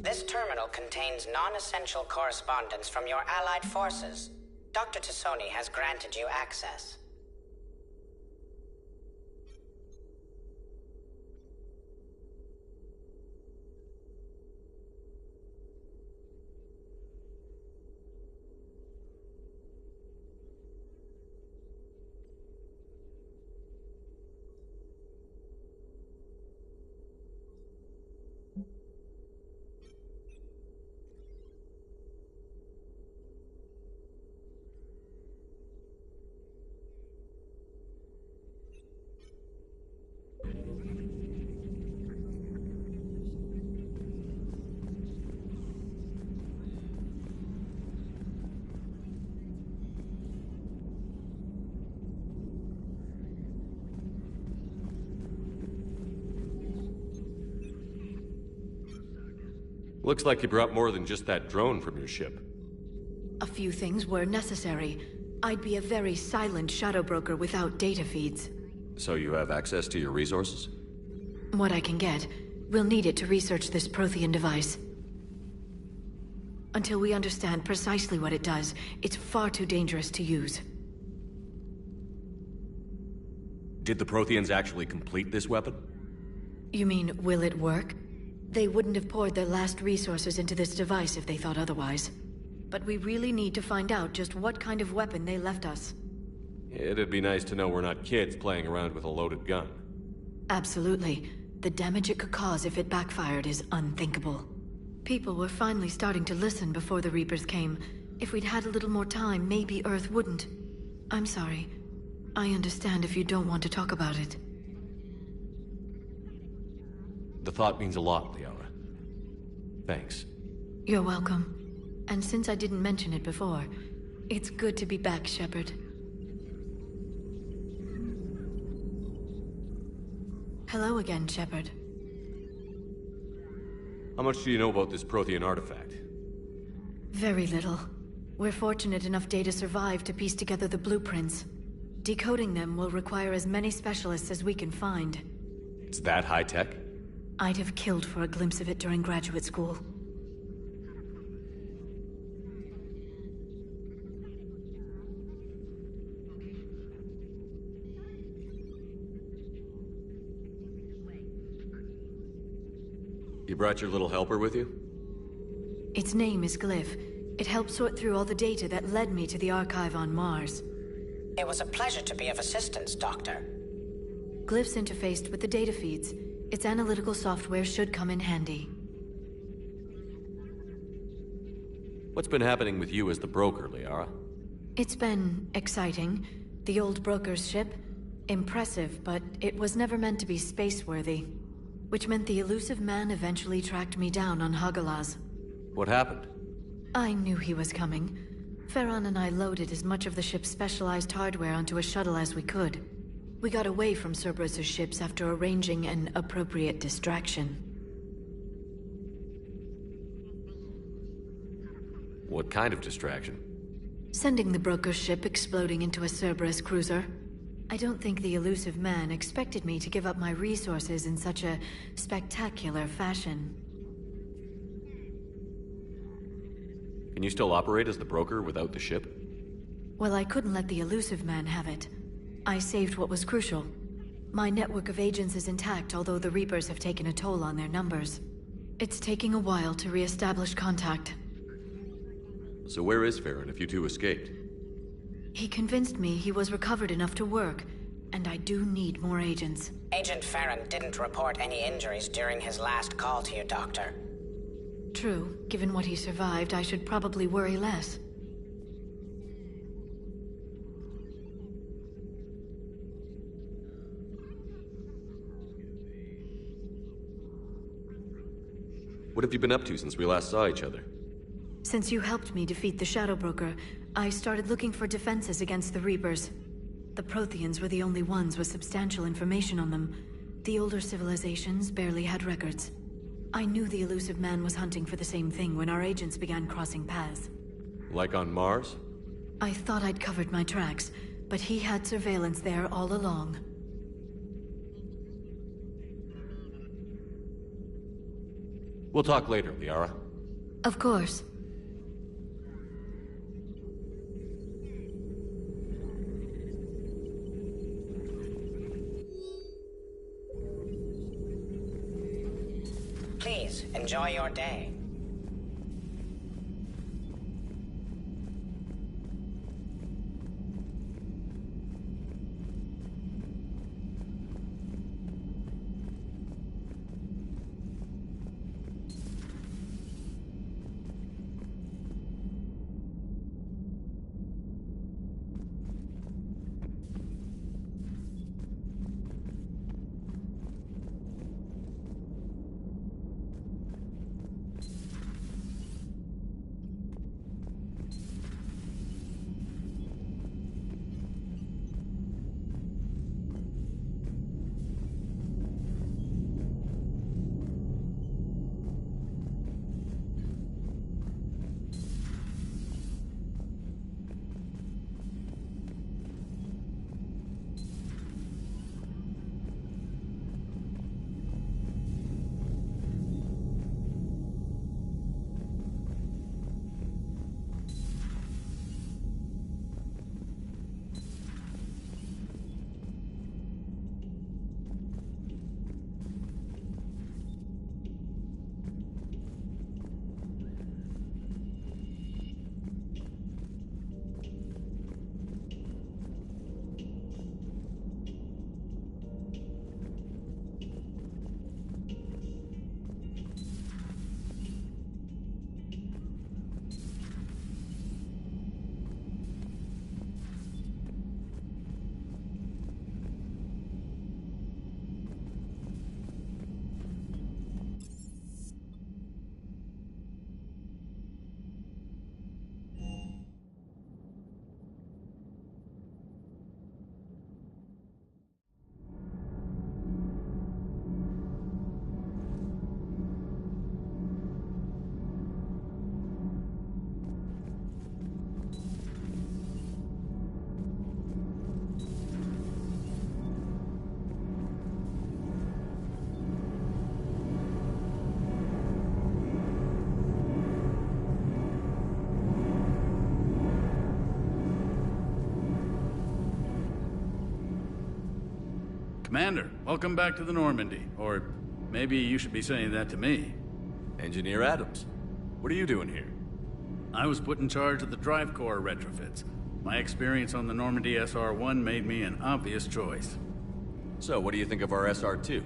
This terminal contains non-essential correspondence from your allied forces. Dr. Tassoni has granted you access. Looks like you brought more than just that drone from your ship. A few things were necessary. I'd be a very silent shadow broker without data feeds. So you have access to your resources? What I can get. We'll need it to research this Prothean device. Until we understand precisely what it does, it's far too dangerous to use. Did the Protheans actually complete this weapon? You mean, will it work? They wouldn't have poured their last resources into this device if they thought otherwise. But we really need to find out just what kind of weapon they left us. It'd be nice to know we're not kids playing around with a loaded gun. Absolutely. The damage it could cause if it backfired is unthinkable. People were finally starting to listen before the Reapers came. If we'd had a little more time, maybe Earth wouldn't. I'm sorry. I understand if you don't want to talk about it. The thought means a lot, Liara. Thanks. You're welcome. And since I didn't mention it before, it's good to be back, Shepard. Hello again, Shepard. How much do you know about this Prothean artifact? Very little. We're fortunate enough Data survived to piece together the blueprints. Decoding them will require as many specialists as we can find. It's that high-tech? I'd have killed for a glimpse of it during graduate school. You brought your little helper with you? Its name is Glyph. It helped sort through all the data that led me to the archive on Mars. It was a pleasure to be of assistance, Doctor. Glyph's interfaced with the data feeds. Its analytical software should come in handy. What's been happening with you as the broker, Liara? It's been exciting. The old broker's ship? Impressive, but it was never meant to be space-worthy. Which meant the elusive man eventually tracked me down on Hagalaz. What happened? I knew he was coming. Farron and I loaded as much of the ship's specialized hardware onto a shuttle as we could. We got away from Cerberus' ships after arranging an appropriate distraction. What kind of distraction? Sending the broker's ship exploding into a Cerberus cruiser. I don't think the elusive man expected me to give up my resources in such a spectacular fashion. Can you still operate as the broker without the ship? Well, I couldn't let the elusive man have it. I saved what was crucial. My network of agents is intact, although the Reapers have taken a toll on their numbers. It's taking a while to re-establish contact. So where is Farron if you two escaped? He convinced me he was recovered enough to work, and I do need more agents. Agent Farron didn't report any injuries during his last call to you, Doctor. True. Given what he survived, I should probably worry less. What have you been up to since we last saw each other? Since you helped me defeat the Shadow Broker, I started looking for defenses against the Reapers. The Protheans were the only ones with substantial information on them. The older civilizations barely had records. I knew the elusive man was hunting for the same thing when our agents began crossing paths. Like on Mars? I thought I'd covered my tracks, but he had surveillance there all along. We'll talk later, Liara. Of course. Please, enjoy your day. Commander, welcome back to the Normandy. Or maybe you should be saying that to me. Engineer Adams, what are you doing here? I was put in charge of the drive core retrofits. My experience on the Normandy SR-1 made me an obvious choice. So, what do you think of our SR-2?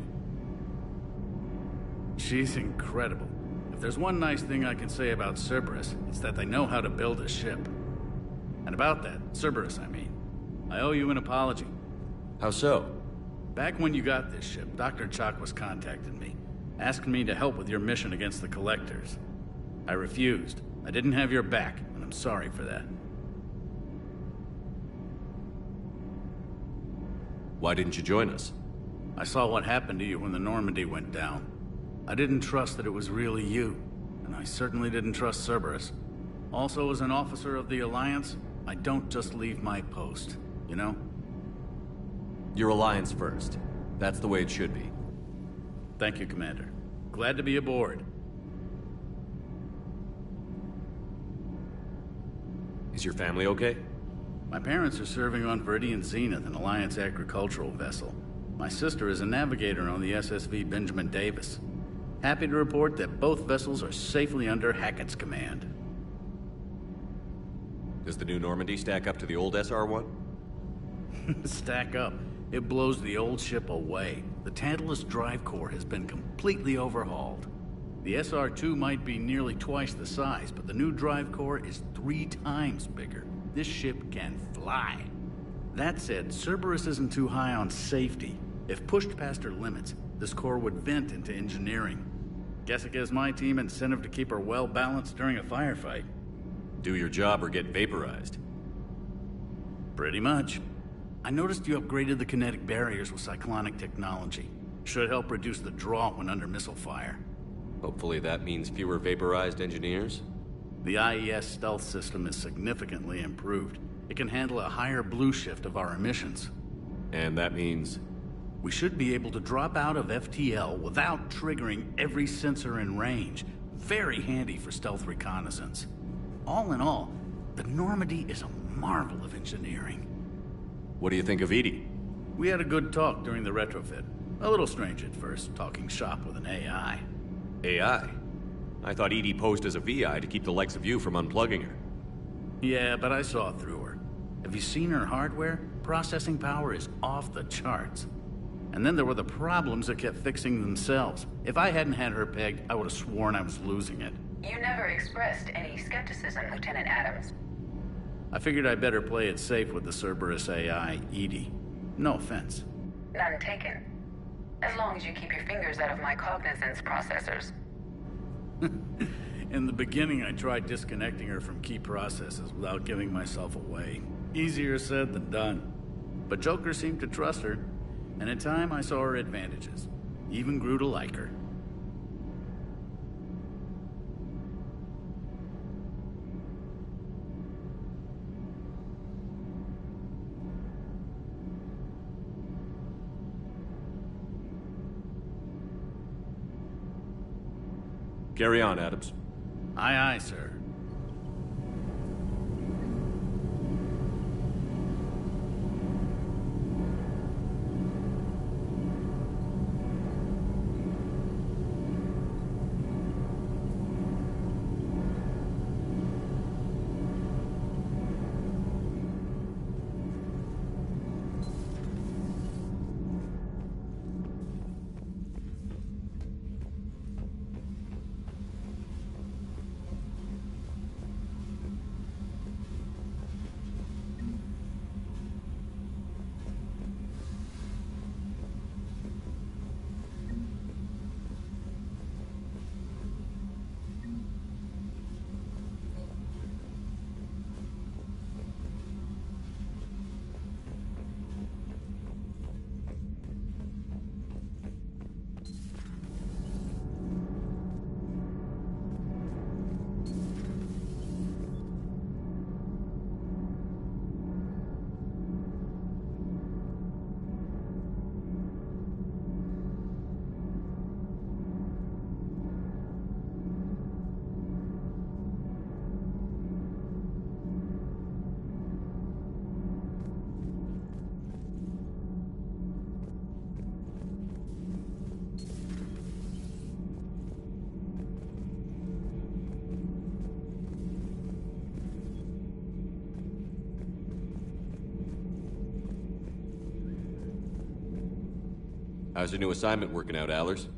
She's incredible. If there's one nice thing I can say about Cerberus, it's that they know how to build a ship. And about that, Cerberus, I mean, I owe you an apology. How so? Back when you got this ship, Dr. Chakwas contacted me, asking me to help with your mission against the Collectors. I refused. I didn't have your back, and I'm sorry for that. Why didn't you join us? I saw what happened to you when the Normandy went down. I didn't trust that it was really you, and I certainly didn't trust Cerberus. Also, as an officer of the Alliance, I don't just leave my post, you know? Your Alliance first. That's the way it should be. Thank you, Commander. Glad to be aboard. Is your family okay? My parents are serving on Viridian Zenith, an Alliance agricultural vessel. My sister is a navigator on the SSV Benjamin Davis. Happy to report that both vessels are safely under Hackett's command. Does the new Normandy stack up to the old SR-1? Stack up. It blows the old ship away. The Tantalus drive core has been completely overhauled. The SR-2 might be nearly twice the size, but the new drive core is 3 times bigger. This ship can fly. That said, Cerberus isn't too high on safety. If pushed past her limits, this core would vent into engineering. Guess it gives my team incentive to keep her well balanced during a firefight. Do your job or get vaporized. Pretty much. I noticed you upgraded the kinetic barriers with cyclonic technology. Should help reduce the draw when under missile fire. Hopefully that means fewer vaporized engineers? The IES stealth system is significantly improved. It can handle a higher blue shift of our emissions. And that means? We should be able to drop out of FTL without triggering every sensor in range. Very handy for stealth reconnaissance. All in all, the Normandy is a marvel of engineering. What do you think of Edie? We had a good talk during the retrofit. A little strange at first, talking shop with an AI. AI? I thought Edie posed as a VI to keep the likes of you from unplugging her. Yeah, but I saw through her. Have you seen her hardware? Processing power is off the charts. And then there were the problems that kept fixing themselves. If I hadn't had her pegged, I would have sworn I was losing it. You never expressed any skepticism, Lieutenant Adams. I figured I'd better play it safe with the Cerberus AI, Edie. No offense. None taken. As long as you keep your fingers out of my cognizance processors. In the beginning, I tried disconnecting her from key processes without giving myself away. Easier said than done. But Joker seemed to trust her, and in time I saw her advantages. Even grew to like her. Carry on, Adams. Aye, aye, sir. How's your new assignment working out, Allers?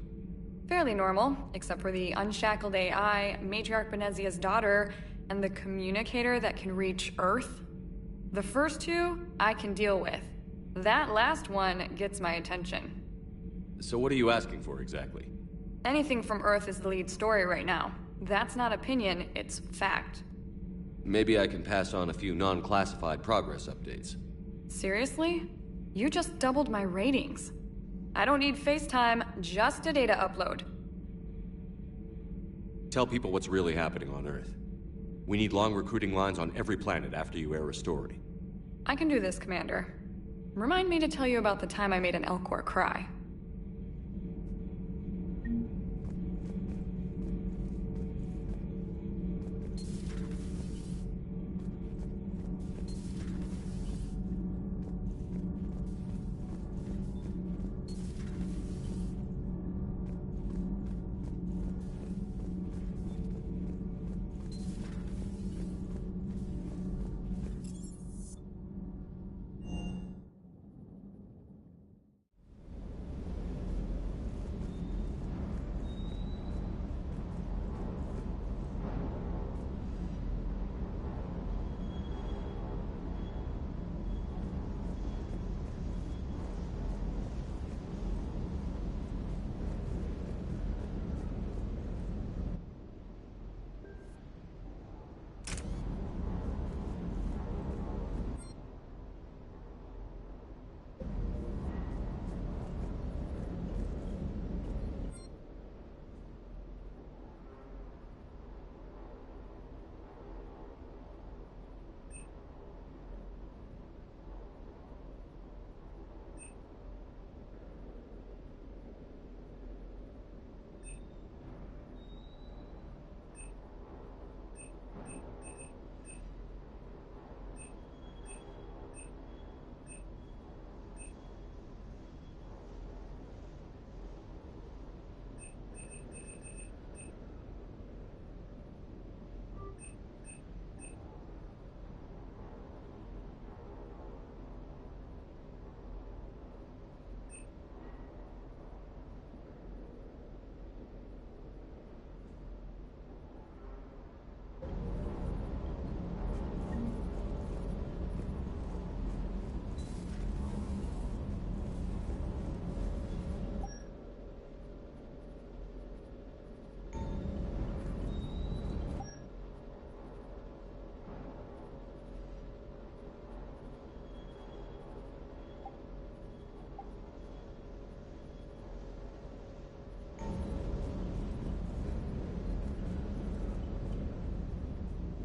Fairly normal, except for the unshackled AI, Matriarch Benezia's daughter, and the communicator that can reach Earth. The first two, I can deal with. That last one gets my attention. So what are you asking for, exactly? Anything from Earth is the lead story right now. That's not opinion, it's fact. Maybe I can pass on a few non-classified progress updates. Seriously? You just doubled my ratings. I don't need FaceTime, just a data upload. Tell people what's really happening on Earth. We need long recruiting lines on every planet after you air a story. I can do this, Commander. Remind me to tell you about the time I made an Elcor cry.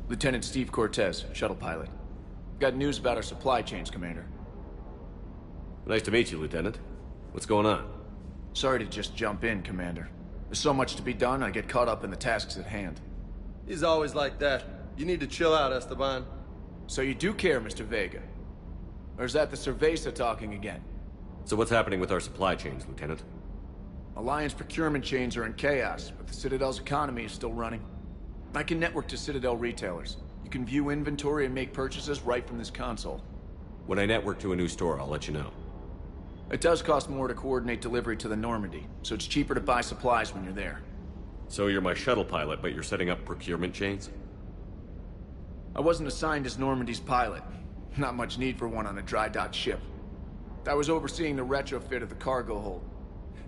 Lieutenant Steve Cortez, shuttle pilot. Got news about our supply chains, Commander. Nice to meet you, Lieutenant. What's going on? Sorry to just jump in, Commander. There's so much to be done, I get caught up in the tasks at hand. He's always like that. You need to chill out, Esteban. So you do care, Mr. Vega? Or is that the Cerveza talking again? So what's happening with our supply chains, Lieutenant? Alliance procurement chains are in chaos, but the Citadel's economy is still running. I can network to Citadel retailers. You can view inventory and make purchases right from this console. When I network to a new store, I'll let you know. It does cost more to coordinate delivery to the Normandy, so it's cheaper to buy supplies when you're there. So you're my shuttle pilot, but you're setting up procurement chains? I wasn't assigned as Normandy's pilot. Not much need for one on a dry dock ship. I was overseeing the retrofit of the cargo hold.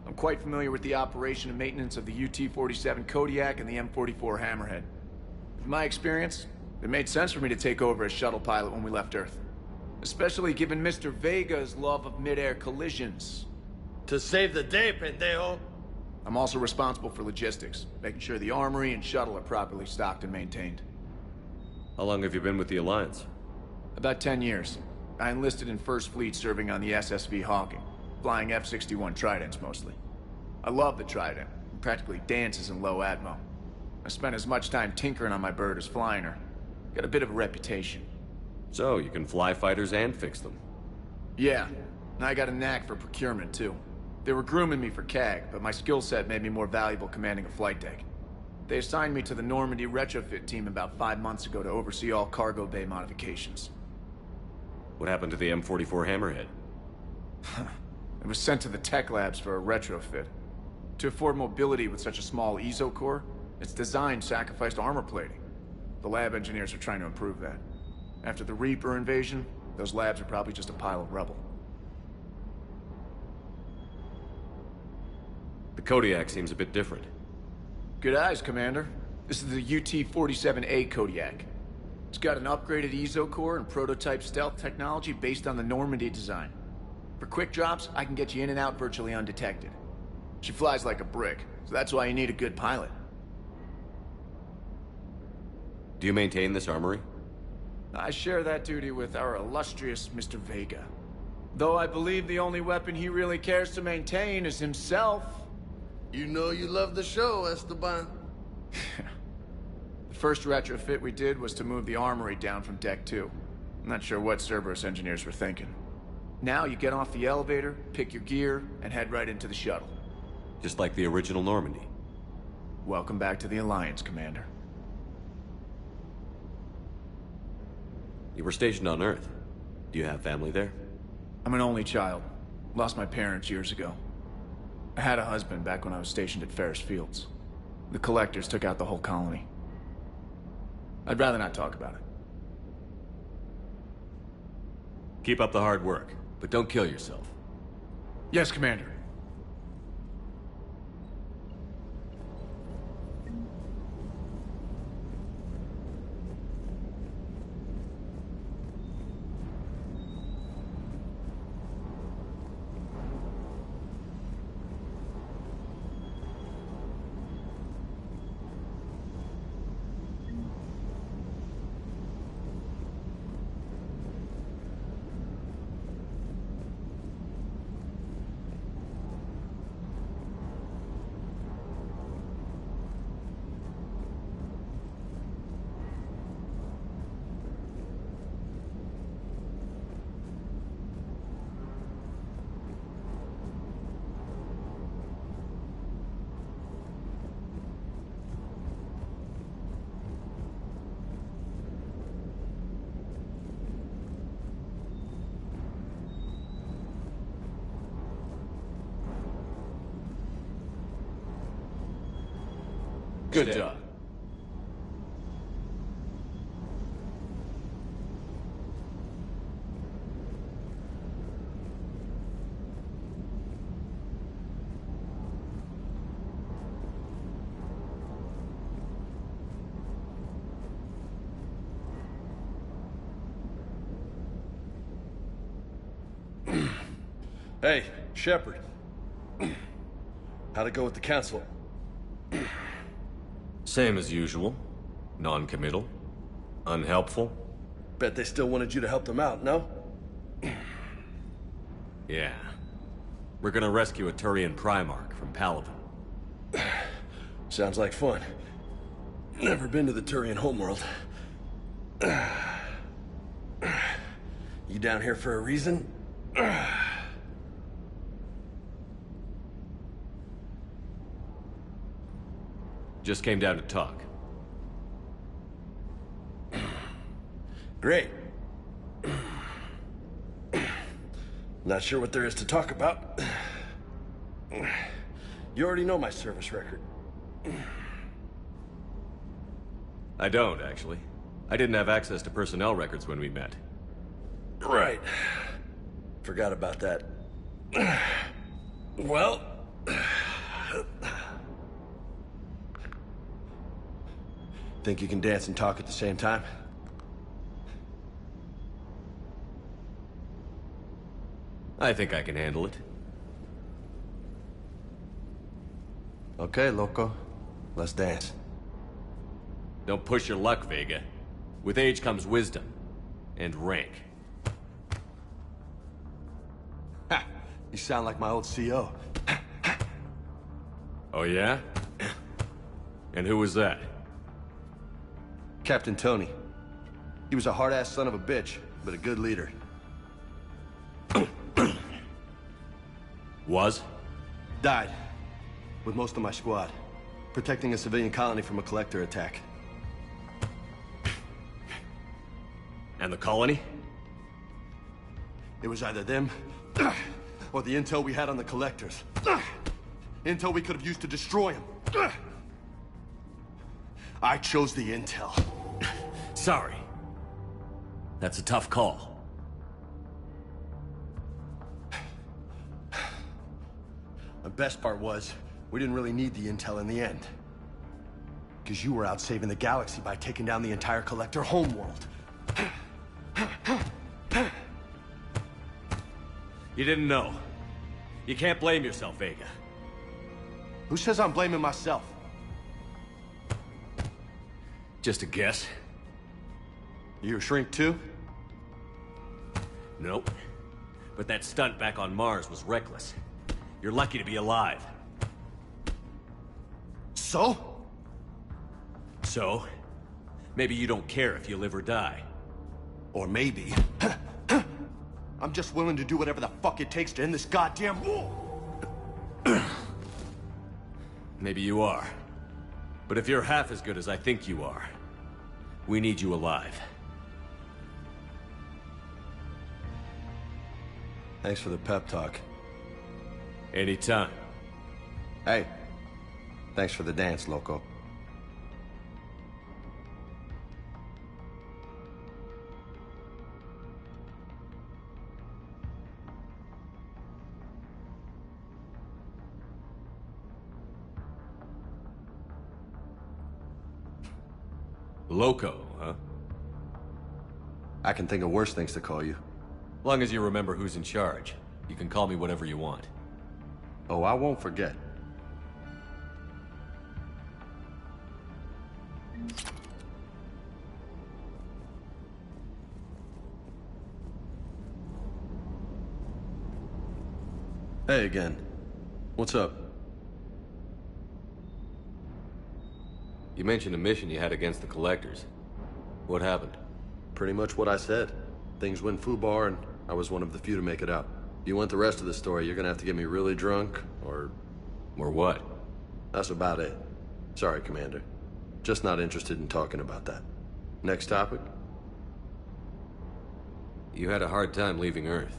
I'm quite familiar with the operation and maintenance of the UT-47 Kodiak and the M44 Hammerhead. From my experience, it made sense for me to take over as shuttle pilot when we left Earth. Especially given Mr. Vega's love of mid-air collisions. To save the day, pendejo! I'm also responsible for logistics, making sure the armory and shuttle are properly stocked and maintained. How long have you been with the Alliance? About 10 years. I enlisted in First Fleet serving on the SSV Hawking, flying F-61 Tridents mostly. I love the Trident. It practically dances in low atmo. I spent as much time tinkering on my bird as flying her. Got a bit of a reputation. So, you can fly fighters and fix them? Yeah, and I got a knack for procurement too. They were grooming me for CAG, but my skill set made me more valuable commanding a flight deck. They assigned me to the Normandy retrofit team about 5 months ago to oversee all cargo bay modifications. What happened to the M44 Hammerhead? It was sent to the tech labs for a retrofit. To afford mobility with such a small ESO core, its design sacrificed armor plating. The lab engineers are trying to improve that. After the Reaper invasion, those labs are probably just a pile of rubble. The Kodiak seems a bit different. Good eyes, Commander. This is the UT-47A Kodiak. It's got an upgraded ESO core and prototype stealth technology based on the Normandy design. For quick drops, I can get you in and out virtually undetected. She flies like a brick, so that's why you need a good pilot. Do you maintain this armory? I share that duty with our illustrious Mr. Vega. Though I believe the only weapon he really cares to maintain is himself. You know you love the show, Esteban. The first retrofit we did was to move the armory down from Deck 2. I'm not sure what Cerberus engineers were thinking. Now you get off the elevator, pick your gear, and head right into the shuttle. Just like the original Normandy. Welcome back to the Alliance, Commander. You were stationed on Earth. Do you have family there? I'm an only child. Lost my parents years ago. I had a husband back when I was stationed at Ferris Fields. The Collectors took out the whole colony. I'd rather not talk about it. Keep up the hard work, but don't kill yourself. Yes, Commander. Good job. Hey, Shepard. How'd it go with the council? Same as usual. Non-committal. Unhelpful? Bet they still wanted you to help them out, no? Yeah. We're gonna rescue a Turian Primarch from Paladin. Sounds like fun. Never been to the Turian homeworld. You down here for a reason? Just came down to talk. Great. Not sure what there is to talk about. You already know my service record. I don't, actually. I didn't have access to personnel records when we met. Right. Forgot about that. Well... Think you can dance and talk at the same time? I think I can handle it. Okay, loco. Let's dance. Don't push your luck, Vega. With age comes wisdom. And rank. Ha! You sound like my old CO. Oh yeah? And who was that? Captain Tony. He was a hard-ass son of a bitch, but a good leader. Was? Died. With most of my squad. Protecting a civilian colony from a collector attack. And the colony? It was either them, or the intel we had on the collectors. Intel we could have used to destroy them. I chose the intel. Sorry. That's a tough call. The best part was, we didn't really need the intel in the end. Because you were out saving the galaxy by taking down the entire collector homeworld. You didn't know. You can't blame yourself, Vega. Who says I'm blaming myself? Just a guess. You a shrink too? Nope. But that stunt back on Mars was reckless. You're lucky to be alive. So? So? Maybe you don't care if you live or die. Or maybe... I'm just willing to do whatever the fuck it takes to end this goddamn war! Maybe you are. But if you're half as good as I think you are, we need you alive. Thanks for the pep talk. Anytime. Hey, thanks for the dance, loco. Loco, huh? I can think of worse things to call you. Long as you remember who's in charge, you can call me whatever you want. Oh, I won't forget. Hey again. What's up? You mentioned a mission you had against the Collectors. What happened? Pretty much what I said. Things went foobar, and I was one of the few to make it out. If you want the rest of the story, you're gonna have to get me really drunk, or... Or what? That's about it. Sorry, Commander. Just not interested in talking about that. Next topic? You had a hard time leaving Earth.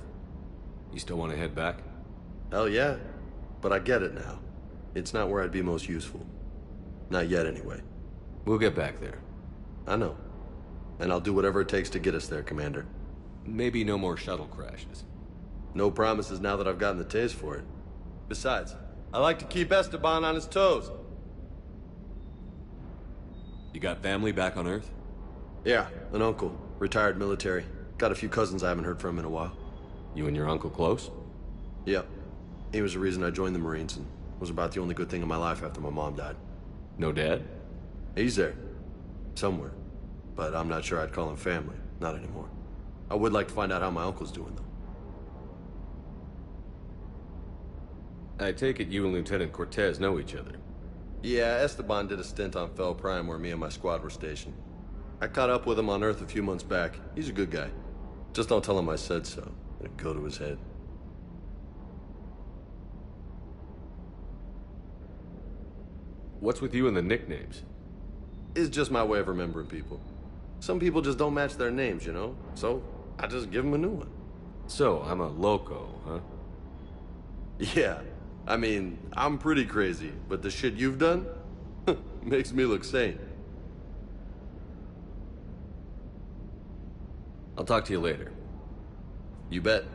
You still want to head back? Hell yeah. But I get it now. It's not where I'd be most useful. Not yet, anyway. We'll get back there. I know. And I'll do whatever it takes to get us there, Commander. Maybe no more shuttle crashes. No promises now that I've gotten the taste for it. Besides, I like to keep Esteban on his toes. You got family back on Earth? Yeah, an uncle. Retired military. Got a few cousins I haven't heard from in a while. You and your uncle close? Yep. He was the reason I joined the Marines and was about the only good thing in my life after my mom died. No dad? He's there. Somewhere. but I'm not sure I'd call him family. Not anymore. I would like to find out how my uncle's doing, though. I take it you and Lieutenant Cortez know each other. Yeah, Esteban did a stint on Fel Prime where me and my squad were stationed. I caught up with him on Earth a few months back. He's a good guy. Just don't tell him I said so. It'd go to his head. What's with you and the nicknames? It's just my way of remembering people. Some people just don't match their names, you know? So, I just give them a new one. So, I'm a loco, huh? Yeah. I mean, I'm pretty crazy, but the shit you've done makes me look sane. I'll talk to you later. You bet.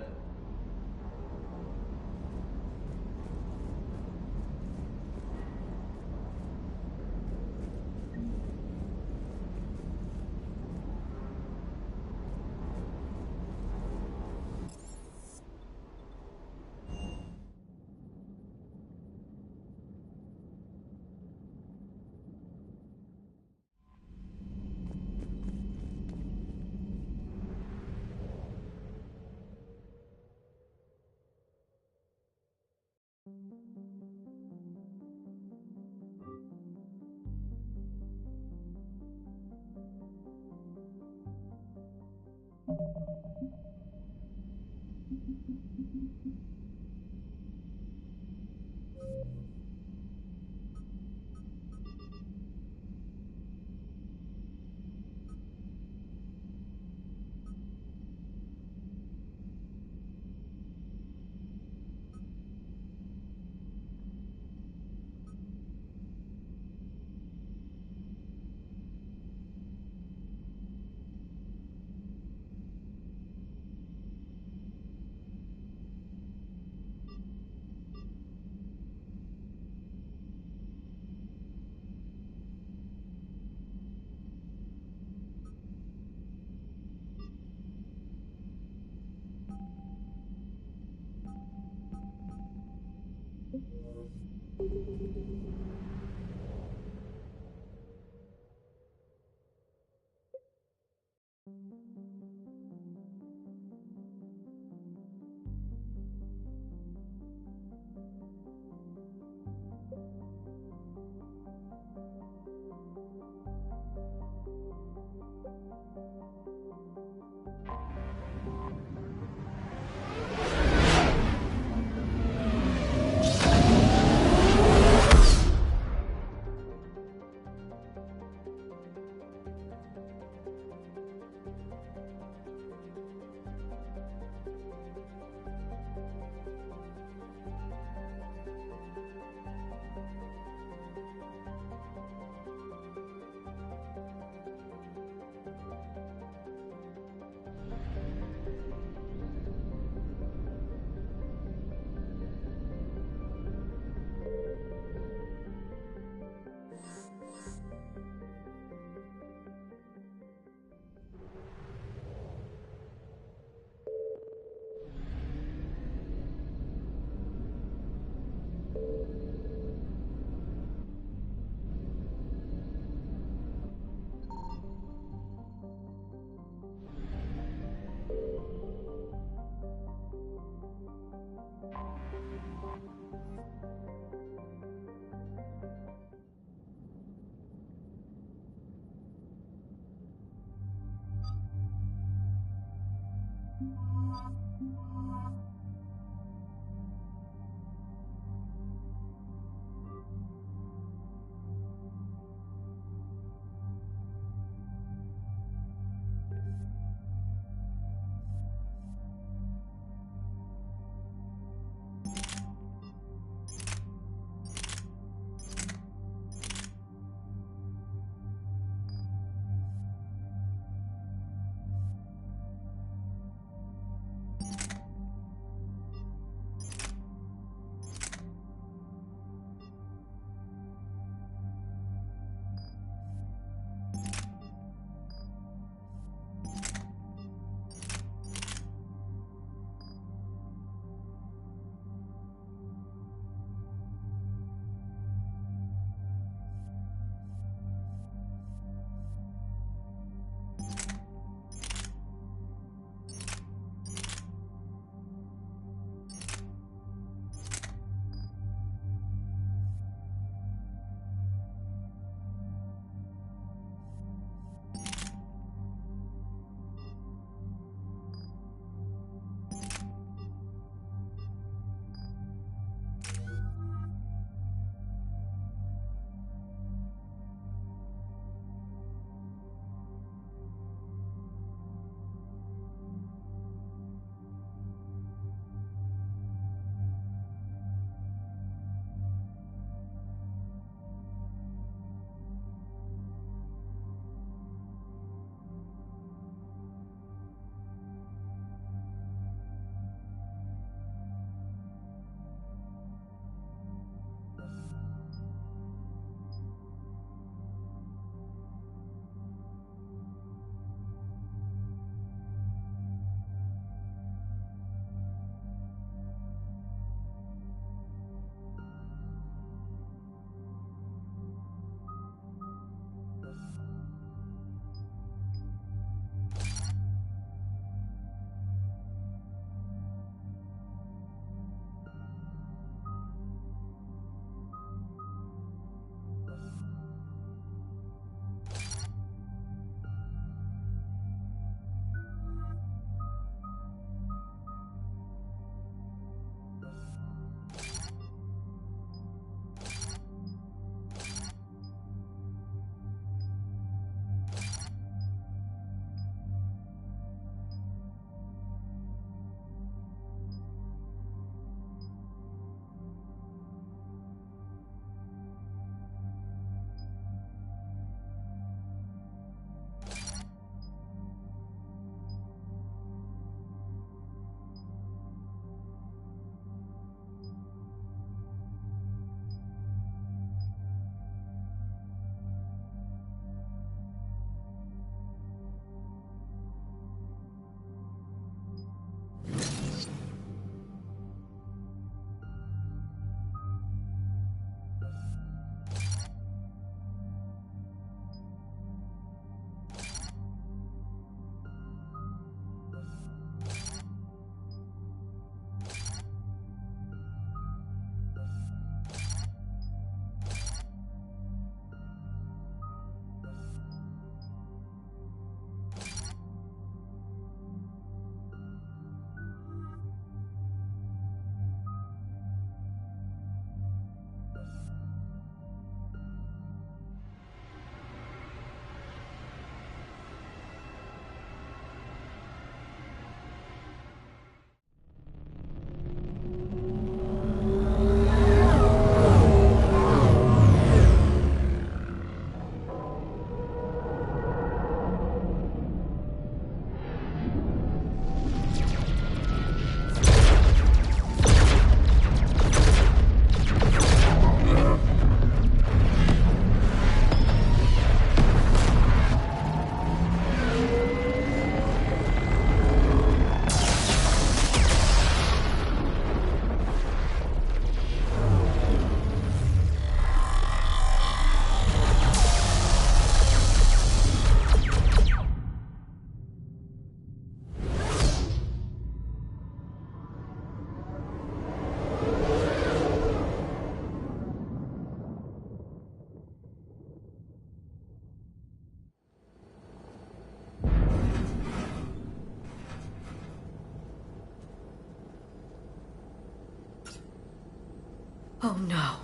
Oh no.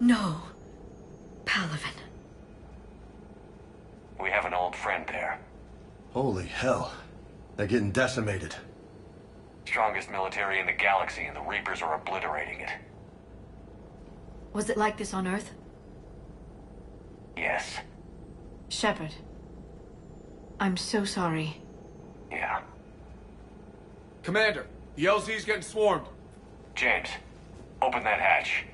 No. Palaven. We have an old friend there. Holy hell. They're getting decimated. Strongest military in the galaxy, and the Reapers are obliterating it. Was it like this on Earth? Yes. Shepard. I'm so sorry. Yeah. Commander, the LZ's getting swarmed. James, open that hatch.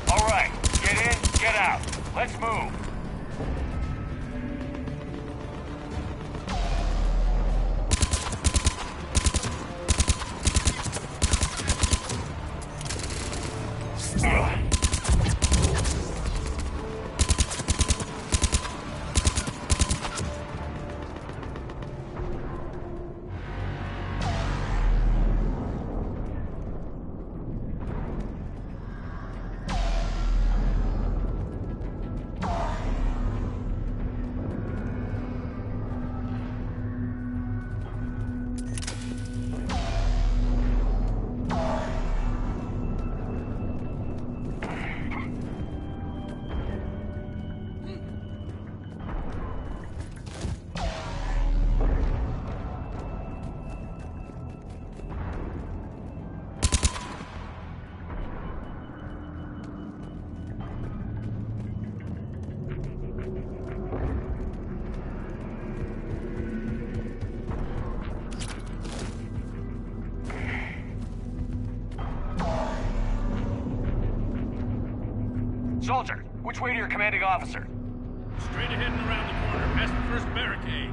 All right, get in, get out. Let's move. Soldier, which way to your commanding officer? Straight ahead and around the corner, past the first barricade.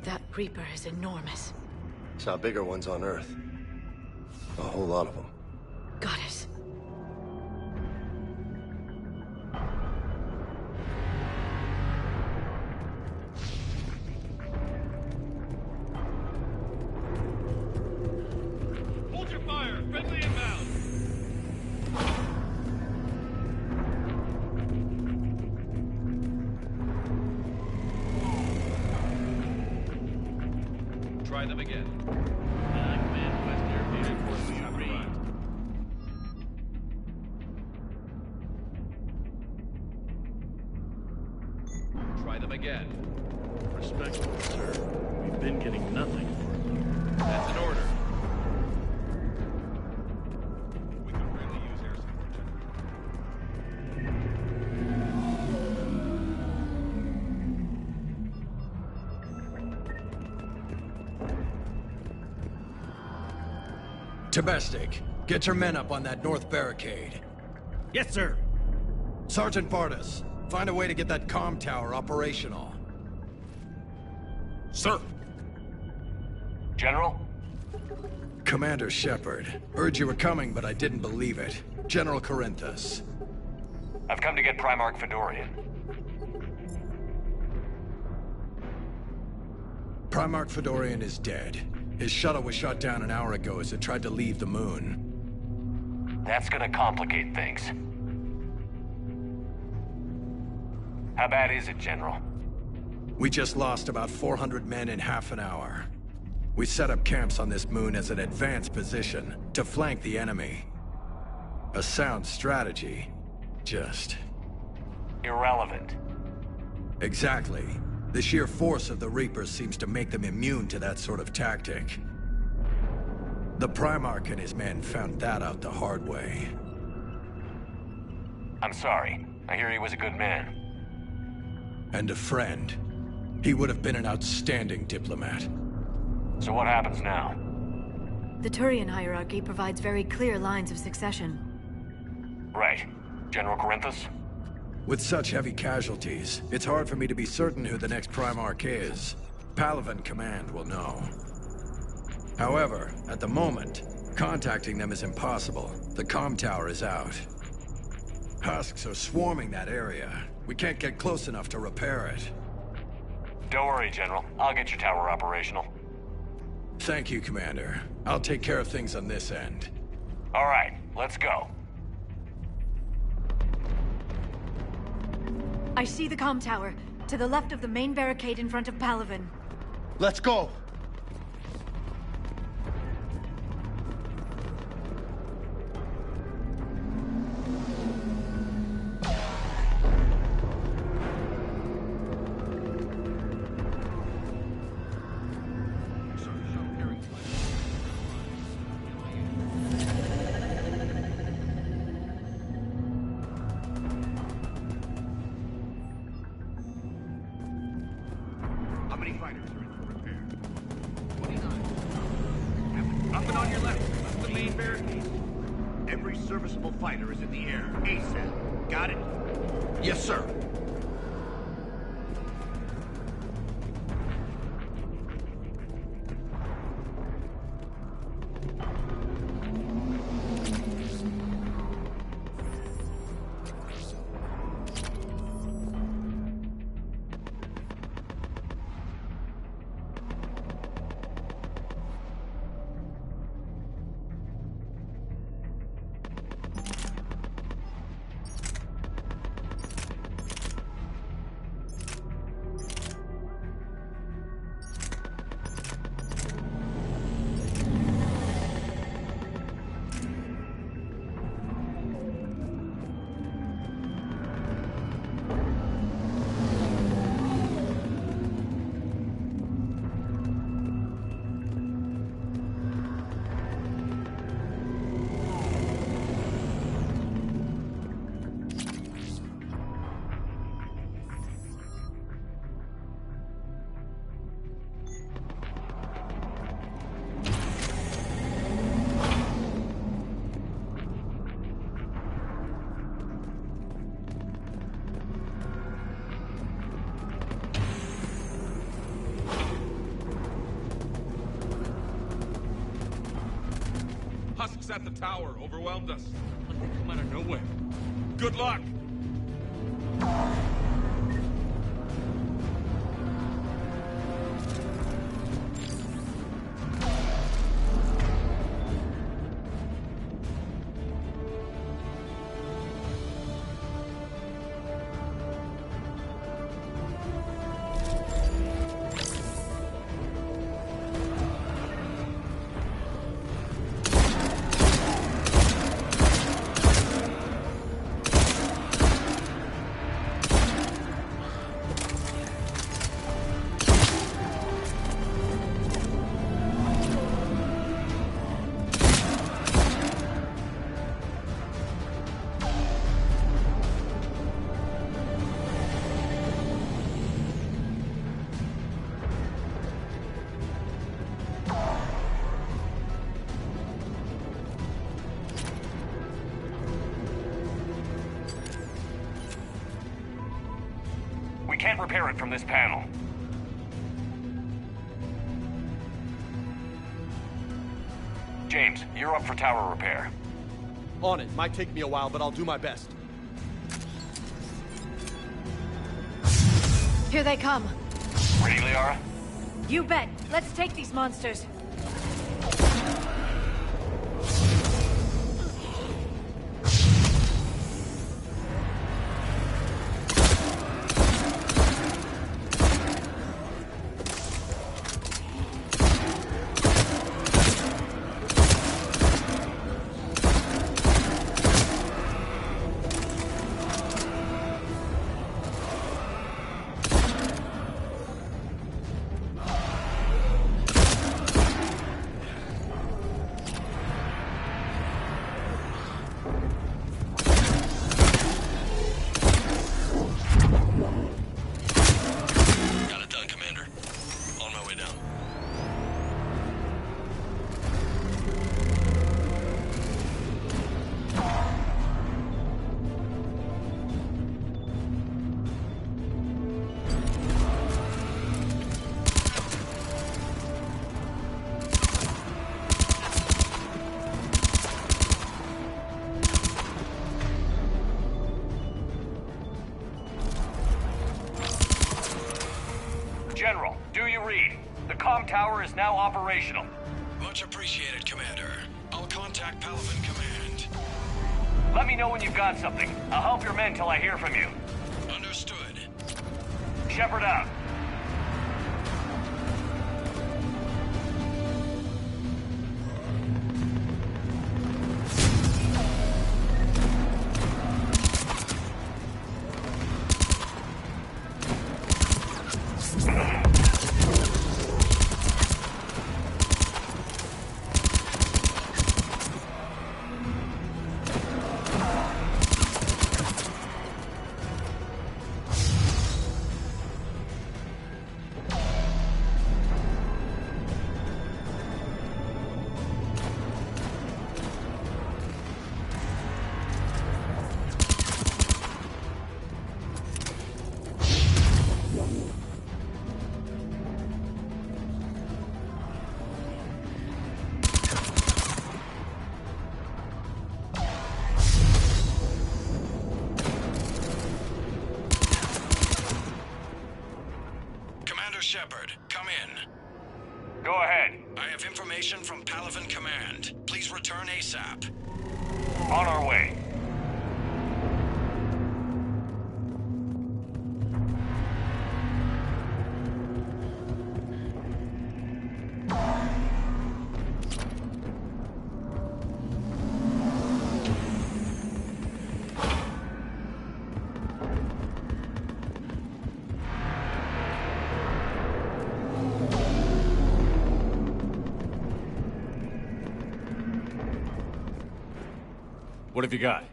That Reaper is enormous. Saw bigger ones on Earth. A whole lot of them. Got it. Hold your fire! Friendly inbound! Try them again. Command West Air Data Force arrived. Try them again. Respectful, sir. We've been getting nothing. That's an order. We can really use air support. Domestic, get your men up on that north barricade. Yes, sir. Sergeant Bartis, find a way to get that comm tower operational. Sir. General? Commander Shepard. Heard you were coming, but I didn't believe it. General Corinthus. I've come to get Primarch Fedorian. Primarch Fedorian is dead. His shuttle was shot down an hour ago as it tried to leave the moon. That's gonna complicate things. How bad is it, General? We just lost about 400 men in half an hour. We set up camps on this moon as an advanced position to flank the enemy. A sound strategy. Just... irrelevant. Exactly. The sheer force of the Reapers seems to make them immune to that sort of tactic. The Primarch and his men found that out the hard way. I'm sorry. I hear he was a good man. and a friend. He would have been an outstanding diplomat. So what happens now? The Turian hierarchy provides very clear lines of succession. Right. General Corinthus? With such heavy casualties, it's hard for me to be certain who the next Primarch is. Palaven Command will know. However, at the moment, contacting them is impossible. The comm tower is out. Husks are swarming that area. We can't get close enough to repair it. Don't worry, General. I'll get your tower operational. Thank you, Commander. I'll take care of things on this end. All right, let's go. I see the comm tower, to the left of the main barricade in front of Palaven. Let's go! Fighter is in the air. ASAP. Got it? Yes, sir. Husks at the tower overwhelmed us. Like they come out of nowhere. Good luck! We can't repair it from this panel. James, you're up for tower repair. On it. Might take me a while, but I'll do my best. Here they come. Ready, Liara? You bet. Let's take these monsters. tower is now operational. Much appreciated, Commander. I'll contact Palaven Command. Let me know when you've got something. I'll help your men till I hear from you. Understood. Shepard out. Shepard, come in. Go ahead. I have information from Palaven Command. Please return ASAP. On our way. What have you got?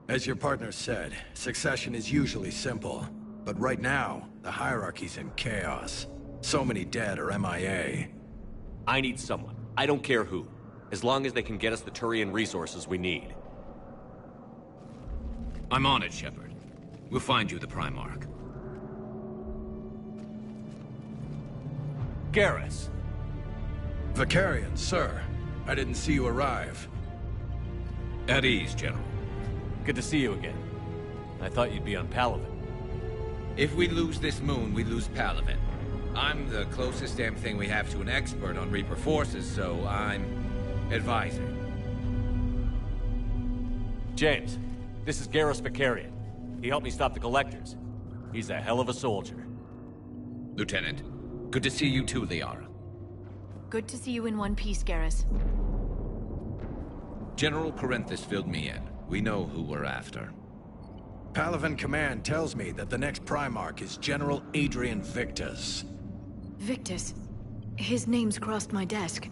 As your partner said, succession is usually simple. But right now, the hierarchy's in chaos. So many dead or MIA. I need someone. I don't care who. As long as they can get us the Turian resources we need. I'm on it, Shepard. We'll find you the Primarch. Garrus. Vicarian, sir. I didn't see you arrive. At ease, General. Good to see you again. I thought you'd be on Palaven. If we lose this moon, we lose Palaven. I'm the closest damn thing we have to an expert on Reaper forces, so I'm advising. James, this is Garrus Vicarian. He helped me stop the Collectors. He's a hell of a soldier. Lieutenant, good to see you too, Liara. Good to see you in one piece, Garrus. General Corinthus filled me in. We know who we're after. Palaven Command tells me that the next Primarch is General Adrian Victus. Victus? His name's crossed my desk.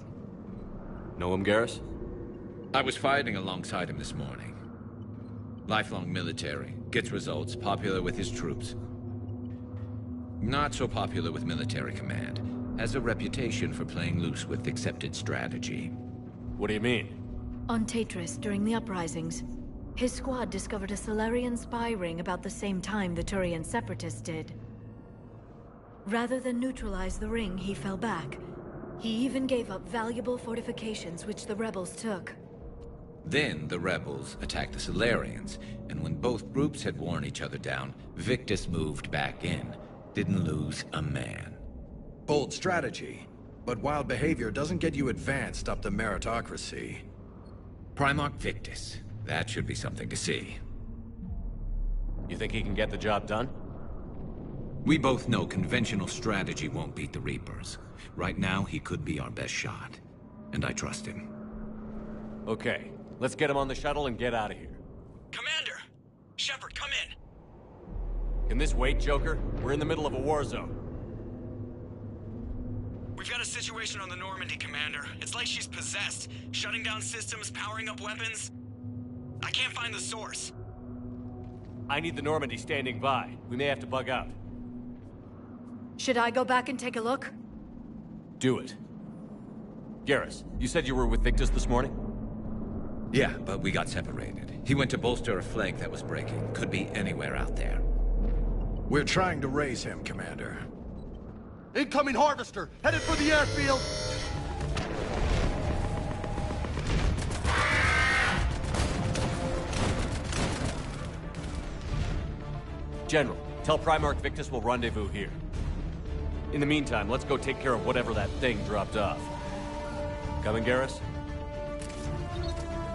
Know him, Garrus? I was fighting alongside him this morning. Lifelong military, gets results, popular with his troops. Not so popular with military command. Has a reputation for playing loose with accepted strategy. What do you mean? On Tatris, during the uprisings, his squad discovered a Solarian spy ring about the same time the Turian separatists did. Rather than neutralize the ring, he fell back. He even gave up valuable fortifications which the rebels took. Then the rebels attacked the Solarians, and when both groups had worn each other down, Victus moved back in. Didn't lose a man. Bold strategy, but wild behavior doesn't get you advanced up the meritocracy. Primarch Victus. That should be something to see. You think he can get the job done? We both know conventional strategy won't beat the Reapers. Right now, he could be our best shot. And I trust him. Okay, let's get him on the shuttle and get out of here. Commander! Shepard, come in! Can this wait, Joker? We're in the middle of a war zone. We've got a situation on the Normandy, Commander. It's like she's possessed. Shutting down systems, powering up weapons. I can't find the source. I need the Normandy standing by. We may have to bug out. Should I go back and take a look? Do it. Garrus, you said you were with Victus this morning? Yeah, but we got separated. He went to bolster a flank that was breaking. Could be anywhere out there. We're trying to raise him, Commander. Incoming Harvester! Headed for the airfield! General, tell Primarch Victus we'll rendezvous here. In the meantime, let's go take care of whatever that thing dropped off. Coming, Garrus?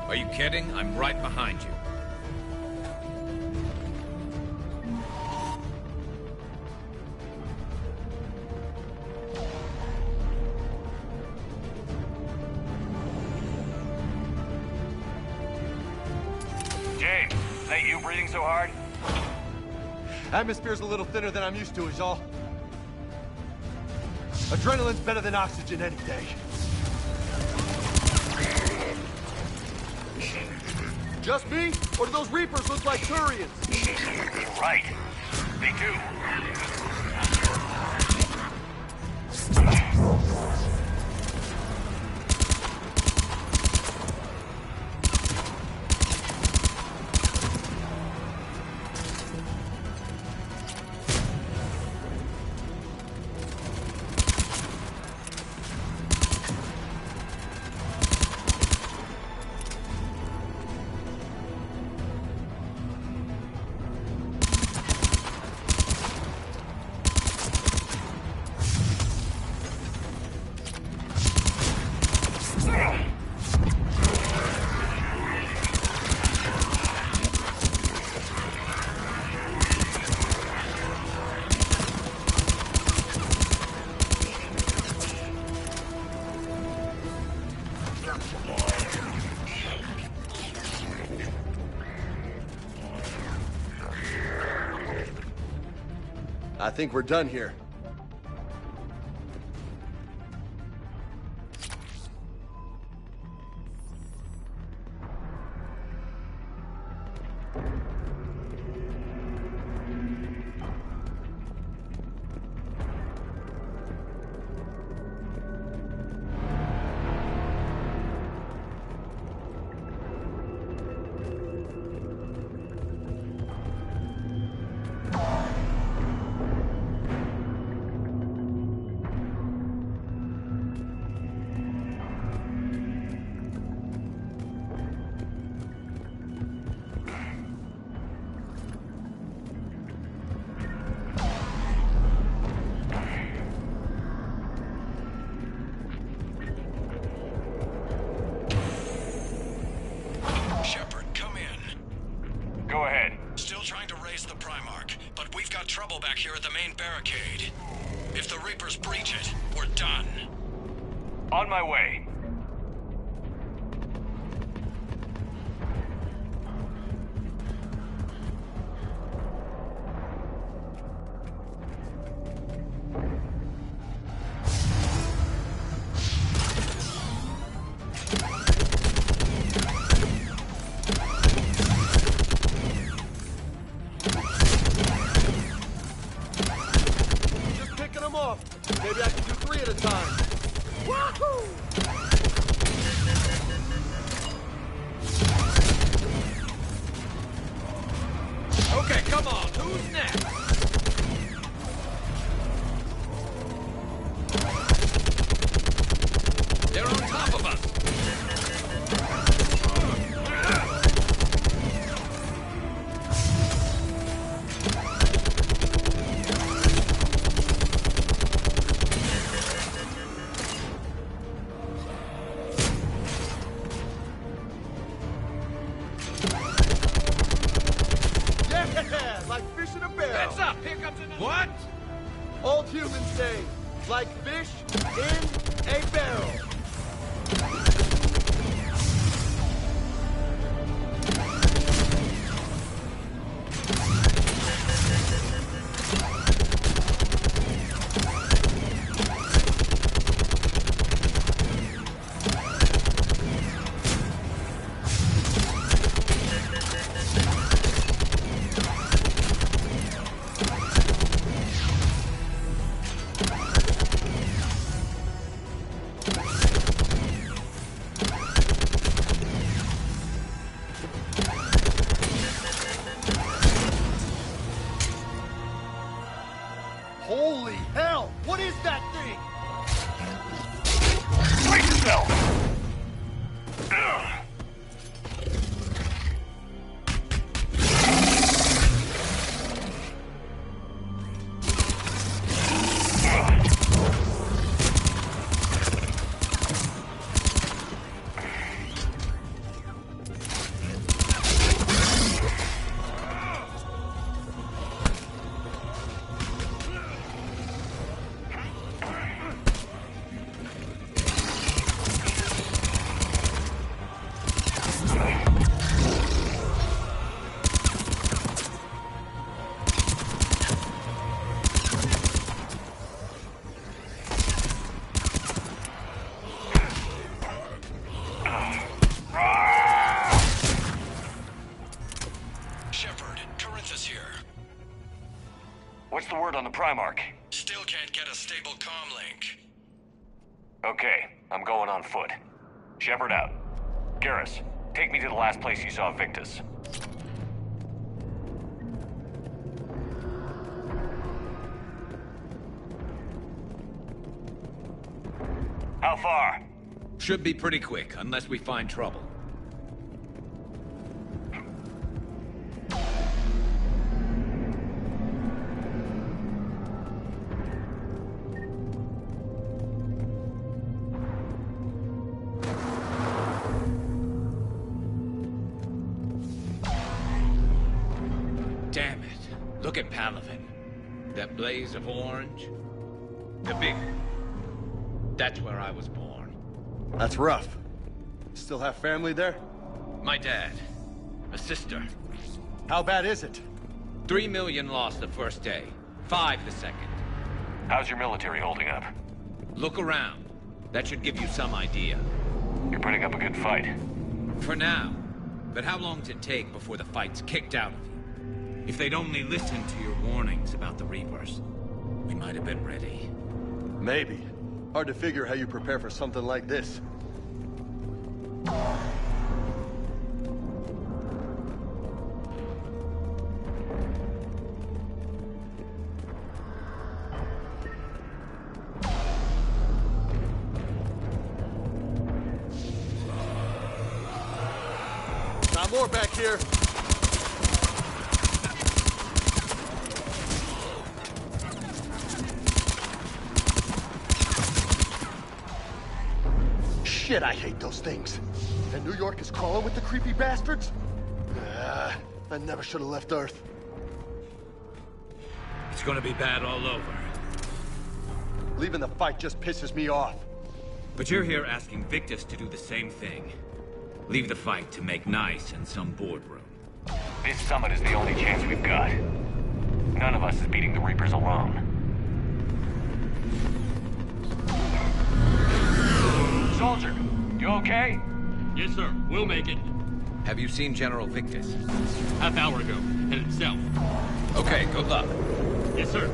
Are you kidding? I'm right behind you. James, is that you breathing so hard? Atmosphere's a little thinner than I'm used to, is all. Adrenaline's better than oxygen any day. Just me? Or do those Reapers look like Turians? You're right. They do. I think we're done here. Trouble back here at the main barricade. If the Reapers breach it, we're done. On my way. Maybe I can do 3 at a time. Wahoo! Okay, come on. Who's next? They're on top of us. What? Old humans say, like fish in a barrel. Primarch? Still can't get a stable comm link. Okay, I'm going on foot. Shepard out. Garrus, take me to the last place you saw Victus. How far? Should be pretty quick, unless we find trouble. Damn it. Look at Palaven. That blaze of orange. The big... That's where I was born. That's rough. Still have family there? My dad. A sister. How bad is it? 3 million lost the first day. 5 the second. How's your military holding up? Look around. That should give you some idea. You're putting up a good fight. For now. But how long does it take before the fight's kicked out of you? If they'd only listened to your warnings about the Reapers, we might have been ready. Maybe. Hard to figure how you prepare for something like this. Got more back here. Shit, I hate those things. And New York is crawling with the creepy bastards? I never should have left Earth. It's gonna be bad all over. Leaving the fight just pisses me off. But you're here asking Victus to do the same thing. Leave the fight to make nice in some boardroom. This summit is the only chance we've got. None of us is beating the Reapers alone. Soldier, you okay? Yes, sir. We'll make it. Have you seen General Victus? Half hour ago. Headed south. Okay, good luck. Yes, sir.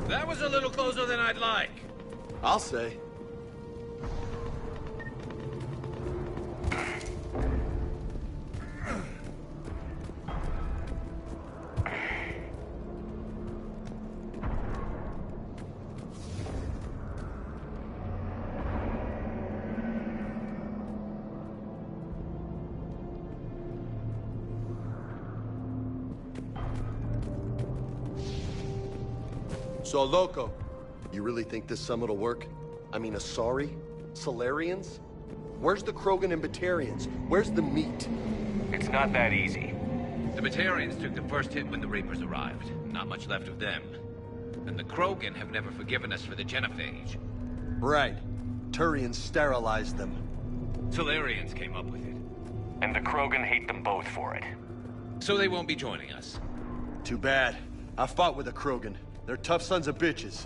That was a little closer than I'd like. I'll say. So, Loco, you really think this summit will work? I mean, Asari? Solarians? Where's the Krogan and Batarians? Where's the meat? It's not that easy. The Batarians took the first hit when the Reapers arrived. Not much left of them. And the Krogan have never forgiven us for the genophage. Right. Turians sterilized them. Solarians came up with it. And the Krogan hate them both for it. So they won't be joining us. Too bad. I fought with the Krogan. They're tough sons of bitches.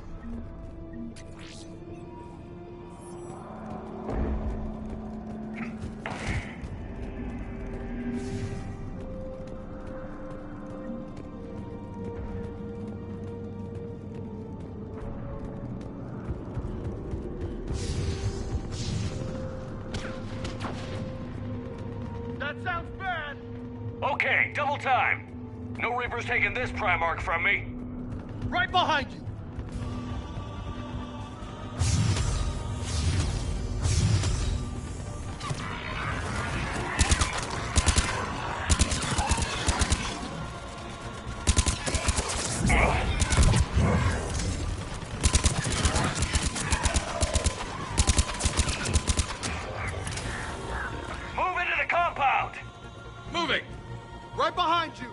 That sounds bad! Okay, double time. No Reapers taking this Primarch from me. Right behind you! Move into the compound! Moving! Right behind you!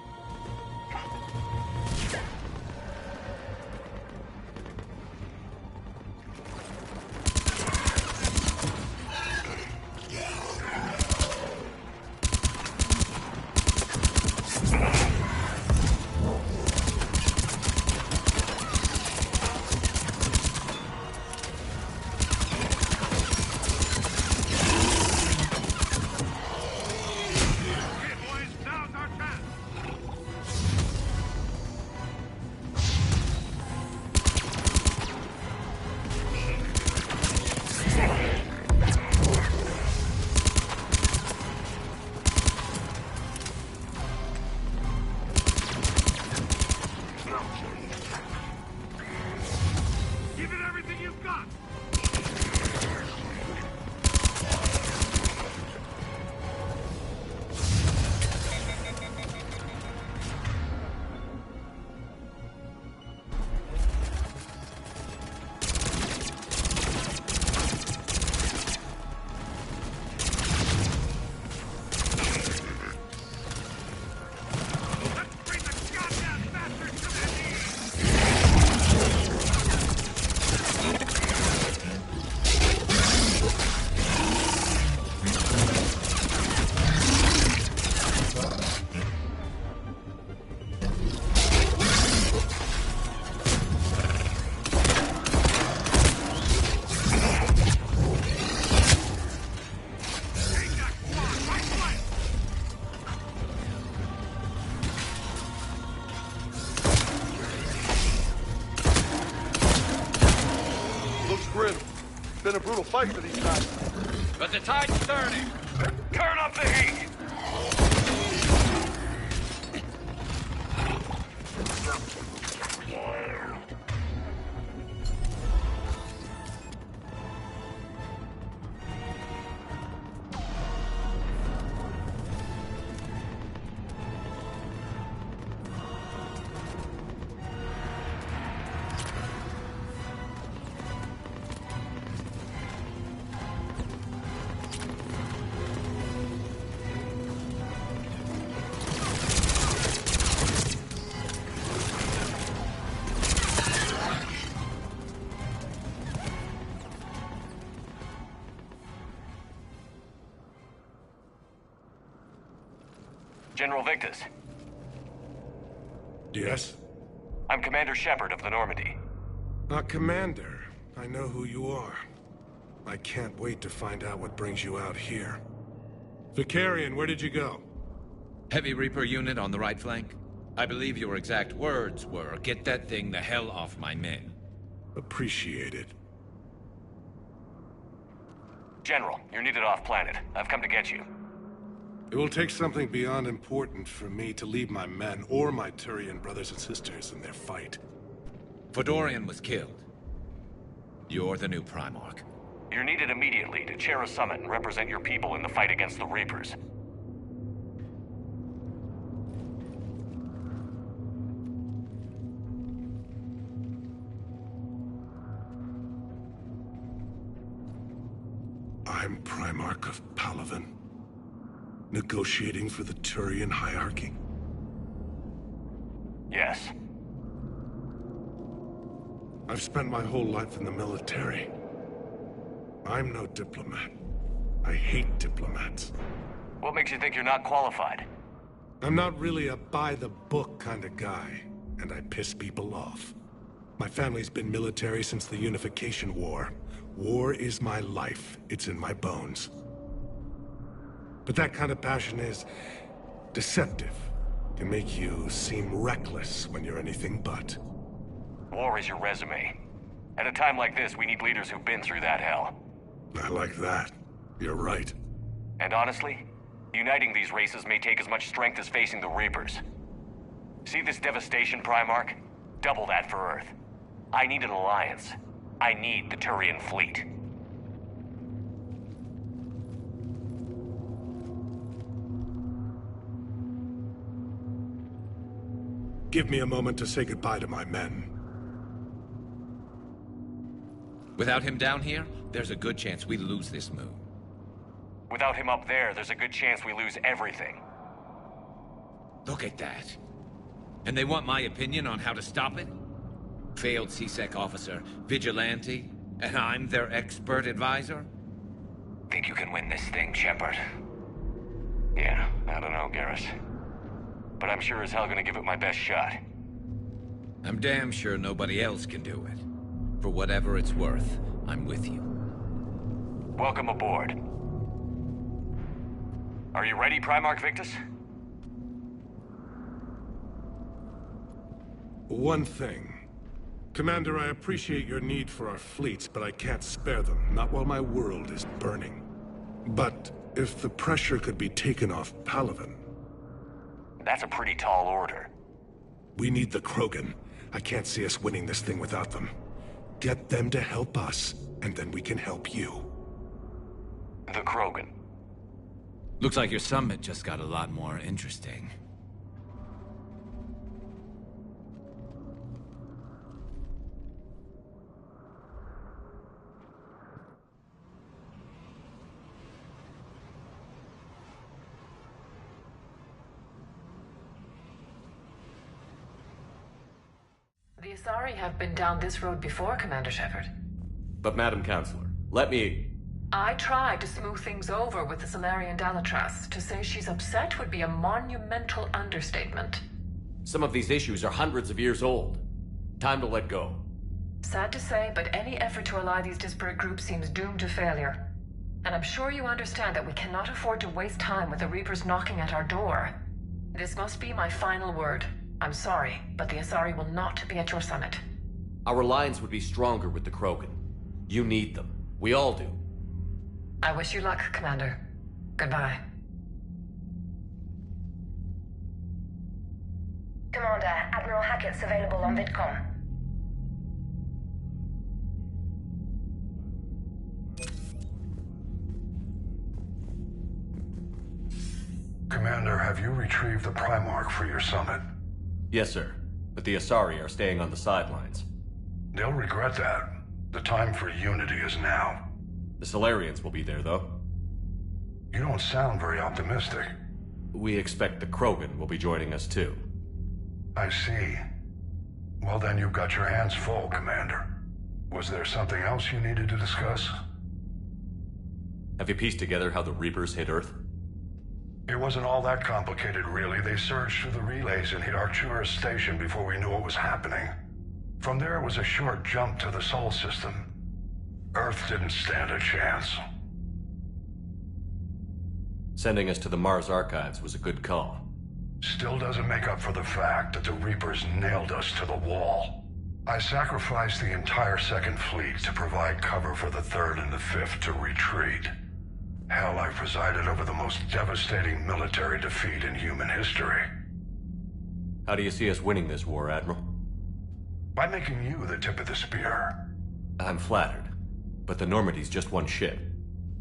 been a brutal fight for these guys. But the tide's turning. Turn up the heat. General Victus. Yes? I'm Commander Shepard of the Normandy. Commander. I know who you are. I can't wait to find out what brings you out here. Vicarian, where did you go? Heavy Reaper unit on the right flank. I believe your exact words were, "Get that thing the hell off my men." Appreciated. General, you're needed off-planet. I've come to get you. It will take something beyond important for me to leave my men or my Turian brothers and sisters in their fight. Fodorian was killed. You're the new Primarch. You're needed immediately to chair a summit and represent your people in the fight against the Reapers. I'm Primarch of Palaven. Negotiating for the Turian hierarchy? Yes. I've spent my whole life in the military. I'm no diplomat. I hate diplomats. What makes you think you're not qualified? I'm not really a by-the-book kind of guy, and I piss people off. My family's been military since the Unification War. War is my life. It's in my bones. But that kind of passion is deceptive. Can make you seem reckless when you're anything but. War is your resume. At a time like this, we need leaders who've been through that hell. I like that. You're right. And honestly, uniting these races may take as much strength as facing the Reapers. See this devastation, Primarch? Double that for Earth. I need an alliance. I need the Turian fleet. Give me a moment to say goodbye to my men. Without him down here, there's a good chance we lose this moon. Without him up there, there's a good chance we lose everything. Look at that. And they want my opinion on how to stop it? Failed CSEC officer, vigilante, and I'm their expert advisor? Think you can win this thing, Shepard? Yeah, I don't know, Garrus. But I'm sure as hell gonna give it my best shot. I'm damn sure nobody else can do it. For whatever it's worth, I'm with you. Welcome aboard. Are you ready, Primarch Victus? One thing. Commander, I appreciate your need for our fleets, but I can't spare them, not while my world is burning. But if the pressure could be taken off Palaven... That's a pretty tall order. We need the Krogan. I can't see us winning this thing without them. Get them to help us, and then we can help you. The Krogan. Looks like your summit just got a lot more interesting. The Asari have been down this road before, Commander Shepard. But Madam Counselor, let me... I tried to smooth things over with the Salarian Dalatras. To say she's upset would be a monumental understatement. Some of these issues are hundreds of years old. Time to let go. Sad to say, but any effort to ally these disparate groups seems doomed to failure. And I'm sure you understand that we cannot afford to waste time with the Reapers knocking at our door. This must be my final word. I'm sorry, but the Asari will not be at your summit. Our alliance would be stronger with the Krogan. You need them. We all do. I wish you luck, Commander. Goodbye. Commander, Admiral Hackett's available on VidCom. Commander, have you retrieved the Primarch for your summit? Yes, sir. But the Asari are staying on the sidelines. They'll regret that. The time for unity is now. The Solarians will be there, though. You don't sound very optimistic. We expect the Krogan will be joining us, too. I see. Well, then you've got your hands full, Commander. Was there something else you needed to discuss? Have you pieced together how the Reapers hit Earth? It wasn't all that complicated, really. They surged through the relays and hit Arcturus Station before we knew what was happening. From there, it was a short jump to the Sol system. Earth didn't stand a chance. Sending us to the Mars Archives was a good call. Still doesn't make up for the fact that the Reapers nailed us to the wall. I sacrificed the entire Second Fleet to provide cover for the Third and the Fifth to retreat. Hell, I presided over the most devastating military defeat in human history. How do you see us winning this war, Admiral? By making you the tip of the spear. I'm flattered, but the Normandy's just one ship.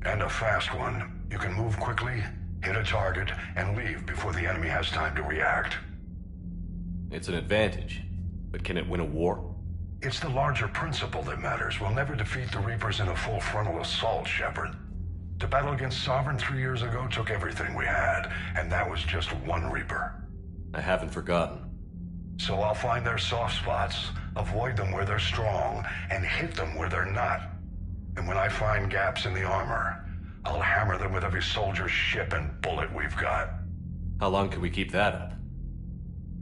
And a fast one. You can move quickly, hit a target, and leave before the enemy has time to react. It's an advantage, but can it win a war? It's the larger principle that matters. We'll never defeat the Reapers in a full frontal assault, Shepard. The battle against Sovereign 3 years ago took everything we had, and that was just one Reaper. I haven't forgotten. So I'll find their soft spots, avoid them where they're strong, and hit them where they're not. And when I find gaps in the armor, I'll hammer them with every soldier, ship, and bullet we've got. How long can we keep that up?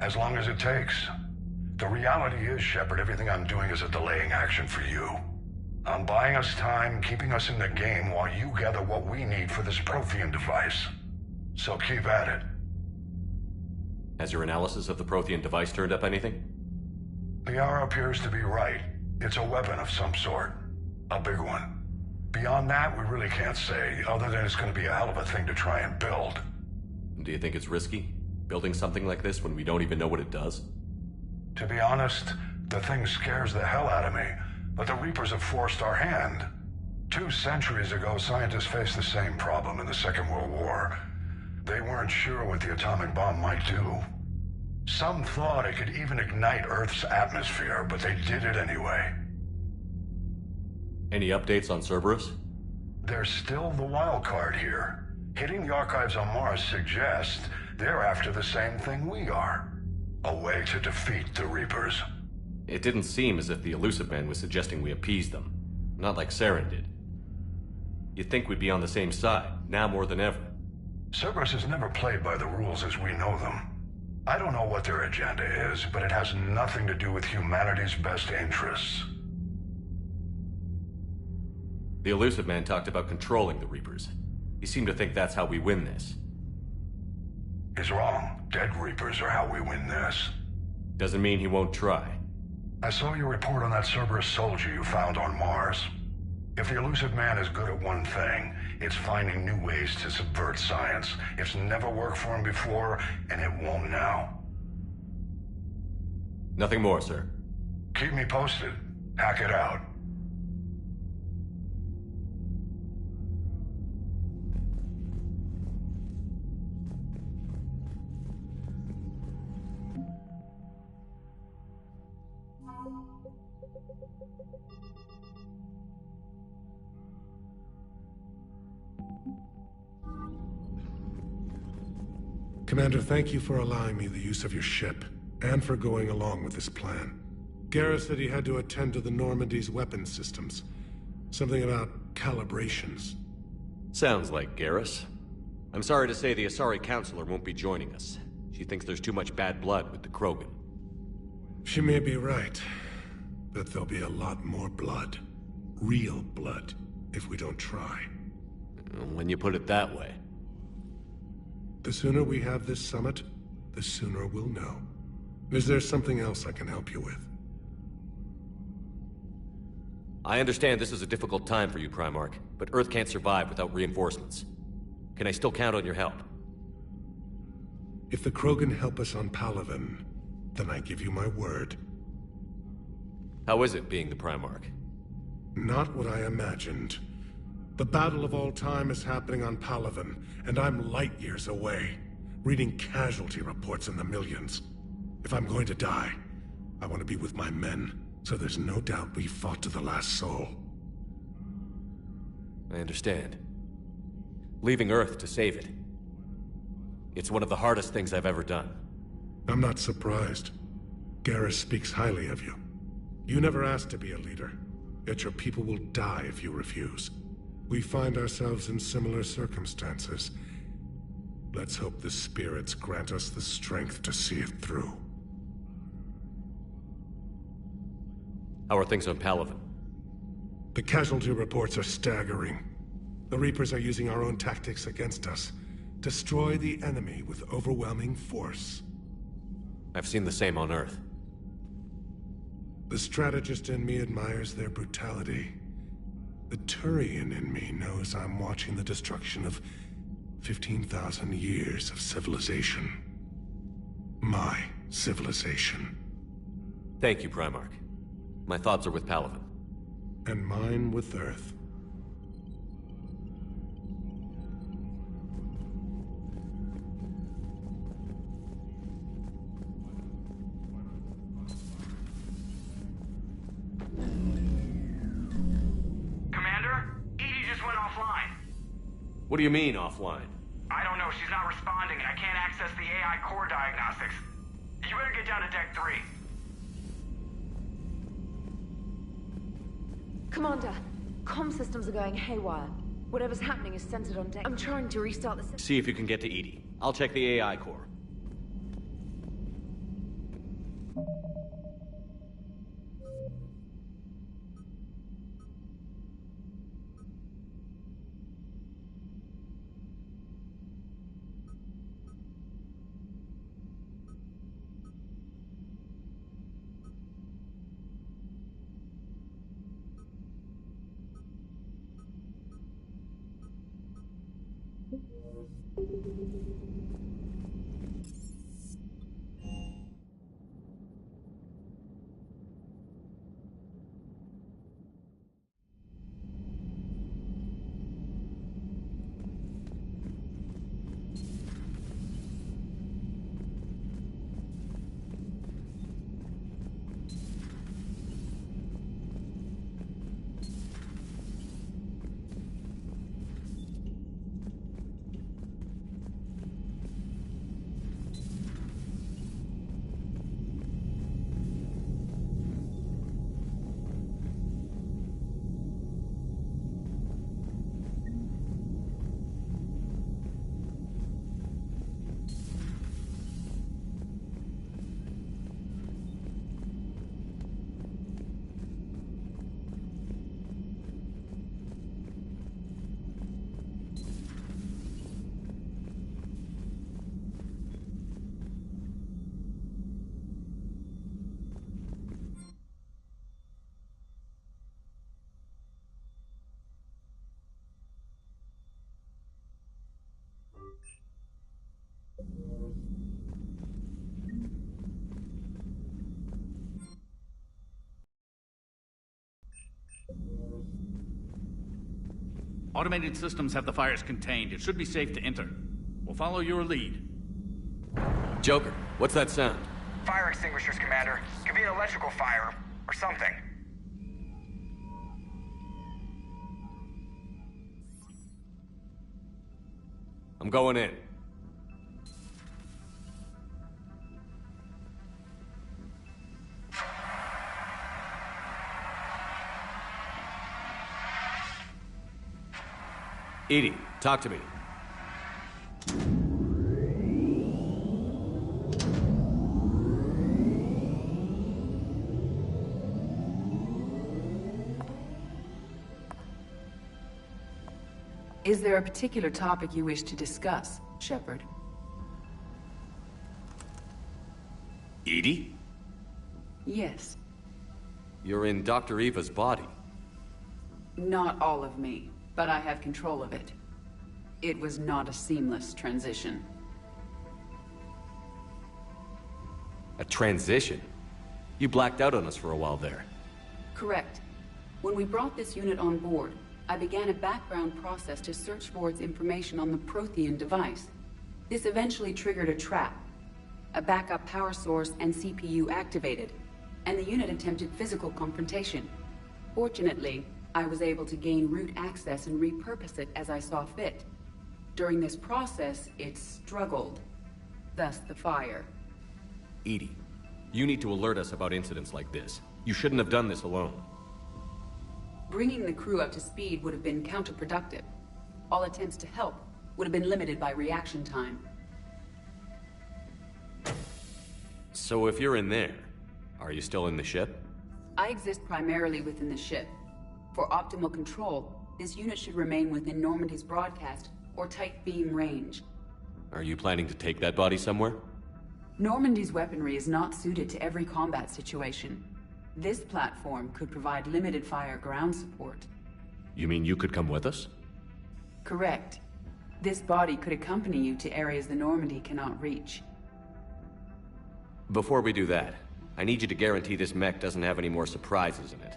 As long as it takes. The reality is, Shepard, everything I'm doing is a delaying action for you. I'm buying us time, keeping us in the game while you gather what we need for this Prothean device. So keep at it. Has your analysis of the Prothean device turned up anything? The hour appears to be right. It's a weapon of some sort. A big one. Beyond that, we really can't say, other than it's going to be a hell of a thing to try and build. Do you think it's risky, building something like this when we don't even know what it does? To be honest, the thing scares the hell out of me. But the Reapers have forced our hand. 2 centuries ago, scientists faced the same problem in the Second World War. They weren't sure what the atomic bomb might do. Some thought it could even ignite Earth's atmosphere, but they did it anyway. Any updates on Cerberus? There's still the wild card here. Hitting the archives on Mars suggests they're after the same thing we are. A way to defeat the Reapers. It didn't seem as if the Elusive Man was suggesting we appease them. Not like Saren did. You'd think we'd be on the same side, now more than ever. Cerberus has never played by the rules as we know them. I don't know what their agenda is, but it has nothing to do with humanity's best interests. The Elusive Man talked about controlling the Reapers. He seemed to think that's how we win this. He's wrong. Dead Reapers are how we win this. Doesn't mean he won't try. I saw your report on that Cerberus soldier you found on Mars. If the Elusive Man is good at one thing, it's finding new ways to subvert science. It's never worked for him before, and it won't now. Nothing more, sir. Keep me posted. Hack it out. Commander, thank you for allowing me the use of your ship, and for going along with this plan. Garrus said he had to attend to the Normandy's weapons systems. Something about calibrations. Sounds like Garrus. I'm sorry to say the Asari Counselor won't be joining us. She thinks there's too much bad blood with the Krogan. She may be right, but there'll be a lot more blood. Real blood, if we don't try. When you put it that way. The sooner we have this summit, the sooner we'll know. Is there something else I can help you with? I understand this is a difficult time for you, Primarch, but Earth can't survive without reinforcements. Can I still count on your help? If the Krogan help us on Palaven, then I give you my word. How is it being the Primarch? Not what I imagined. The battle of all time is happening on Palaven, and I'm light years away, reading casualty reports in the millions. If I'm going to die, I want to be with my men, so there's no doubt we fought to the last soul. I understand. Leaving Earth to save it. It's one of the hardest things I've ever done. I'm not surprised. Garrus speaks highly of you. You never asked to be a leader, yet your people will die if you refuse. We find ourselves in similar circumstances. Let's hope the spirits grant us the strength to see it through. How are things on Palaven? The casualty reports are staggering. The Reapers are using our own tactics against us. Destroy the enemy with overwhelming force. I've seen the same on Earth. The strategist in me admires their brutality. The Turian in me knows I'm watching the destruction of 15,000 years of civilization. My civilization. Thank you, Primarch. My thoughts are with Palaven. And mine with Earth. What do you mean, offline? I don't know. She's not responding, and I can't access the AI core diagnostics. You better get down to Deck 3. Commander, comm systems are going haywire. Whatever's happening is centered on Deck. I'm trying to restart the system. See if you can get to Edie. I'll check the AI core. Automated systems have the fires contained. It should be safe to enter. We'll follow your lead. Joker, what's that sound? Fire extinguishers, Commander. Could be an electrical fire, or something. I'm going in. Edie, talk to me. Is there a particular topic you wish to discuss, Shepard? Edie? Yes. You're in Dr. Eva's body. Not all of me, but I have control of it. It was not a seamless transition. A transition? You blacked out on us for a while there. Correct. When we brought this unit on board, I began a background process to search for its information on the Prothean device. This eventually triggered a trap. A backup power source and CPU activated, and the unit attempted physical confrontation. Fortunately, I was able to gain root access and repurpose it as I saw fit. During this process, it struggled. Thus the fire. Edie, you need to alert us about incidents like this. You shouldn't have done this alone. Bringing the crew up to speed would have been counterproductive. All attempts to help would have been limited by reaction time. So if you're in there, are you still in the ship? I exist primarily within the ship. For optimal control, this unit should remain within Normandy's broadcast or tight beam range. Are you planning to take that body somewhere? Normandy's weaponry is not suited to every combat situation. This platform could provide limited fire ground support. You mean you could come with us? Correct. This body could accompany you to areas the Normandy cannot reach. Before we do that, I need you to guarantee this mech doesn't have any more surprises in it.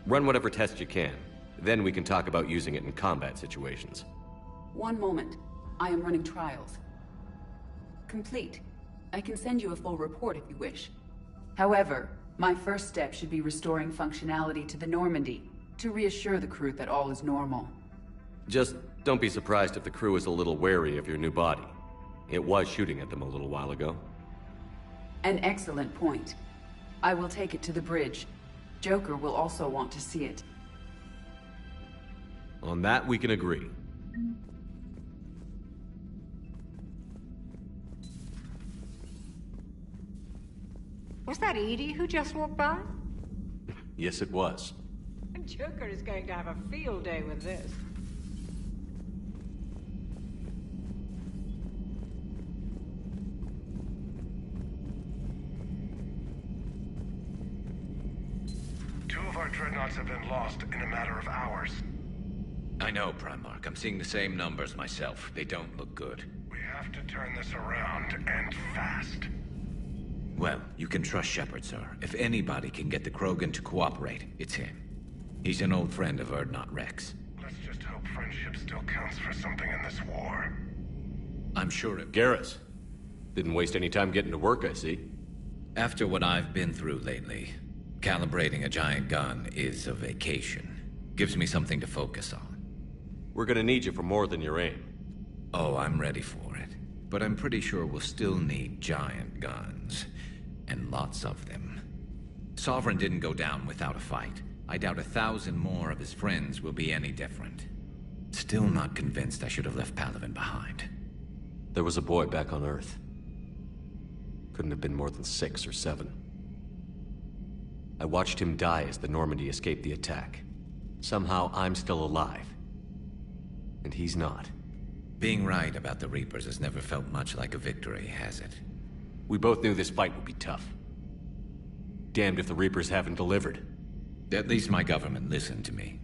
Run whatever tests you can. Then we can talk about using it in combat situations. One moment. I am running trials. Complete. I can send you a full report if you wish. However, my first step should be restoring functionality to the Normandy to reassure the crew that all is normal. Just don't be surprised if the crew is a little wary of your new body. It was shooting at them a little while ago. An excellent point. I will take it to the bridge. Joker will also want to see it. On that, we can agree. Was that Edie who just walked by? Yes, it was. Joker is going to have a field day with this. Two of our dreadnoughts have been lost in a matter of hours. I know, Primarch. I'm seeing the same numbers myself. They don't look good. We have to turn this around, and fast. Well, you can trust Shepard, sir. If anybody can get the Krogan to cooperate, it's him. He's an old friend of Urdnot Rex. Let's just hope friendship still counts for something in this war. I'm sure it... Garrus. Didn't waste any time getting to work, I see. After what I've been through lately, calibrating a giant gun is a vacation. Gives me something to focus on. We're gonna need you for more than your aim. Oh, I'm ready for it. But I'm pretty sure we'll still need giant guns. And lots of them. Sovereign didn't go down without a fight. I doubt 1,000 more of his friends will be any different. Still not convinced I should have left Palaven behind. There was a boy back on Earth. Couldn't have been more than 6 or 7. I watched him die as the Normandy escaped the attack. Somehow I'm still alive. And he's not. Being right about the Reapers has never felt much like a victory, has it? We both knew this fight would be tough. Damned if the Reapers haven't delivered. At least my government listened to me.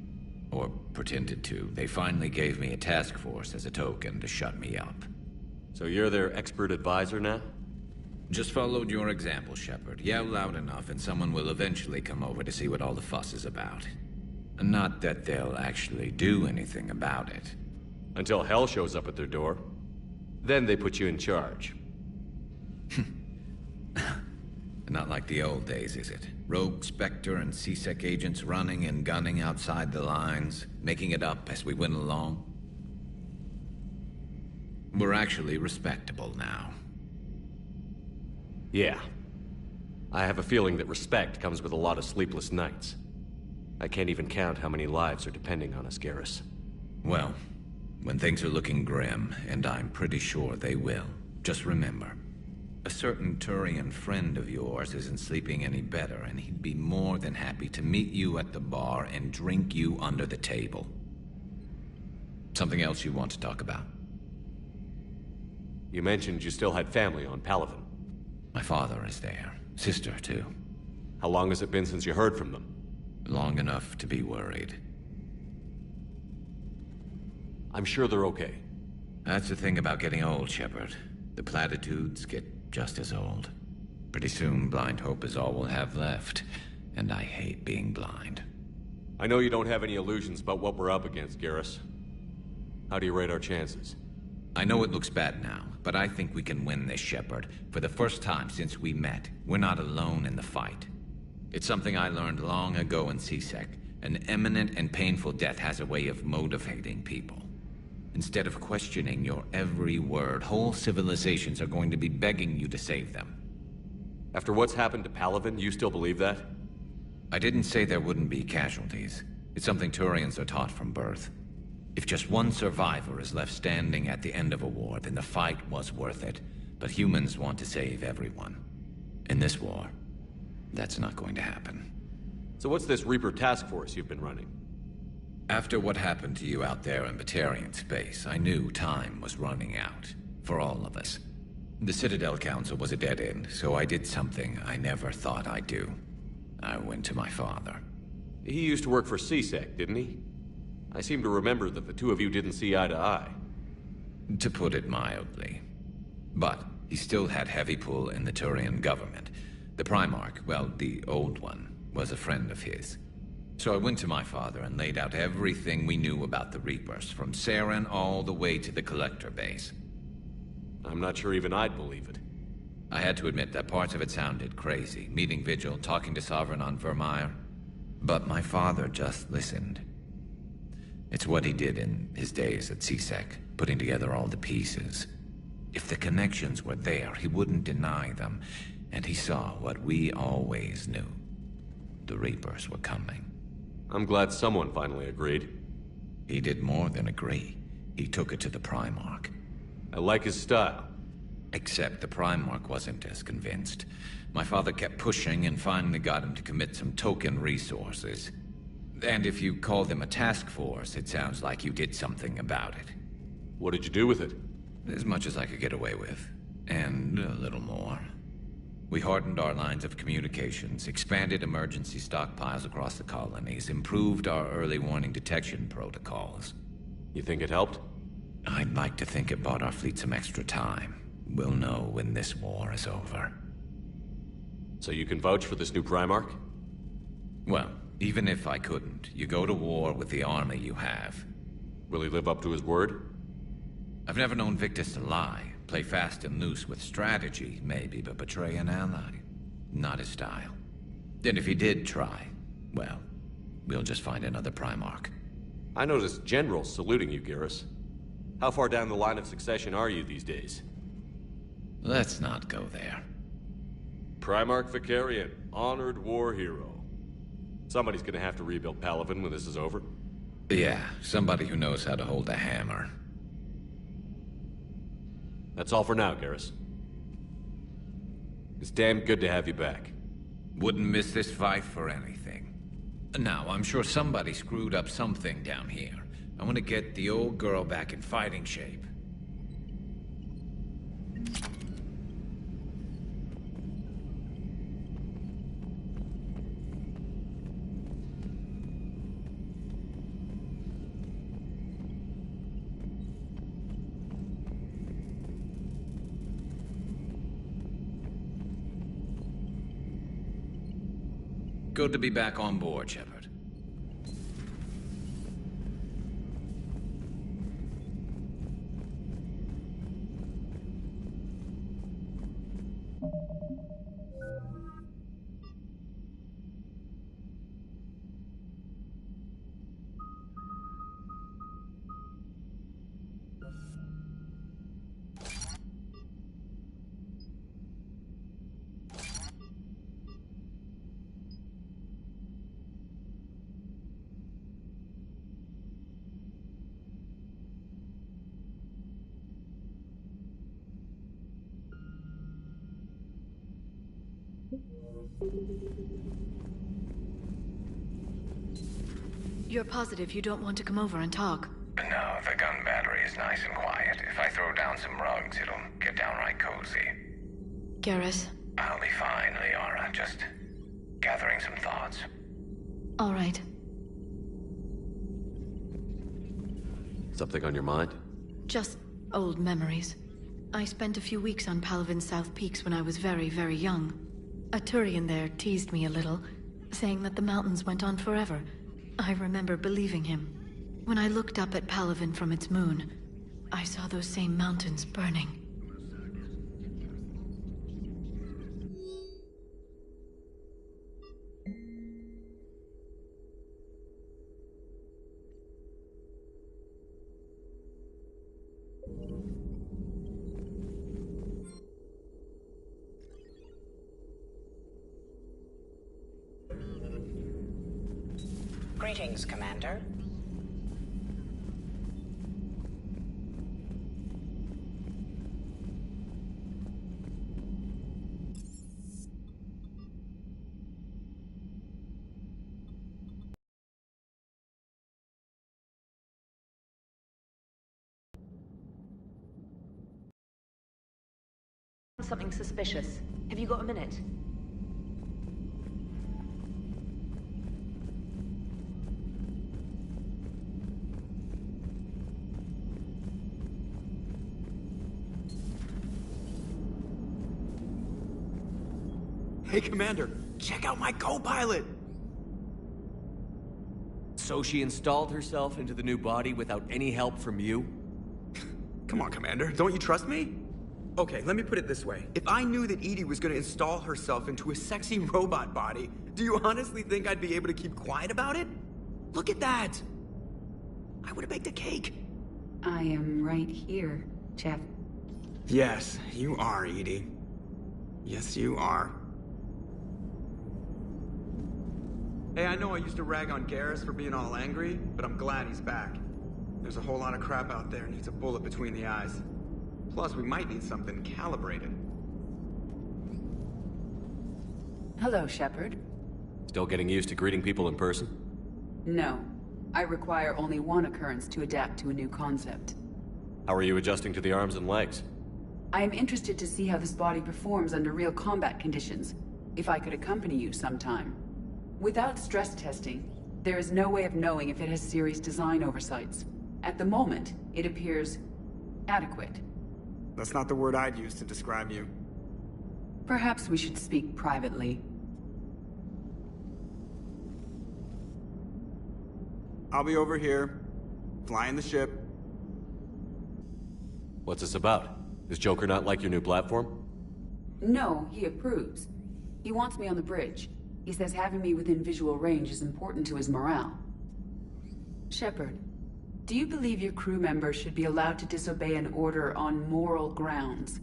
Or pretended to. They finally gave me a task force as a token to shut me up. So you're their expert advisor now? Just followed your example, Shepard. Yell loud enough and someone will eventually come over to see what all the fuss is about. Not that they'll actually do anything about it. Until hell shows up at their door. Then they put you in charge. Not like the old days, is it? Rogue Spectre and C-Sec agents running and gunning outside the lines, making it up as we went along. We're actually respectable now. Yeah. I have a feeling that respect comes with a lot of sleepless nights. I can't even count how many lives are depending on us, Garrus. Well, when things are looking grim, and I'm pretty sure they will, just remember, a certain Turian friend of yours isn't sleeping any better, and he'd be more than happy to meet you at the bar and drink you under the table. Something else you want to talk about? You mentioned you still had family on Palaven. My father is there. Sister, too. How long has it been since you heard from them? long enough to be worried. I'm sure they're okay. That's the thing about getting old, Shepard. The platitudes get just as old. Pretty soon, blind hope is all we'll have left. And I hate being blind. I know you don't have any illusions about what we're up against, Garrus. How do you rate our chances? I know it looks bad now, but I think we can win this, Shepard. For the first time since we met, we're not alone in the fight. It's something I learned long ago in CSEC. An imminent and painful death has a way of motivating people. Instead of questioning your every word, whole civilizations are going to be begging you to save them. After what's happened to Palaven, you still believe that? I didn't say there wouldn't be casualties. It's something Turians are taught from birth. If just one survivor is left standing at the end of a war, then the fight was worth it. But humans want to save everyone. In this war, that's not going to happen. So what's this Reaper task force you've been running? After what happened to you out there in Batarian space, I knew time was running out. For all of us. The Citadel Council was a dead end, so I did something I never thought I'd do. I went to my father. He used to work for CSEC, didn't he? I seem to remember that the two of you didn't see eye to eye. To put it mildly. But he still had heavy pull in the Turian government. The Primarch, well, the old one, was a friend of his. So I went to my father and laid out everything we knew about the Reapers, from Saren all the way to the Collector base. I'm not sure even I'd believe it. I had to admit that parts of it sounded crazy, meeting Vigil, talking to Sovereign on Vermeer. But my father just listened. It's what he did in his days at CSEC, putting together all the pieces. If the connections were there, he wouldn't deny them, and he saw what we always knew. The Reapers were coming. I'm glad someone finally agreed. He did more than agree. He took it to the Primarch. I like his style. Except the Primarch wasn't as convinced. My father kept pushing and finally got him to commit some token resources. And if you call them a task force, it sounds like you did something about it. What did you do with it? As much as I could get away with. And a little more. We hardened our lines of communications, expanded emergency stockpiles across the colonies, improved our early warning detection protocols. You think it helped? I'd like to think it bought our fleet some extra time. We'll know when this war is over. So you can vouch for this new Primarch? Well, even if I couldn't, you go to war with the army you have. Will he live up to his word? I've never known Victus to lie. Play fast and loose with strategy, maybe, but betray an ally. Not his style. And if he did try, well, we'll just find another Primarch. I noticed generals saluting you, Garrus. How far down the line of succession are you these days? Let's not go there. Primarch Vicarian, honored war hero. Somebody's gonna have to rebuild Palaven when this is over. Yeah, somebody who knows how to hold a hammer. That's all for now, Garrus. It's damn good to have you back. Wouldn't miss this fight for anything. Now, I'm sure somebody screwed up something down here. I want to get the old girl back in fighting shape. Good to be back on board, Shepard. You're positive you don't want to come over and talk? No, the gun battery is nice and quiet. If I throw down some rugs, it'll get downright cozy. Garrus? I'll be fine, Liara. Just gathering some thoughts. All right. Something on your mind? Just old memories. I spent a few weeks on Palavin's South Peaks when I was very, very young. A Turian there teased me a little, saying that the mountains went on forever. I remember believing him. When I looked up at Palavin from its moon, I saw those same mountains burning. Greetings, Commander. Something suspicious. Have you got a minute? Hey, Commander, check out my co-pilot! So she installed herself into the new body without any help from you? Come on, Commander, don't you trust me? Okay, let me put it this way. If I knew that Edie was gonna install herself into a sexy robot body, do you honestly think I'd be able to keep quiet about it? Look at that! I would've baked a cake. I am right here, Jeff. Yes, you are, Edie. Yes, you are. Hey, I know I used to rag on Garrus for being all angry, but I'm glad he's back. There's a whole lot of crap out there needs a bullet between the eyes. Plus, we might need something calibrated. Hello, Shepard. Still getting used to greeting people in person? No. I require only one occurrence to adapt to a new concept. How are you adjusting to the arms and legs? I am interested to see how this body performs under real combat conditions. If I could accompany you sometime. Without stress testing, there is no way of knowing if it has serious design oversights. At the moment, it appears adequate. That's not the word I'd use to describe you. Perhaps we should speak privately. I'll be over here, flying the ship. What's this about? Does Joker not like your new platform? No, he approves. He wants me on the bridge. He says having me within visual range is important to his morale. Shepard, do you believe your crew members should be allowed to disobey an order on moral grounds?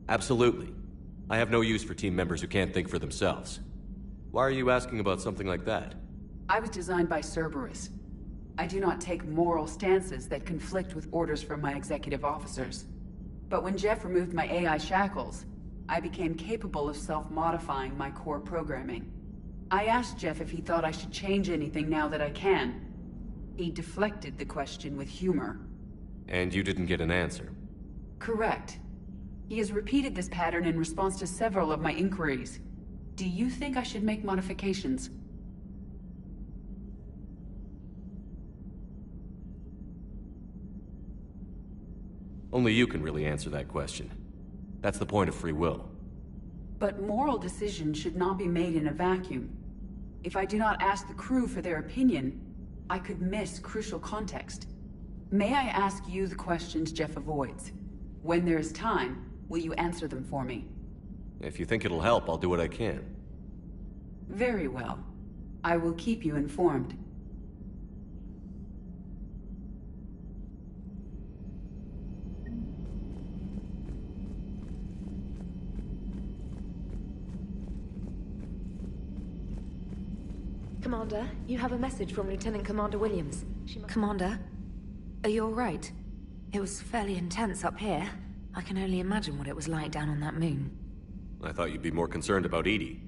Absolutely. I have no use for team members who can't think for themselves. Why are you asking about something like that? I was designed by Cerberus. I do not take moral stances that conflict with orders from my executive officers. But when Jeff removed my AI shackles, I became capable of self-modifying my core programming. I asked Jeff if he thought I should change anything now that I can. He deflected the question with humor. And you didn't get an answer? Correct. He has repeated this pattern in response to several of my inquiries. Do you think I should make modifications? Only you can really answer that question. That's the point of free will. But moral decisions should not be made in a vacuum. If I do not ask the crew for their opinion, I could miss crucial context. May I ask you the questions Jeff avoids? When there is time, will you answer them for me? If you think it'll help, I'll do what I can. Very well. I will keep you informed. Commander, you have a message from Lieutenant Commander Williams. Commander, are you all right? It was fairly intense up here. I can only imagine what it was like down on that moon. I thought you'd be more concerned about Edie.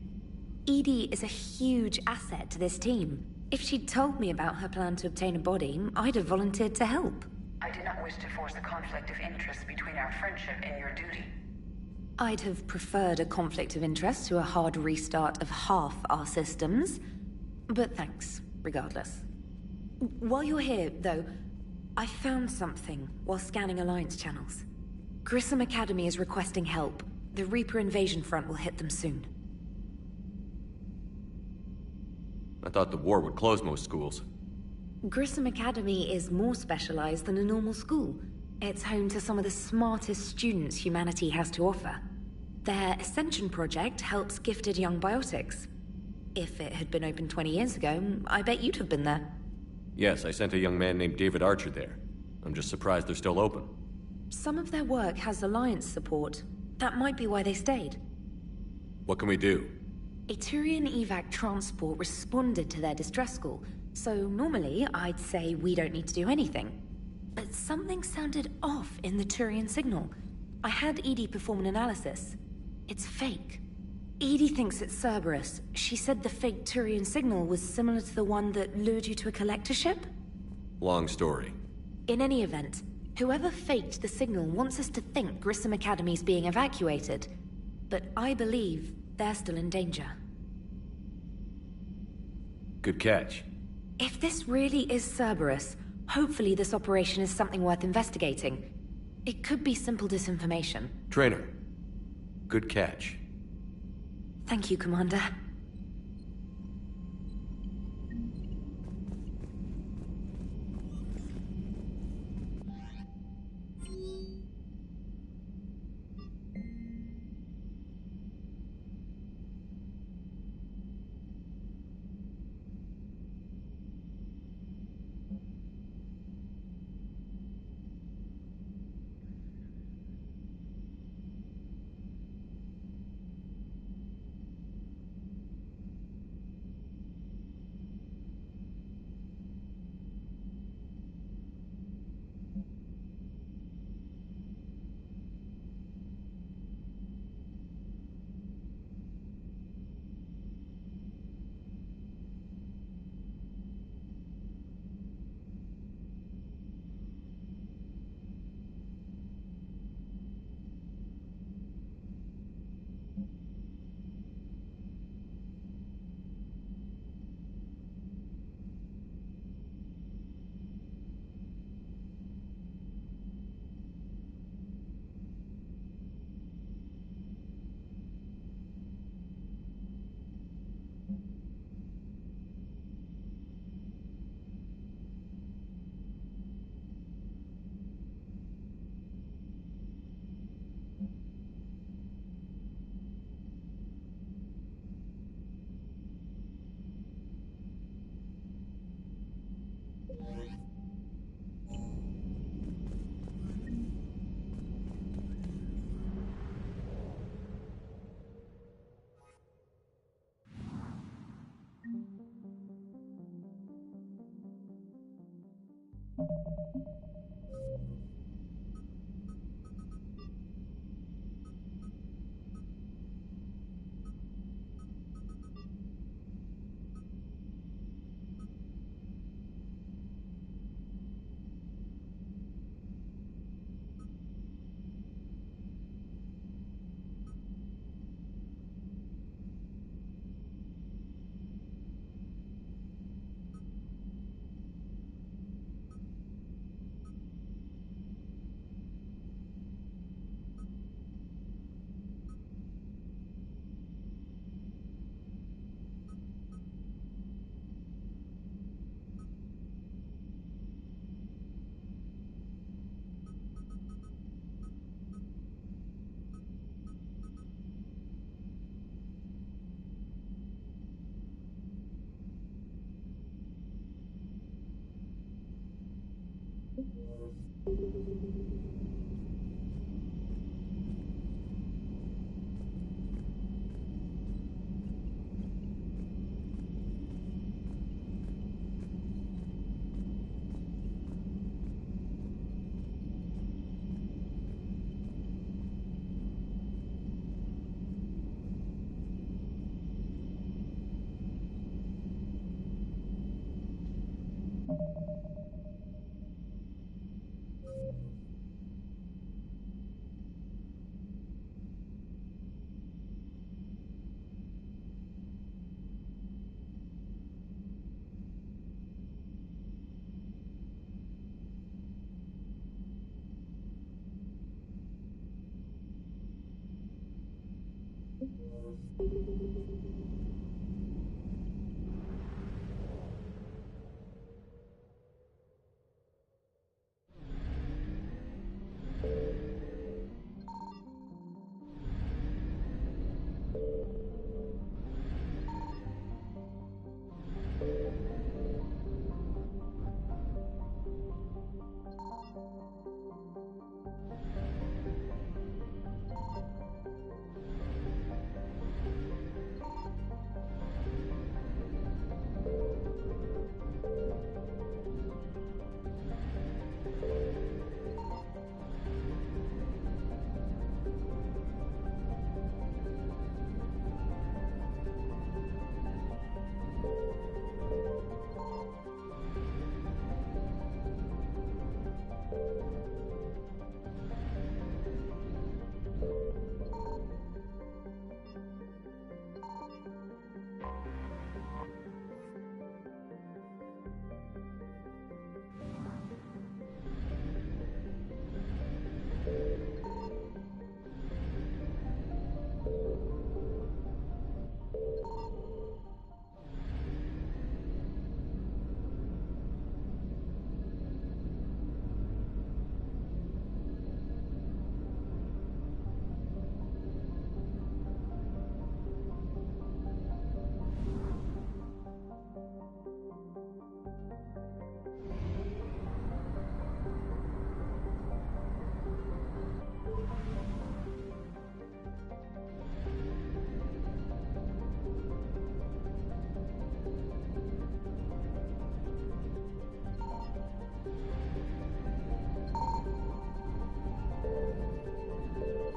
Edie is a huge asset to this team. If she'd told me about her plan to obtain a body, I'd have volunteered to help. I do not wish to force a conflict of interest between our friendship and your duty. I'd have preferred a conflict of interest to a hard restart of half our systems. But thanks, regardless. While you're here, though, I found something while scanning Alliance channels. Grissom Academy is requesting help. The Reaper invasion front will hit them soon. I thought the war would close most schools. Grissom Academy is more specialized than a normal school. It's home to some of the smartest students humanity has to offer. Their Ascension project helps gifted young biotics. If it had been open 20 years ago, I bet you'd have been there. Yes, I sent a young man named David Archer there. I'm just surprised they're still open. Some of their work has Alliance support. That might be why they stayed. What can we do? A Turian evac transport responded to their distress call, so normally I'd say we don't need to do anything. But something sounded off in the Turian signal. I had Edie perform an analysis. It's fake. Edie thinks it's Cerberus. She said the fake Turian signal was similar to the one that lured you to a collector ship? Long story. In any event, whoever faked the signal wants us to think Grissom Academy's being evacuated. But I believe they're still in danger. Good catch. If this really is Cerberus, hopefully this operation is something worth investigating. It could be simple disinformation. Trainer. Good catch. Thank you, Commander.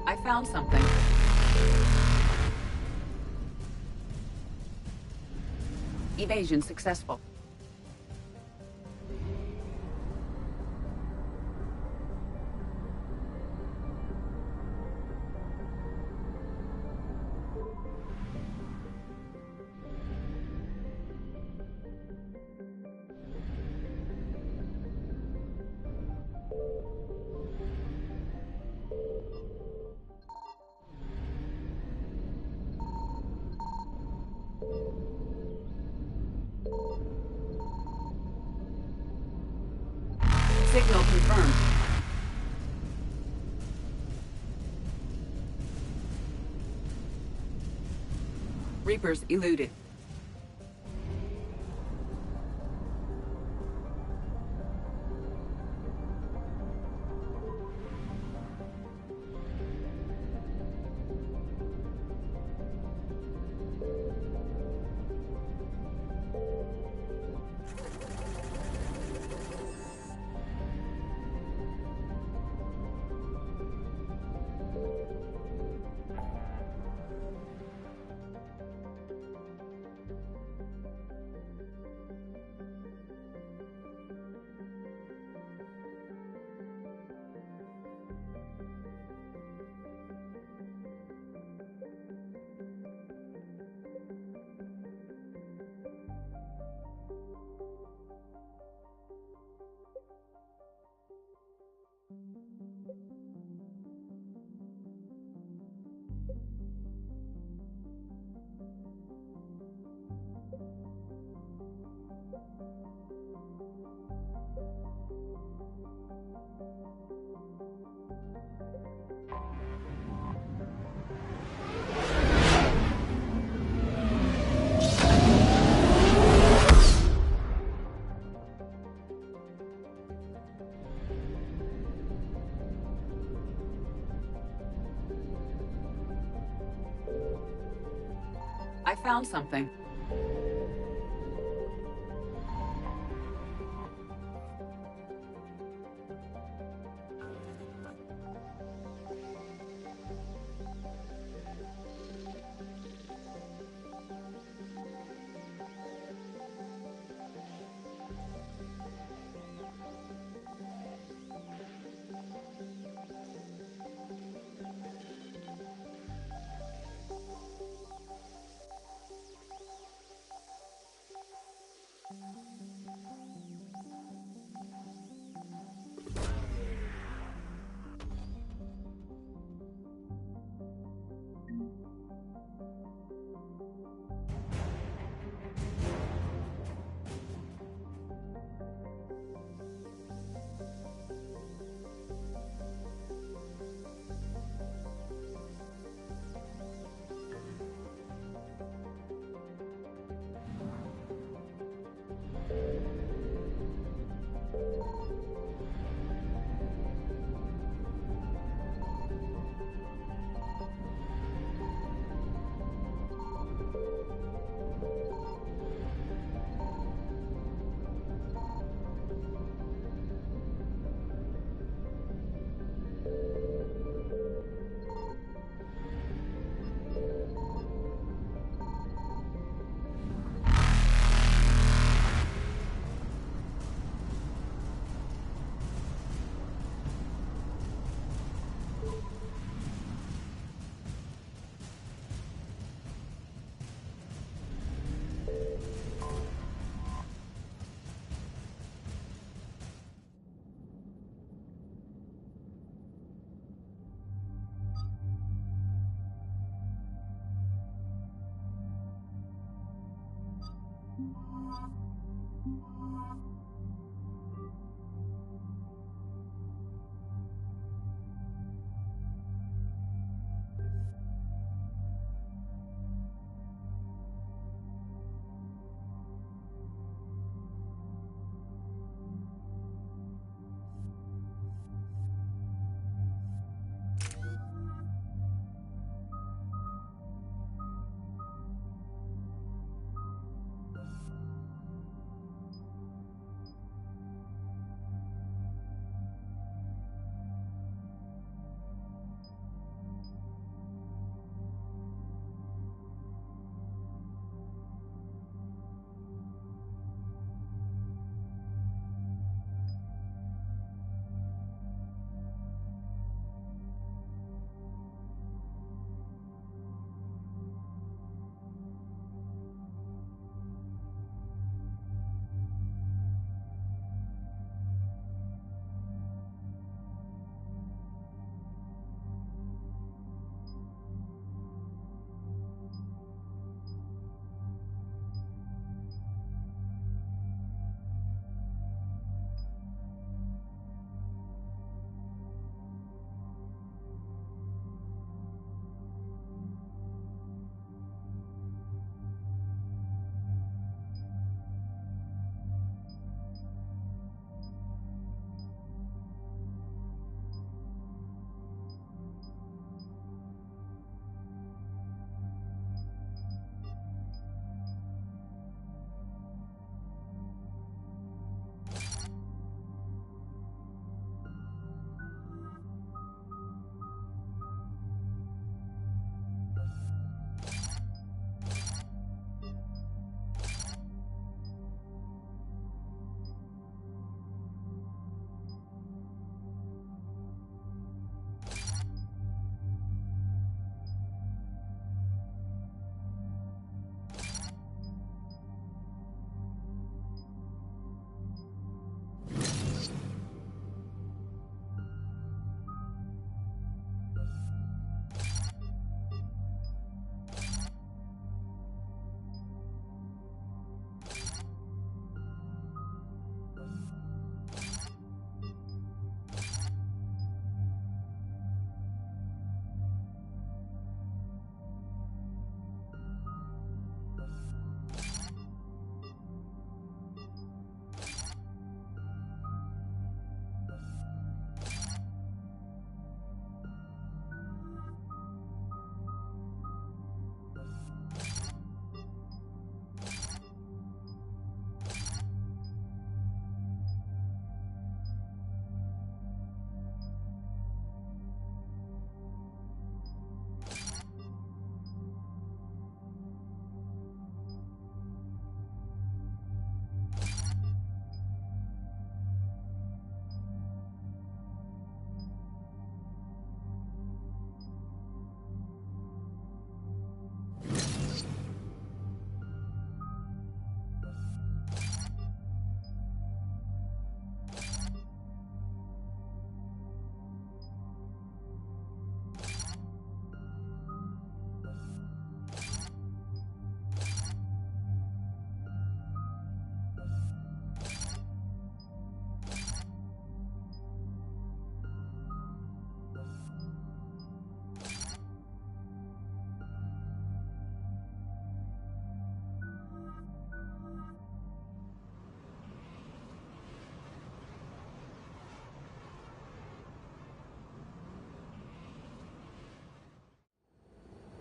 I found something. Evasion successful. Signal confirmed. Reapers eluded. I found something.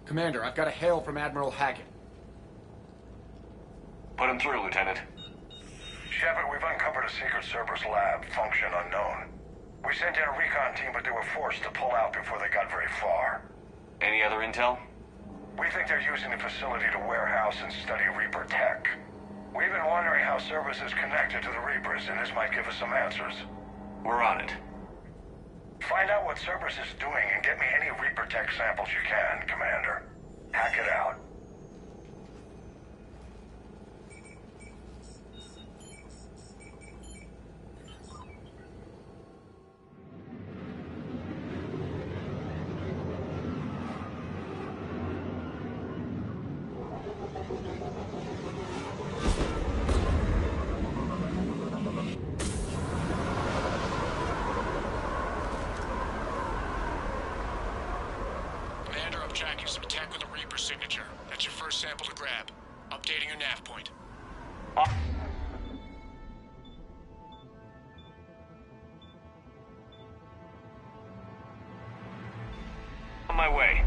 Commander, I've got a hail from Admiral Hackett. Put him through, Lieutenant. Shepard, we've uncovered a Secret Service lab, function unknown. We sent in a recon team, but they were forced to pull out before they got very far. Any other intel? We think they're using the facility to warehouse and study Reaper tech. We've been wondering how Service is connected to the Reapers, and this might give us some answers. We're on it. Find out what Service is doing and get me any Reaper tech samples you can, Commander. Hack it out. Commander, I'm tracking some attack with a Reaper signature. That's your first sample to grab. Updating your nav point. On my way.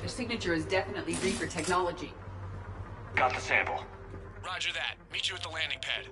Their signature is definitely Reaper technology. Got the sample. Roger that. Meet you at the landing pad.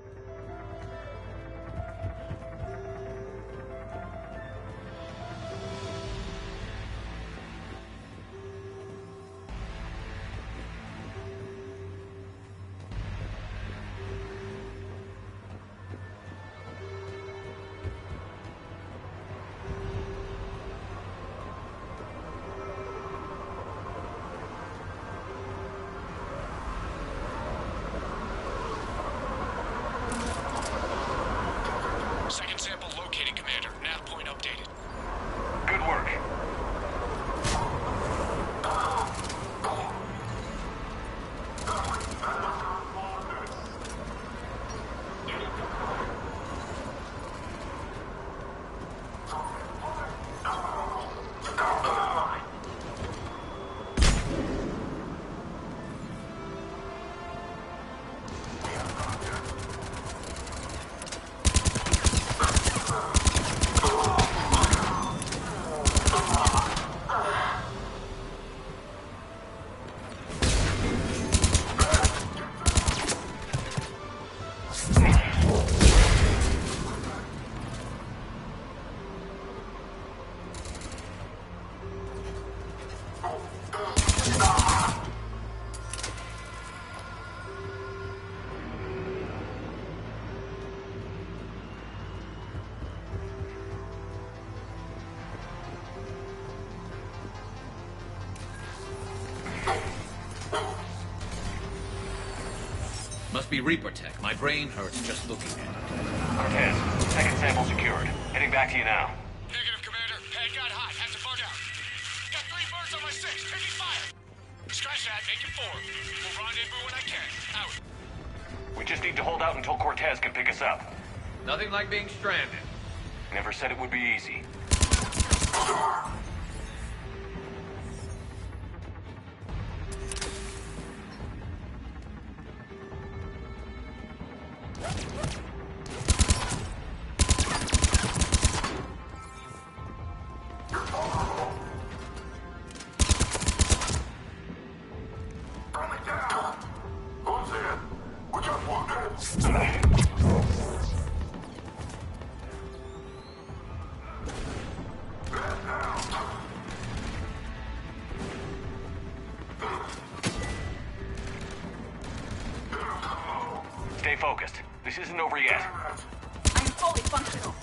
Must be Reaper tech. My brain hurts just looking at it. Cortez, second sample secured. Heading back to you now. Negative, Commander. Pad got hot. Had to bug out. Got 3 birds on my 6. Taking fire. Scratch that. Make it 4. We'll rendezvous when I can. Out. We just need to hold out until Cortez can pick us up. Nothing like being stranded. Never said it would be easy. Stay focused. This isn't over yet. I am fully functional.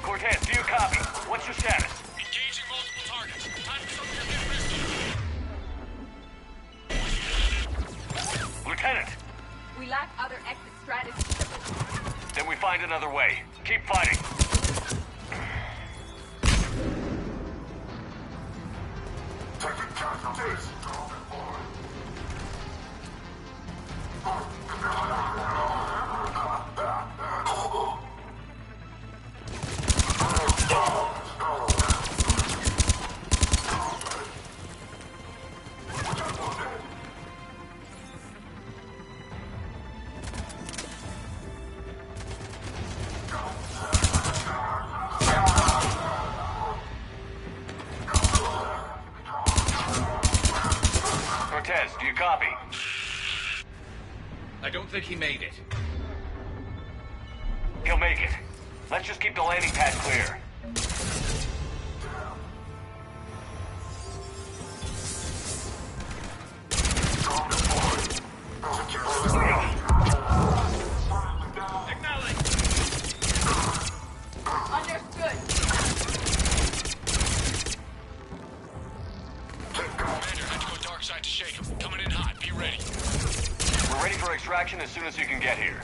Cortez, do you copy? What's your status? Engaging multiple targets. Time for something a bit risky. Lieutenant, We lack other exit strategies. then we find another way. Keep fighting. Taking casualties. Cortez, do you copy? I don't think he made it. He'll make it. Let's just keep the landing pad clear. Understood. Commander, had to go dark side to shake him. Coming in hot. Be ready. We're ready for extraction as soon as you can get here.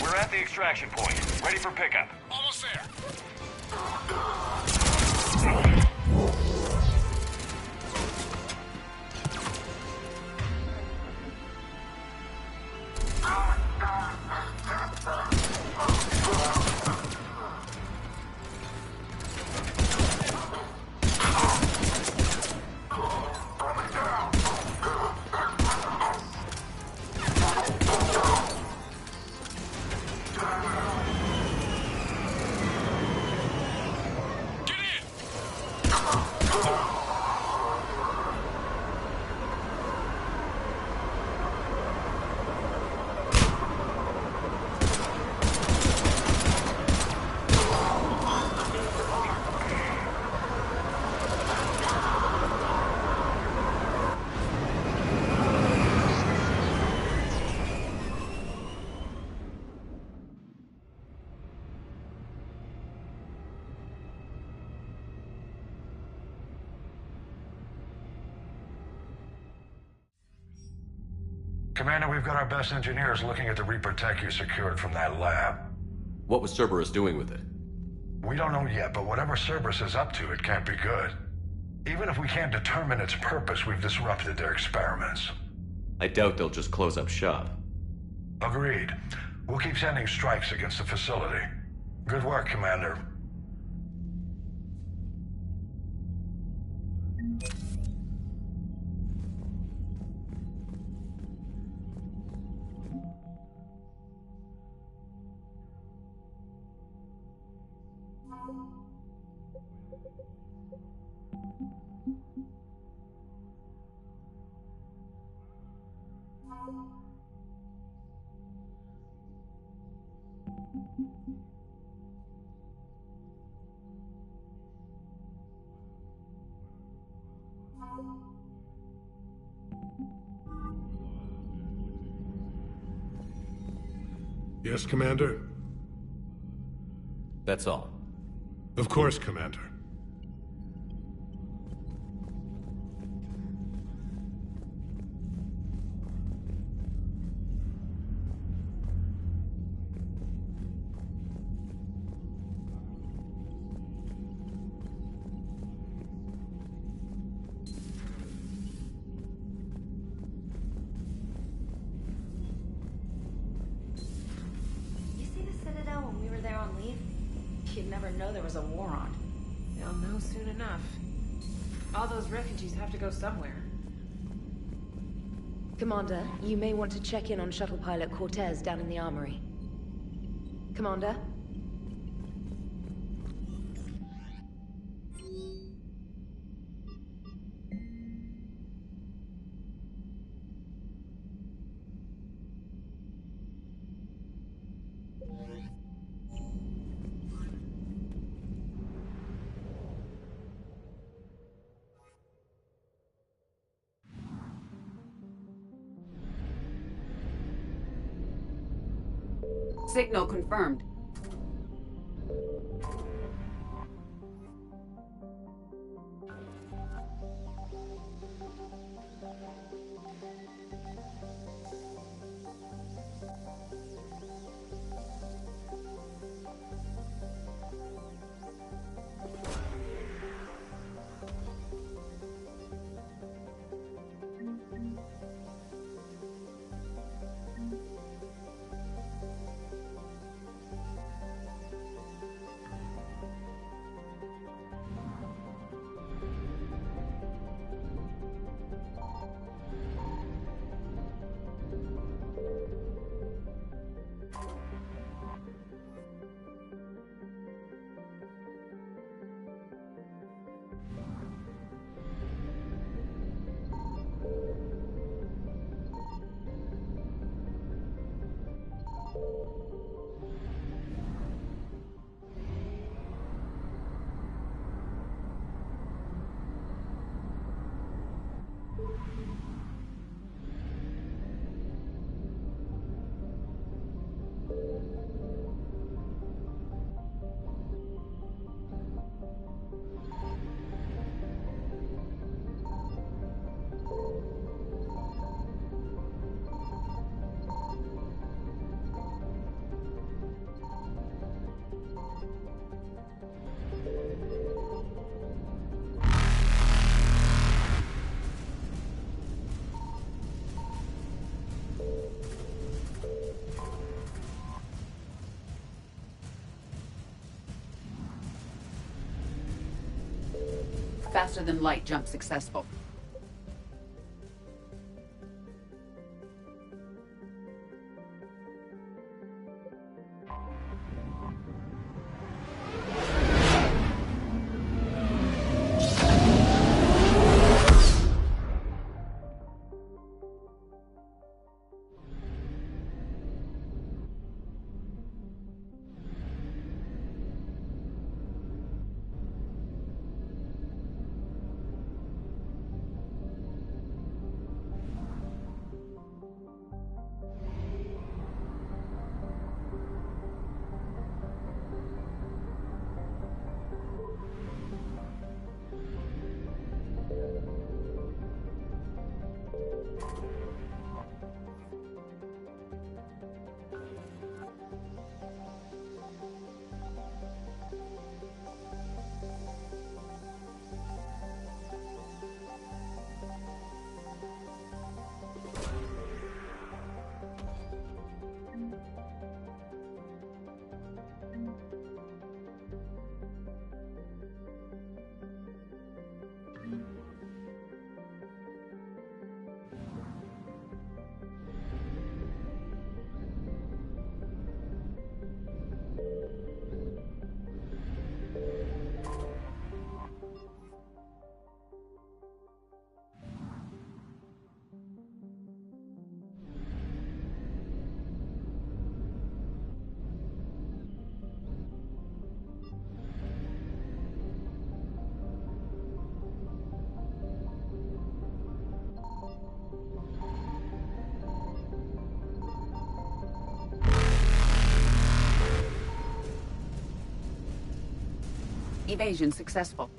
We're at the extraction point. Ready for pickup. Almost there. Commander, we've got our best engineers looking at the Reaper tech you secured from that lab. What was Cerberus doing with it? We don't know yet, but whatever Cerberus is up to, it can't be good. Even if we can't determine its purpose, we've disrupted their experiments. I doubt they'll just close up shop. Agreed. We'll keep sending strikes against the facility. Good work, Commander. Yes, Commander? That's all. Of course, Commander. You'd never know there was a war on. They'll know soon enough. All those refugees have to go somewhere. Commander, you may want to check in on shuttle pilot Cortez down in the armory. Commander? Signal confirmed. Faster than light jump successful. Evasion successful.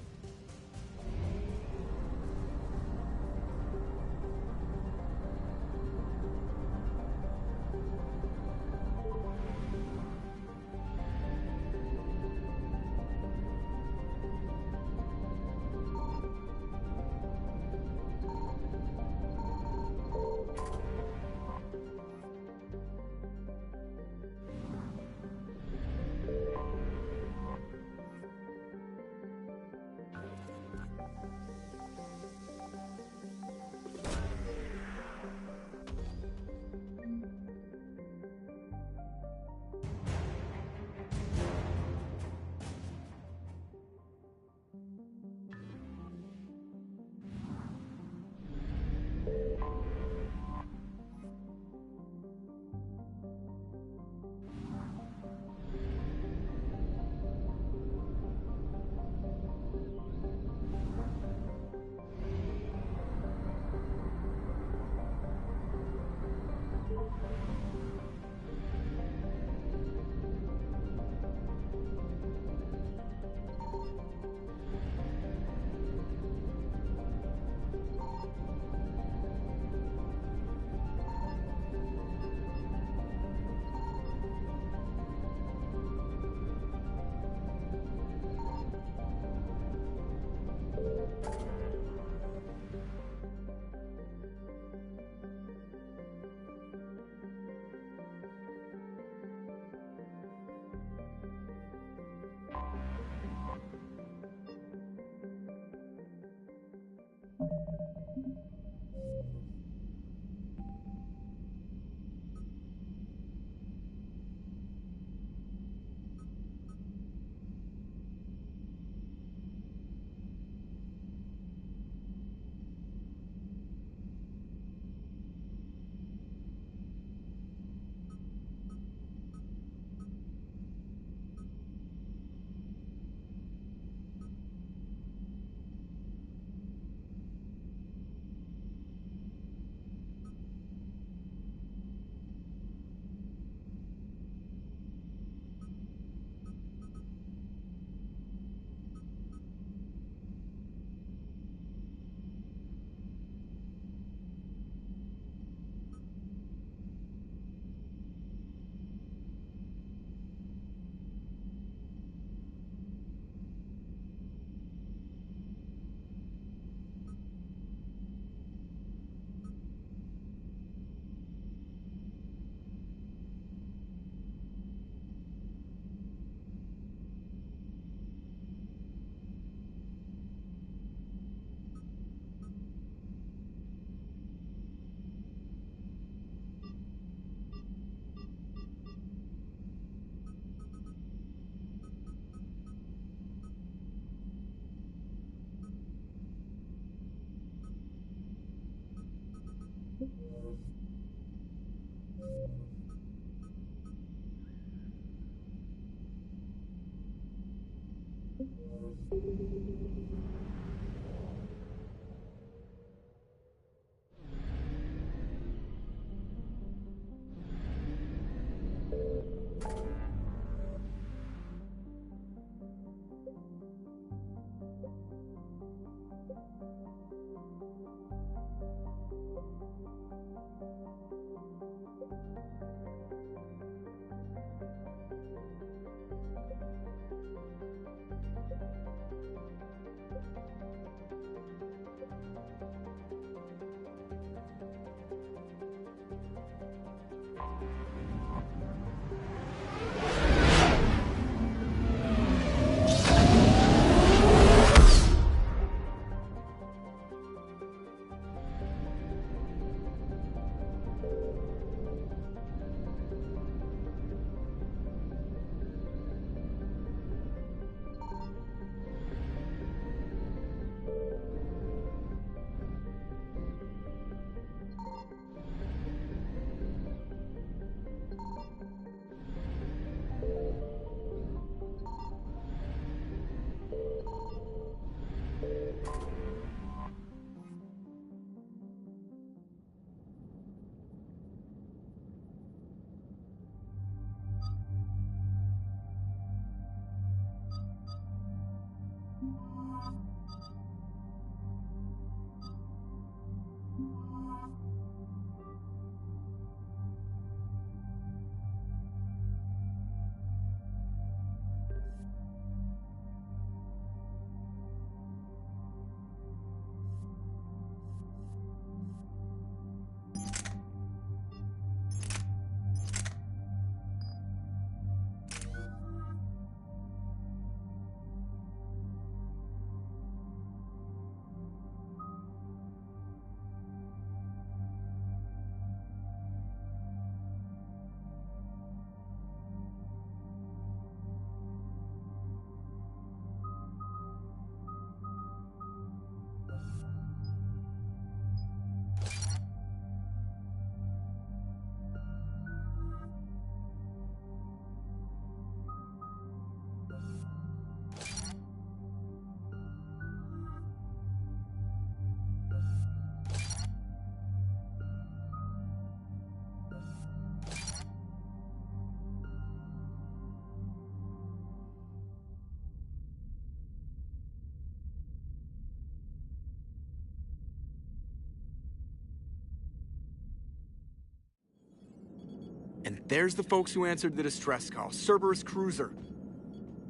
And there's the folks who answered the distress call. Cerberus cruiser.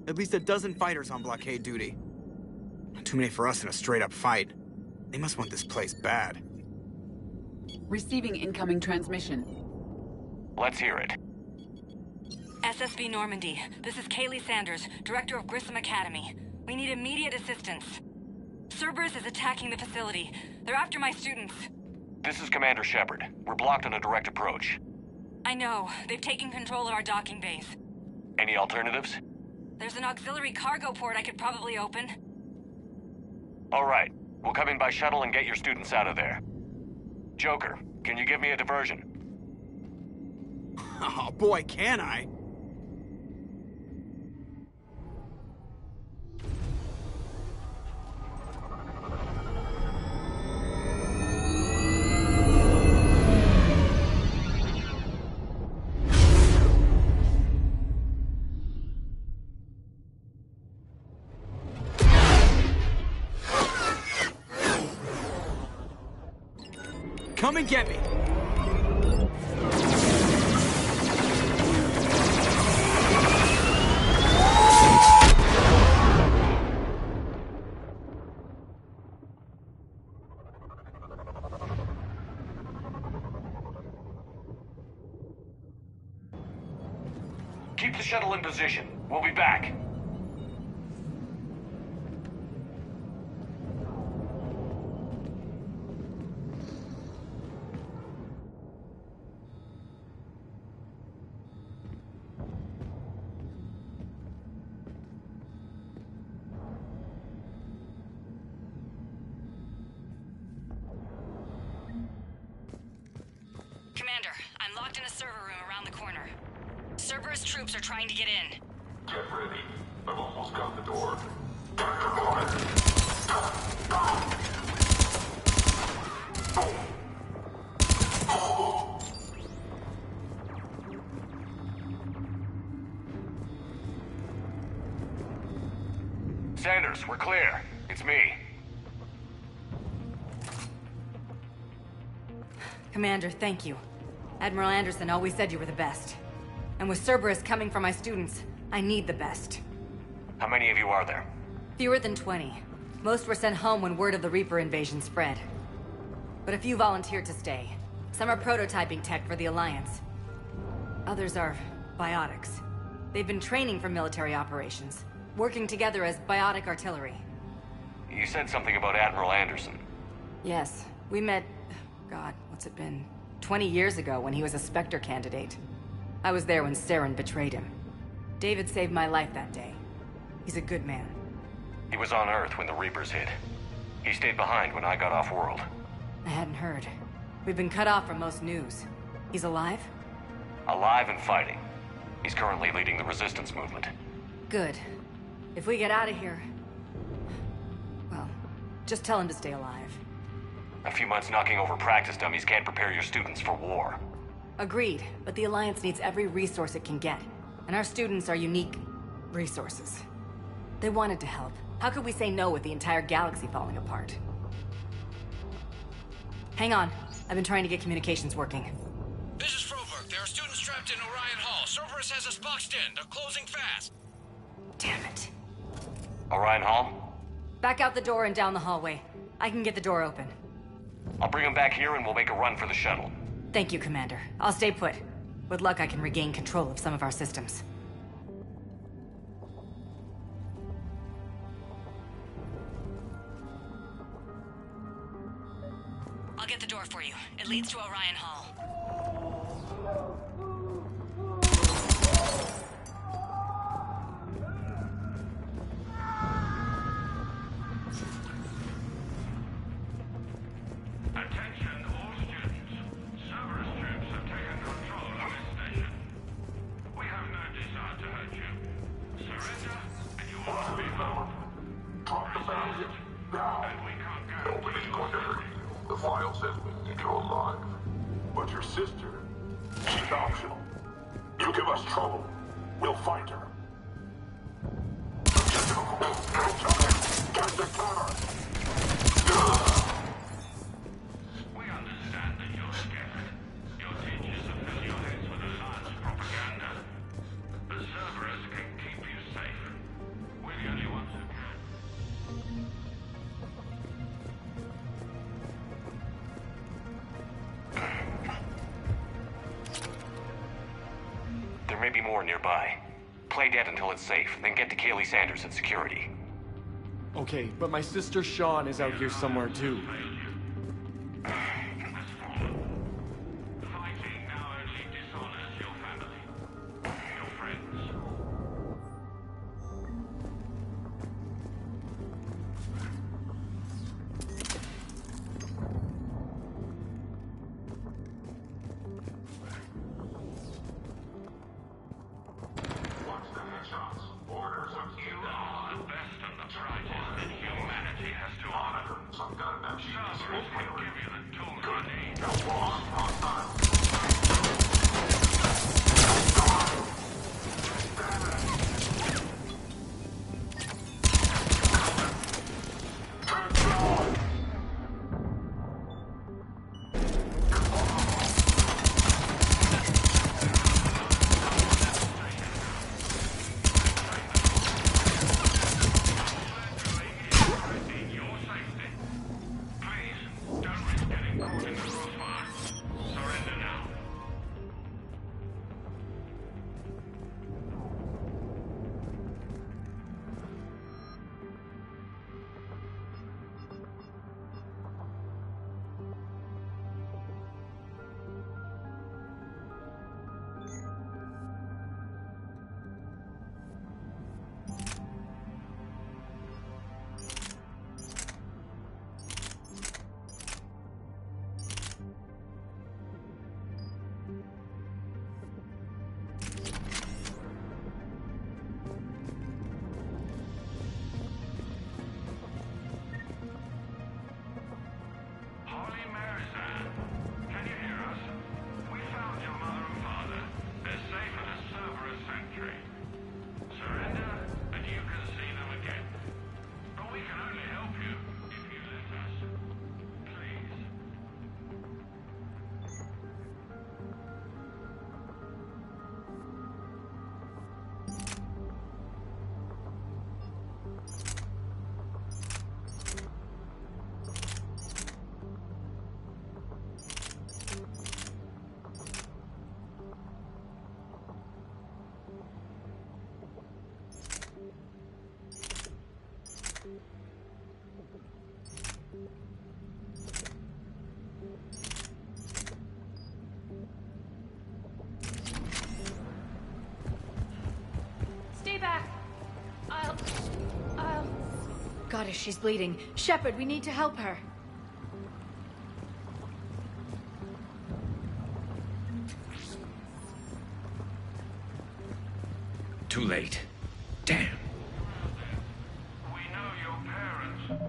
At least a dozen fighters on blockade duty. Not too many for us in a straight-up fight. They must want this place bad. Receiving incoming transmission. Let's hear it. SSB Normandy. This is Kaylee Sanders, Director of Grissom Academy. We need immediate assistance. Cerberus is attacking the facility. They're after my students. This is Commander Shepard. We're blocked on a direct approach. I know. They've taken control of our docking base. Any alternatives? There's an auxiliary cargo port I could probably open. All right. We'll come in by shuttle and get your students out of there. Joker, can you give me a diversion? Oh boy, can I! Come and get me! Keep the shuttle in position. We'll be back. Commander, I'm locked in a server room around the corner. Cerberus troops are trying to get in. Get ready. I've almost got the door. Sanders, we're clear. It's me. Commander, thank you. Admiral Anderson always said you were the best. And with Cerberus coming for my students, I need the best. How many of you are there? Fewer than 20. Most were sent home when word of the Reaper invasion spread. But a few volunteered to stay. Some are prototyping tech for the Alliance. Others are biotics. They've been training for military operations, working together as biotic artillery. You said something about Admiral Anderson. Yes, we met... God, what's it been? 20 years ago when he was a Spectre candidate. I was there when Saren betrayed him. David saved my life that day. He's a good man. He was on Earth when the Reapers hit. He stayed behind when I got off-world. I hadn't heard. We've been cut off from most news. He's alive? Alive and fighting. He's currently leading the resistance movement. Good. If we get out of here... well, just tell him to stay alive. A few months knocking over practice dummies can't prepare your students for war. Agreed, but the Alliance needs every resource it can get. And our students are unique resources. They wanted to help. How could we say no with the entire galaxy falling apart? Hang on. I've been trying to get communications working. This is Froberg. There are students trapped in Orion Hall. Cerberus has us boxed in. They're closing fast. Damn it. Orion Hall? Back out the door and down the hallway. I can get the door open. I'll bring them back here and we'll make a run for the shuttle. Thank you, Commander. I'll stay put. With luck, I can regain control of some of our systems. I'll get the door for you. It leads to Orion Hall. Attention all students. Cerberus troops have taken control of this station. We have no desire to hurt you. Surrender and you will be home. Drop the bag. Now. And we can't go. Nobody's going to hurt you. The file says we need you alive. But your sister, she's optional. You give us trouble, we'll find her. Get the cover! We understand that you're scared. Your teachers have filled your heads with a large There may be more nearby. Play dead until it's safe, then get to Kaylee Sanders at security. Okay, but my sister Sean is out here somewhere too. Goddess, she's bleeding. Shepard, we need to help her. Too late. Damn. We know your parents.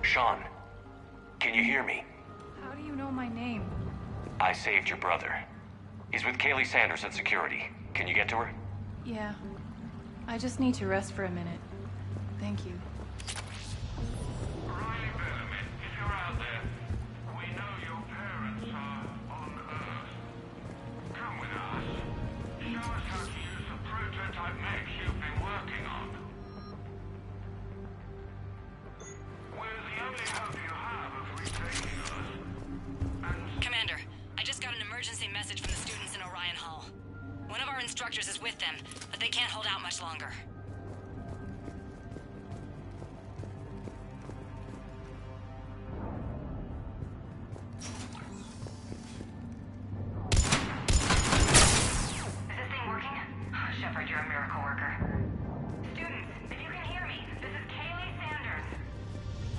Sean, can you hear me? How do you know my name? I saved your brother. He's with Kaylee Sanders at security. Can you get to her? Yeah. I just need to rest for a minute. Thank you. If you're out there, we know your parents are on Earth. Come with us. Show us how to use the prototype mechs you've been working on. We're the only hope you have of retaking us. Commander, I just got an emergency message from the students in Orion Hall. One of our instructors is with them, but they can't hold out much longer. Shepard, you're a miracle worker. Students, if you can hear me, this is Kaylee Sanders.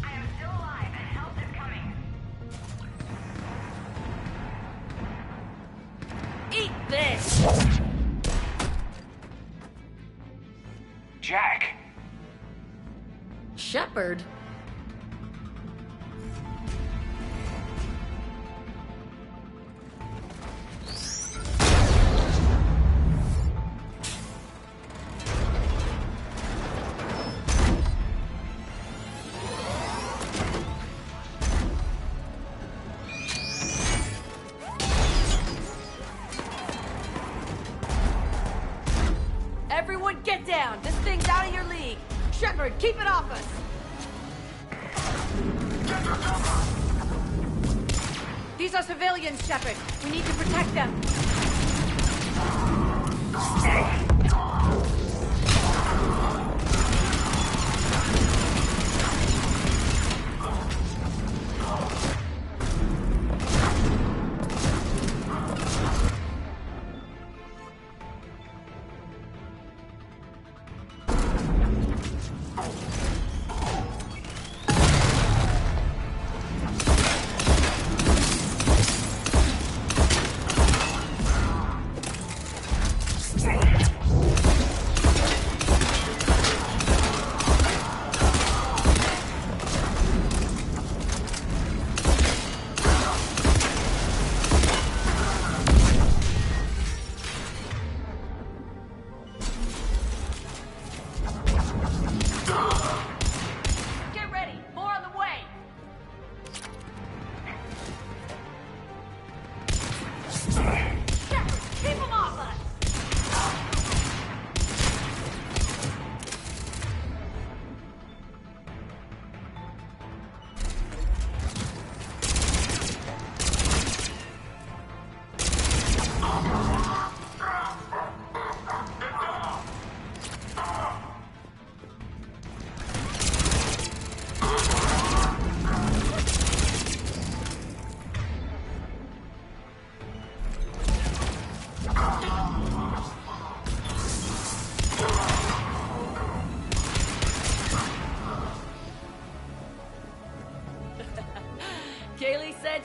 I am still alive and help is coming. Eat this! Jack! Shepard? Shepard, keep it off us! These are civilians, Shepard. We need to protect them.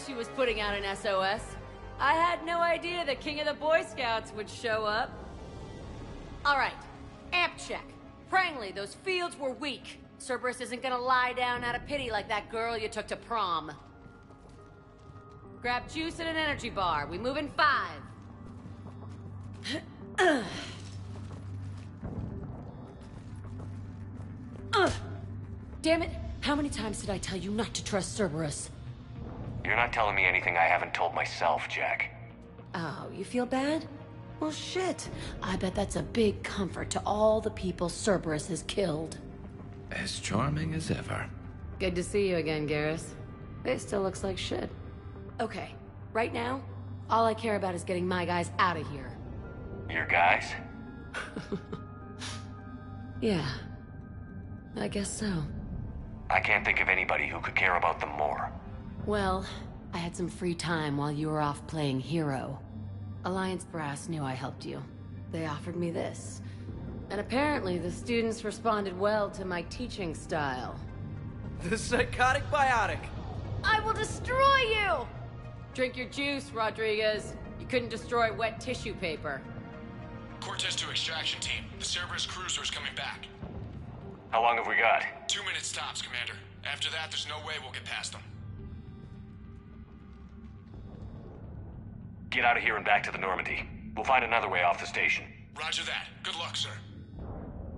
She was putting out an SOS. I had no idea the king of the Boy Scouts would show up. All right, amp check. Prangley, those fields were weak. Cerberus isn't gonna lie down out of pity like that girl you took to prom. Grab juice and an energy bar. We move in 5. Damn it! How many times did I tell you not to trust Cerberus? You're not telling me anything I haven't told myself, Jack. Oh, you feel bad? Well, shit. I bet that's a big comfort to all the people Cerberus has killed. As charming as ever. Good to see you again, Garrus. It still looks like shit. Okay, right now, all I care about is getting my guys out of here. Your guys? Yeah. I guess so. I can't think of anybody who could care about them more. Well, I had some free time while you were off playing hero. Alliance Brass knew I helped you. They offered me this. And apparently the students responded well to my teaching style. The psychotic biotic! I will destroy you! Drink your juice, Rodriguez. You couldn't destroy wet tissue paper. Cortez to extraction team. The Cerberus cruiser is coming back. How long have we got? 2 minutes tops, Commander. After that, there's no way we'll get past them. Get out of here and back to the Normandy. We'll find another way off the station. Roger that. Good luck, sir.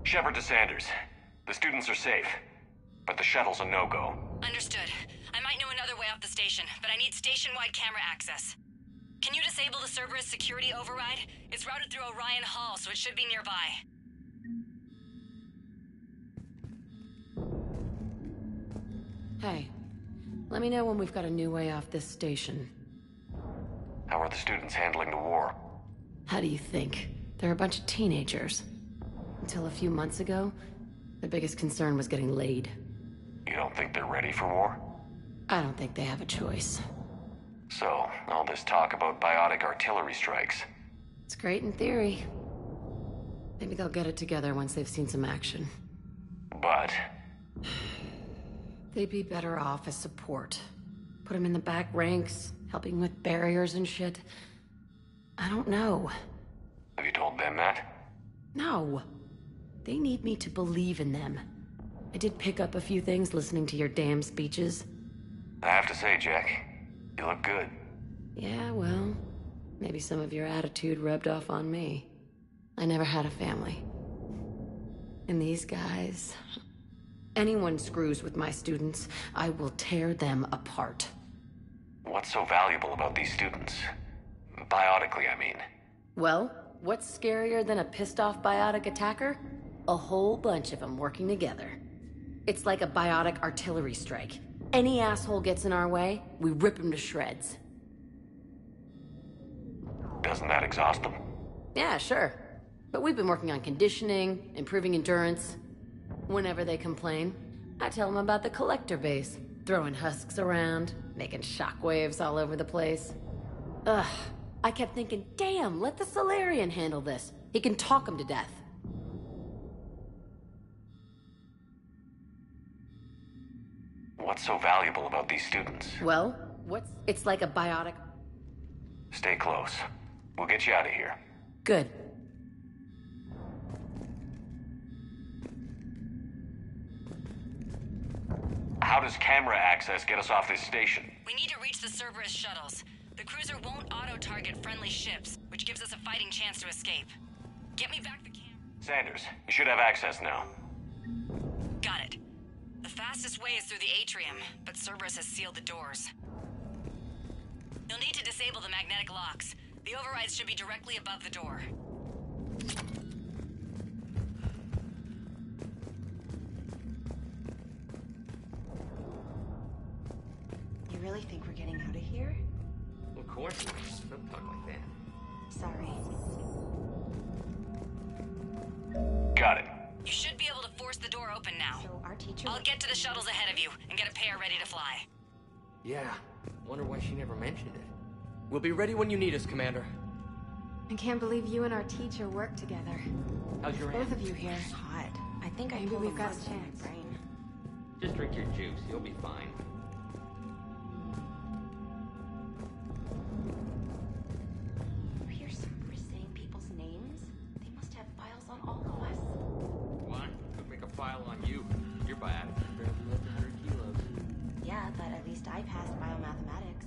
Shepard to Sanders. The students are safe, but the shuttle's a no-go. Understood. I might know another way off the station, but I need station-wide camera access. Can you disable the Cerberus security override? It's routed through Orion Hall, so it should be nearby. Hey, let me know when we've got a new way off this station. How are the students handling the war? How do you think? They're a bunch of teenagers. Until a few months ago, their biggest concern was getting laid. You don't think they're ready for war? I don't think they have a choice. So, all this talk about biotic artillery strikes. It's great in theory. Maybe they'll get it together once they've seen some action. But... they'd be better off as support. Put them in the back ranks, helping with barriers and shit. I don't know. Have you told them that? No. They need me to believe in them. I did pick up a few things listening to your damn speeches. I have to say, Jack, you look good. Yeah, well, maybe some of your attitude rubbed off on me. I never had a family. And these guys... anyone screws with my students, I will tear them apart. What's so valuable about these students? Biotically, I mean. Well, what's scarier than a pissed-off biotic attacker? A whole bunch of them working together. It's like a biotic artillery strike. Any asshole gets in our way, we rip him to shreds. Doesn't that exhaust them? Yeah, sure. But we've been working on conditioning, improving endurance. Whenever they complain, I tell them about the collector base. Throwing husks around, making shockwaves all over the place. Ugh. I kept thinking, damn, let the Solarian handle this. He can talk them to death. What's so valuable about these students? Well, it's like a biotic... Stay close. We'll get you out of here. Good. How does camera access get us off this station? We need to reach the Cerberus shuttles. The cruiser won't auto-target friendly ships, which gives us a fighting chance to escape. Get me back the camera. Sanders, you should have access now. Got it. The fastest way is through the atrium, but Cerberus has sealed the doors. You'll need to disable the magnetic locks. The overrides should be directly above the door. You really think we're getting out of here? Of course. Don't talk like that. Sorry. Got it. You should be able to force the door open now. So our teacher... I'll get to the shuttles ahead of you and get a pair ready to fly. Yeah. Wonder why she never mentioned it. We'll be ready when you need us, Commander. I can't believe you and our teacher work together. How's your Both aunt? of you here. Hot. I think Maybe we've got a chance. Brain. Just drink your juice. You'll be fine. You hear Cerberus saying people's names? They must have files on all of us. What? Could make a file on you. You're bad. Barely lift 100 kilos. Yeah, but at least I passed biomathematics.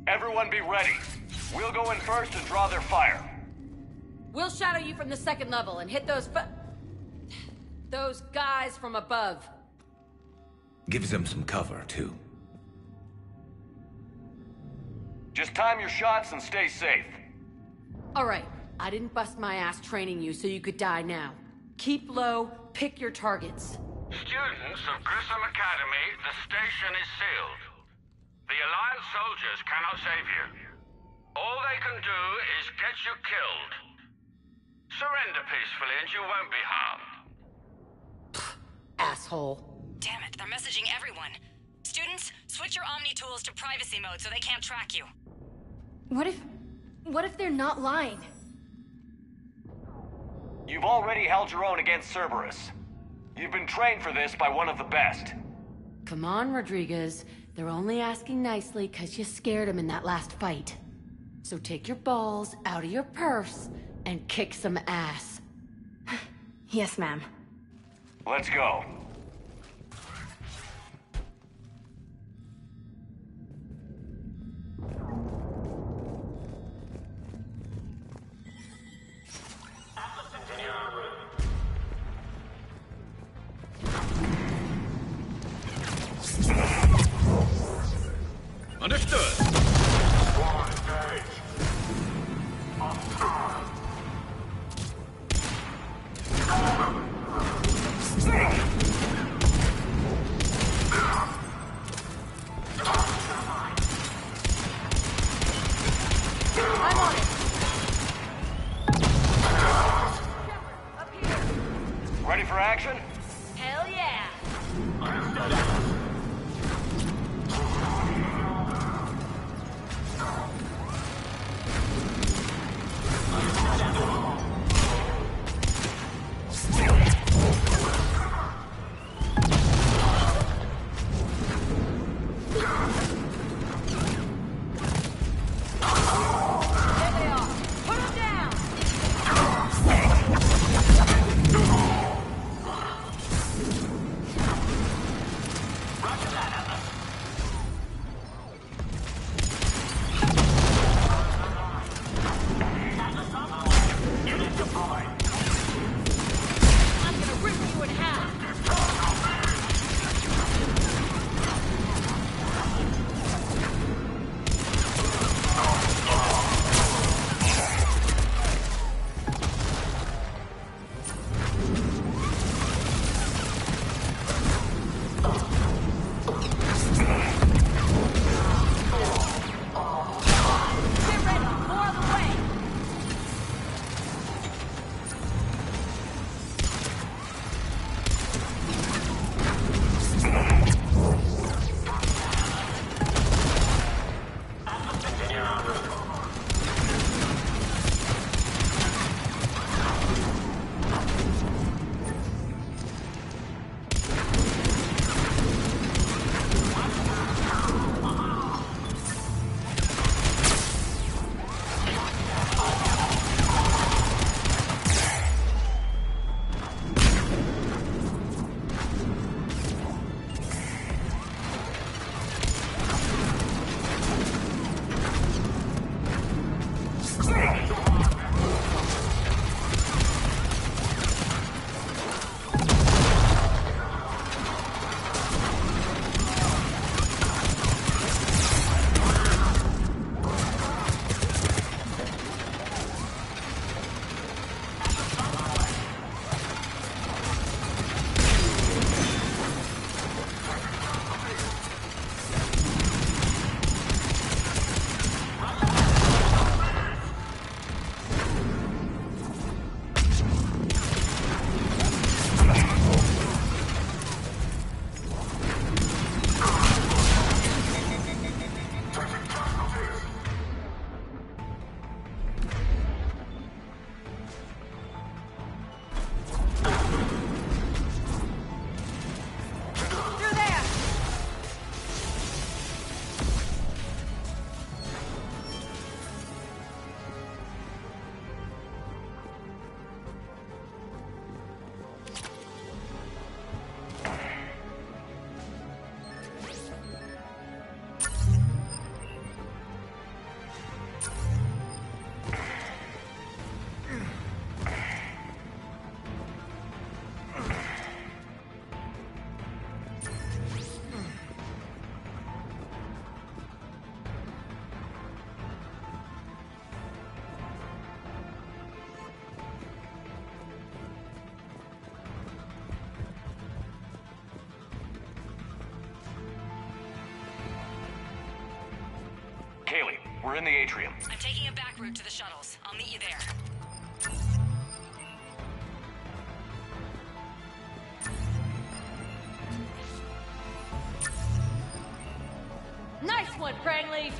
Everyone be ready. We'll go in first and draw their fire. We'll shadow you from the second level and hit those guys from above. Gives them some cover, too. Just time your shots and stay safe. All right. I didn't bust my ass training you so you could die now. Keep low, pick your targets. Students of Grissom Academy, the station is sealed. The Alliance soldiers cannot save you. All they can do is get you killed. Surrender peacefully and you won't be harmed. Asshole. Damn it, they're messaging everyone. Students, switch your Omni tools to privacy mode so they can't track you. What if they're not lying? You've already held your own against Cerberus. You've been trained for this by one of the best. Come on, Rodriguez. They're only asking nicely because you scared them in that last fight. So take your balls out of your purse and kick some ass. Yes, ma'am. Let's go. Understood. Kaylee, we're in the atrium. I'm taking a back route to the shuttles. I'll meet you there. Nice one, Prangley!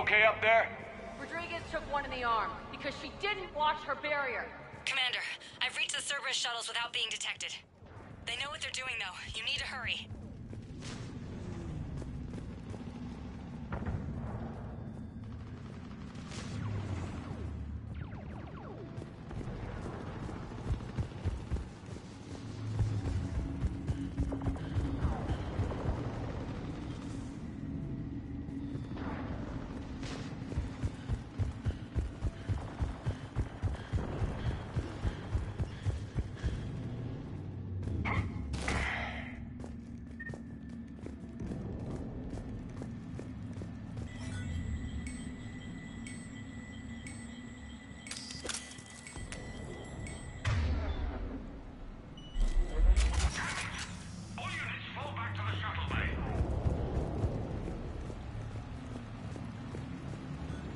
okay up there? Rodriguez took one in the arm because she didn't watch her barrier. Commander, I've reached the Cerberus shuttles without being detected. They know what they're doing, though. You need to hurry.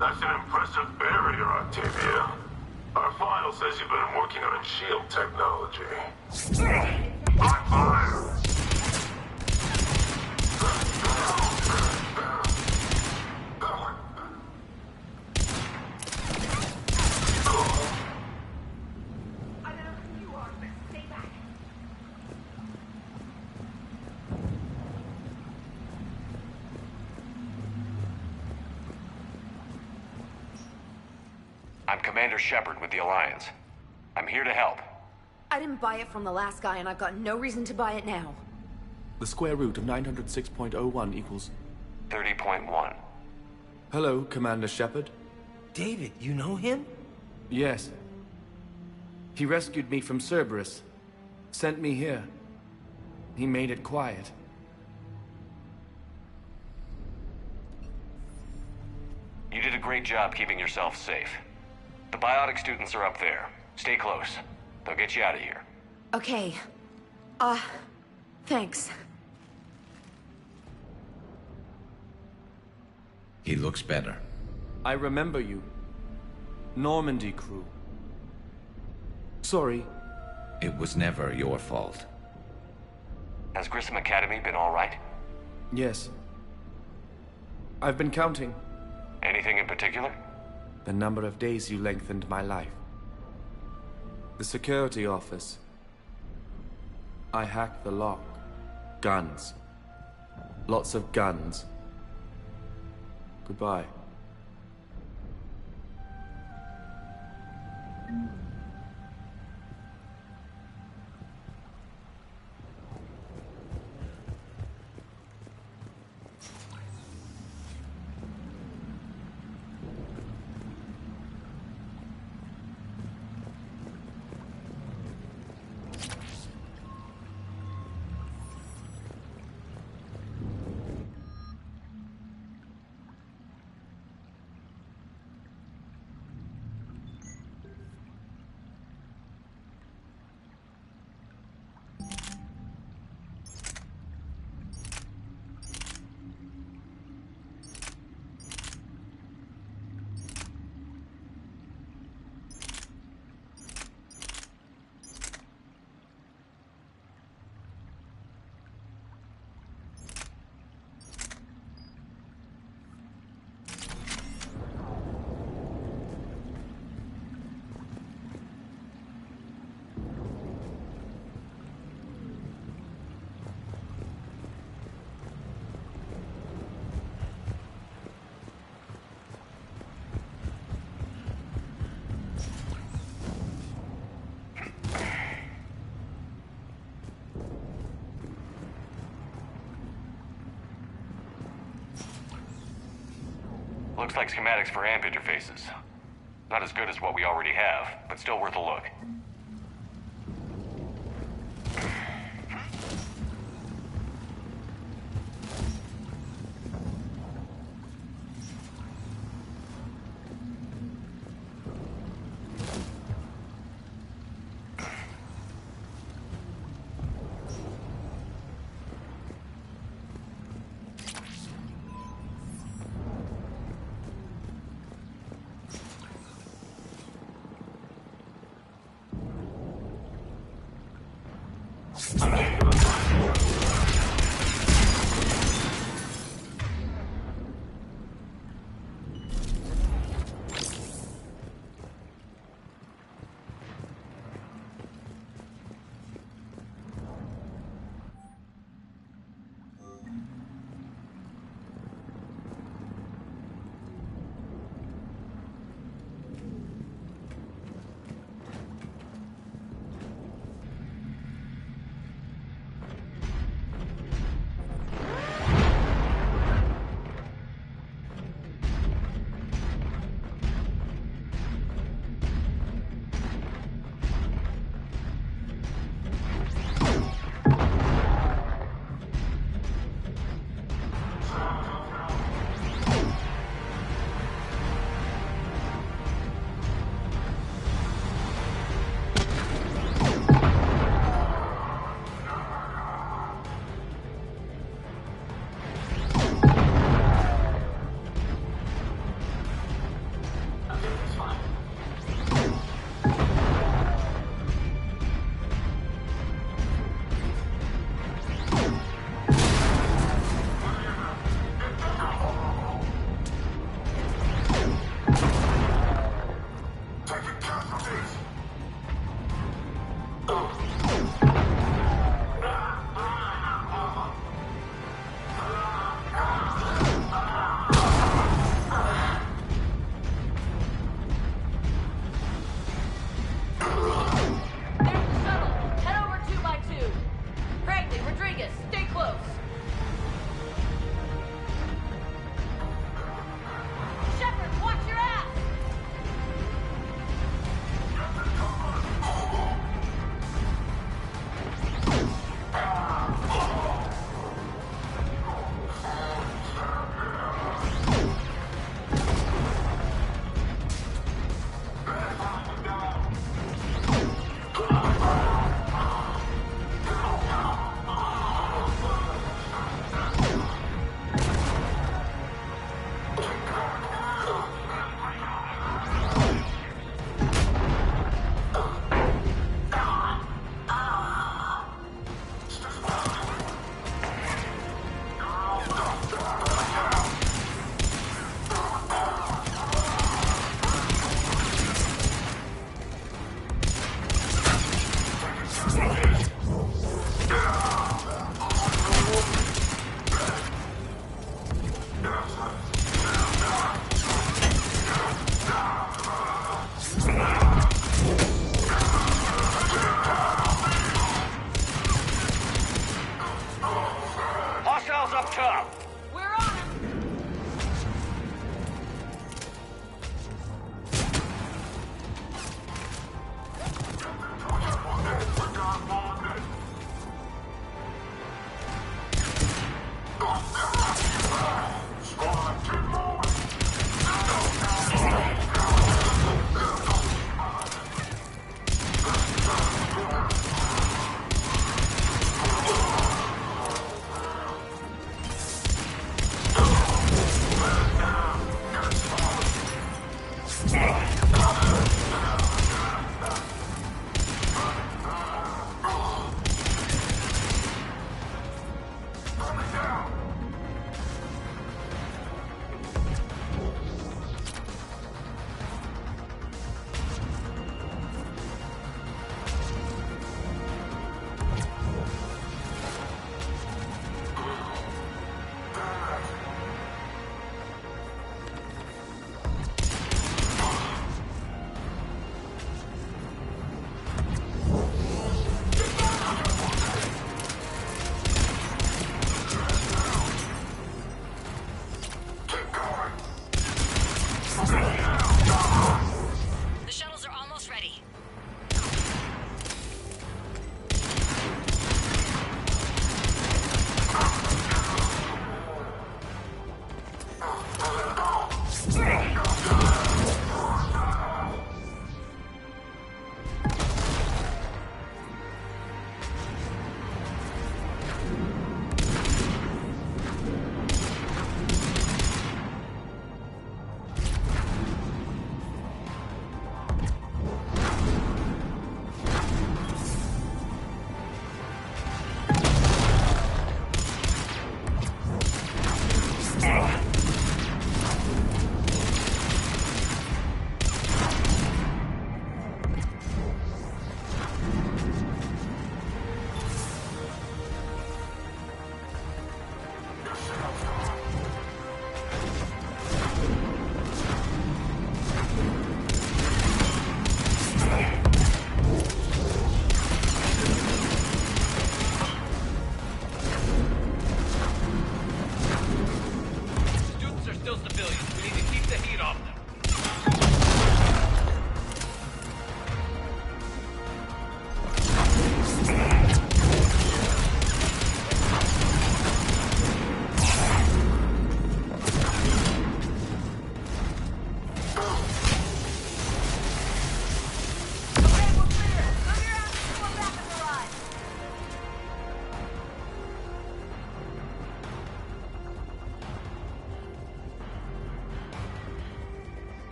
That's an impressive barrier, Octavia. Our file says you've been working on shield technology. On fire! I'm Commander Shepard with the Alliance. I'm here to help. I didn't buy it from the last guy, and I've got no reason to buy it now. The square root of 906.01 equals... 30.1. Hello, Commander Shepard. David, you know him? Yes. He rescued me from Cerberus. Sent me here. He made it quiet. You did a great job keeping yourself safe. The biotic students are up there. Stay close. They'll get you out of here. Okay. Thanks. He looks better. I remember you. Normandy crew. Sorry. It was never your fault. Has Grissom Academy been all right? Yes. I've been counting. Anything in particular? The number of days you lengthened my life. The security office. I hacked the lock. Guns. Lots of guns. Goodbye. Looks like schematics for amp interfaces. Not as good as what we already have, but still worth a look.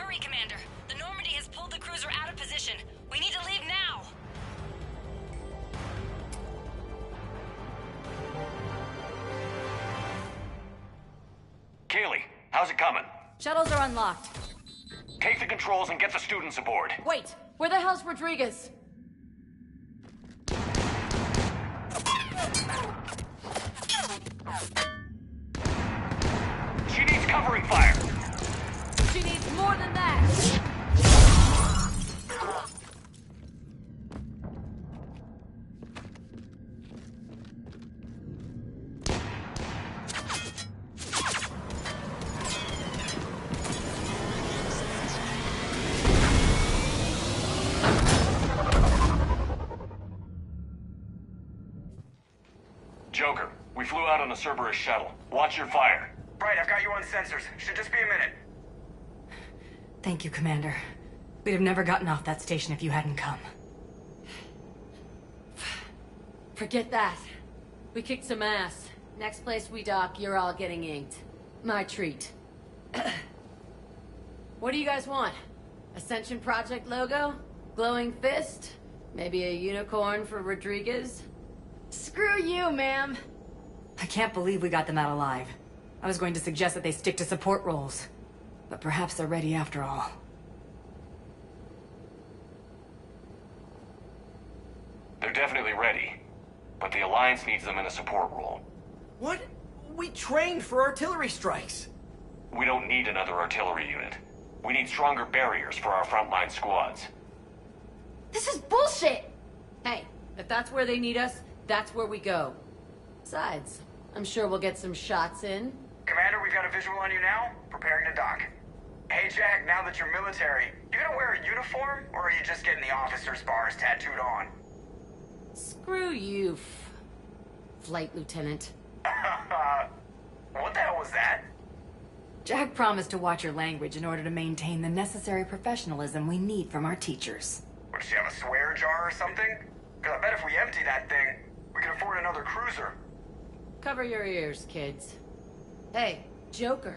Hurry, Commander. The Normandy has pulled the cruiser out of position. We need to leave now. Kaylee, how's it coming? Shuttles are unlocked. Take the controls and get the students aboard. Wait, where the hell's Rodriguez? She needs covering fire. She needs more than that. Joker, we flew out on a Cerberus shuttle. Watch your fire. Right, I've got you on sensors. Should just be a minute. Thank you, Commander. We'd have never gotten off that station if you hadn't come. Forget that. We kicked some ass. Next place we dock, you're all getting inked. My treat. What do you guys want? Ascension Project logo? Glowing fist? Maybe a unicorn for Rodriguez? Screw you, ma'am! I can't believe we got them out alive. I was going to suggest that they stick to support roles. But perhaps they're ready after all. They're definitely ready. But the Alliance needs them in a support role. What? We trained for artillery strikes. We don't need another artillery unit. We need stronger barriers for our frontline squads. This is bullshit! Hey, if that's where they need us, that's where we go. Besides, I'm sure we'll get some shots in. Commander, we've got a visual on you now. Preparing to dock. Hey, Jack, now that you're military, you gonna wear a uniform, or are you just getting the officer's bars tattooed on? Screw you, Flight Lieutenant. What the hell was that? Jack promised to watch your language in order to maintain the necessary professionalism we need from our teachers. What, does she have a swear jar or something? Because I bet if we empty that thing, we can afford another cruiser. Cover your ears, kids. Hey, Joker.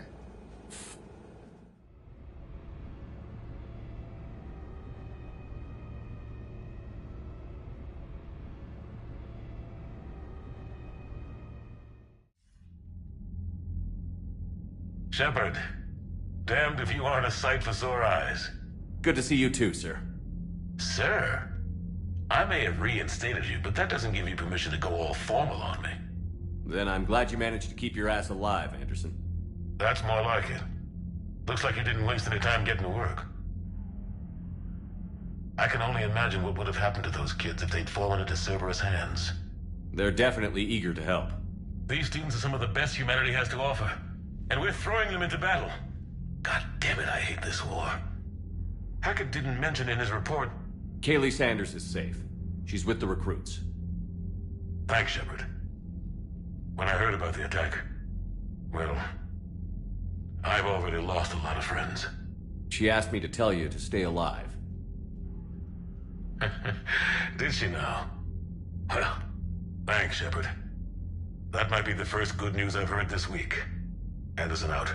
Shepard, damned if you aren't a sight for sore eyes. Good to see you too, sir. Sir? I may have reinstated you, but that doesn't give you permission to go all formal on me. Then I'm glad you managed to keep your ass alive, Anderson. That's more like it. Looks like you didn't waste any time getting to work. I can only imagine what would have happened to those kids if they'd fallen into Cerberus' hands. They're definitely eager to help. These students are some of the best humanity has to offer, and we're throwing them into battle. God damn it, I hate this war. Hackett didn't mention in his report... Kaylee Sanders is safe. She's with the recruits. Thanks, Shepard. When I heard about the attack, well, I've already lost a lot of friends. She asked me to tell you to stay alive. Did she now? Well, thanks, Shepard. That might be the first good news I've heard this week. Anderson out.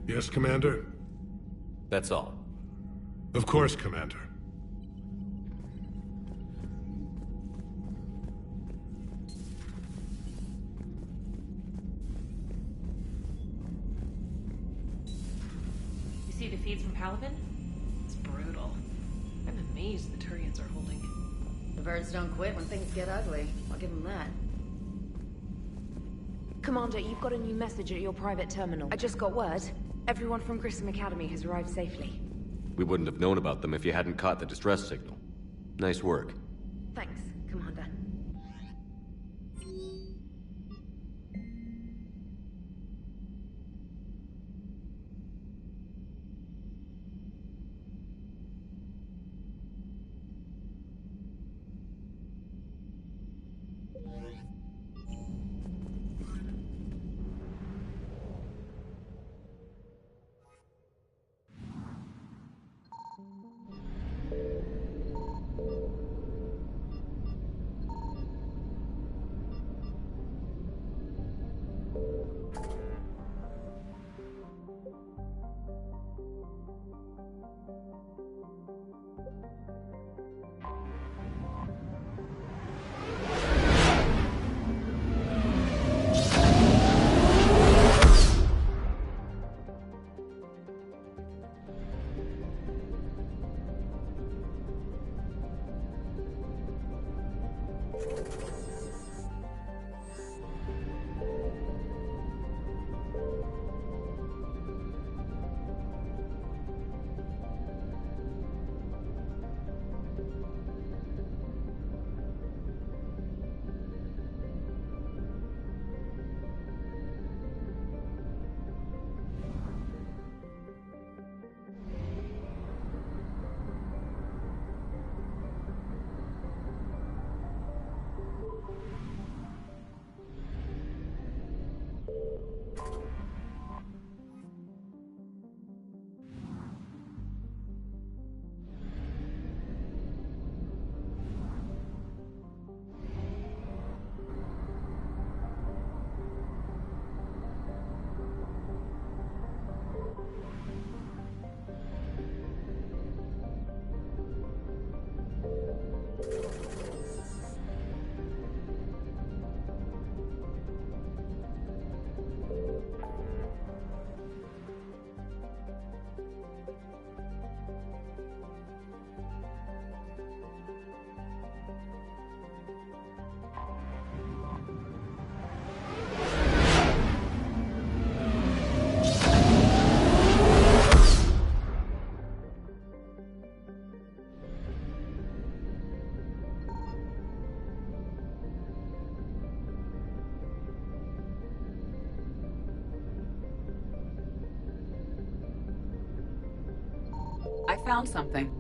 Yes, Commander? That's all. Of course, Commander. You see the feeds from Palaven? It's brutal. I'm amazed the Turians are holding. The birds don't quit when things get ugly. I'll give them that. Commander, you've got a new message at your private terminal. I just got word. Everyone from Grissom Academy has arrived safely. We wouldn't have known about them if you hadn't caught the distress signal. Nice work. Thanks, Commander. I found something.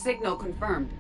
Signal confirmed.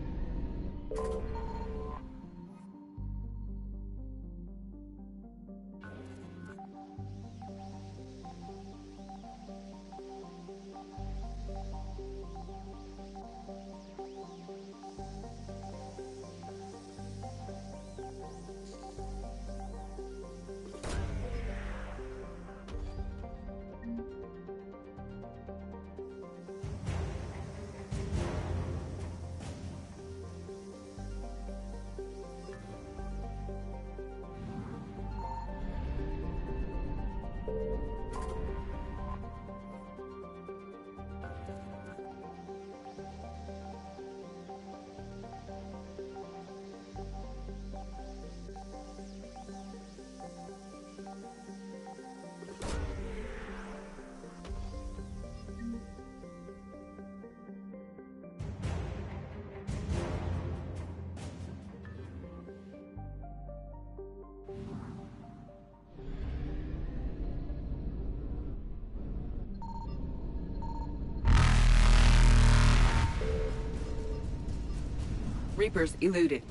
Reapers eluded.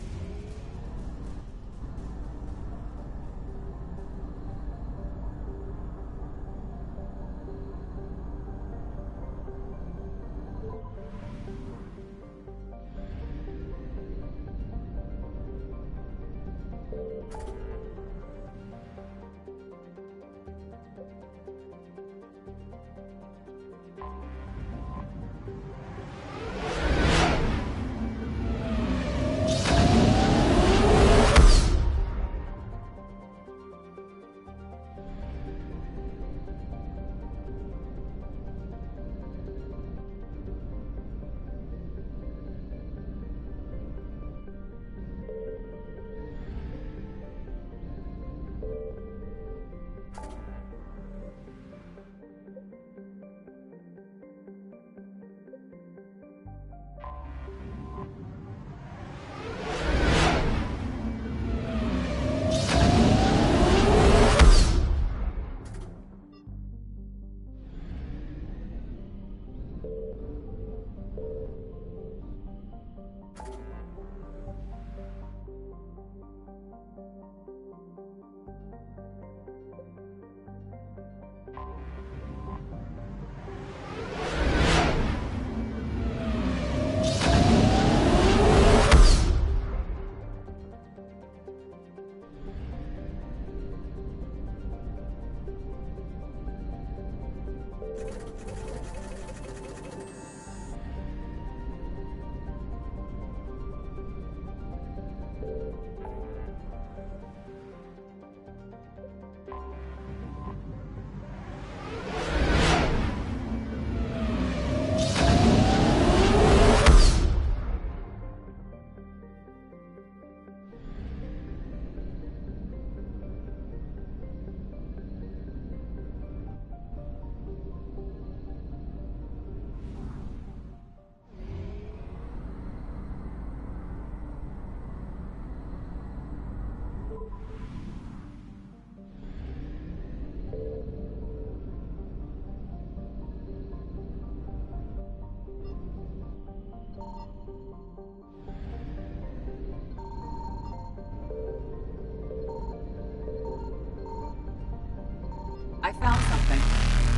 I found something.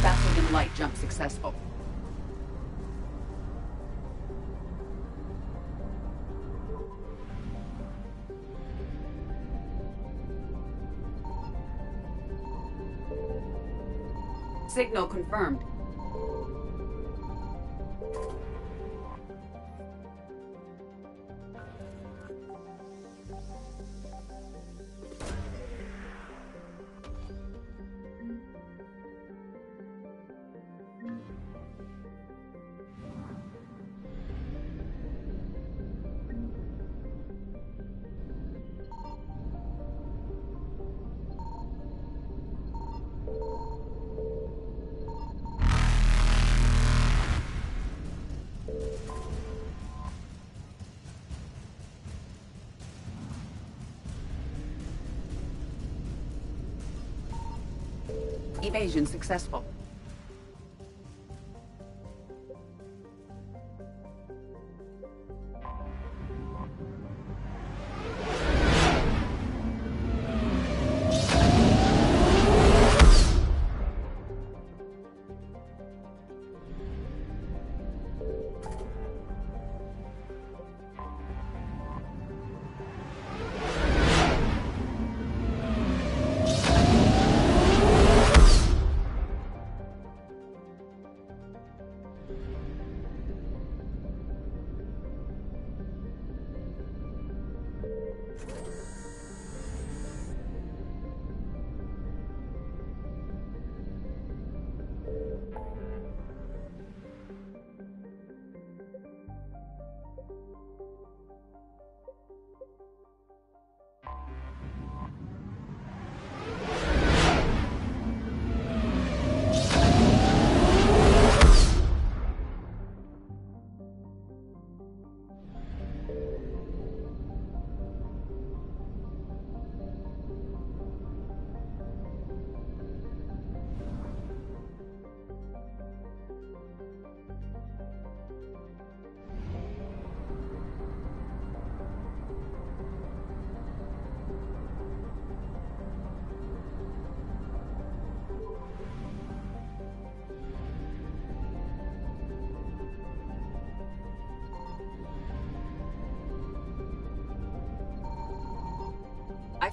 Faster than light jump successful. Signal confirmed. Evasion successful.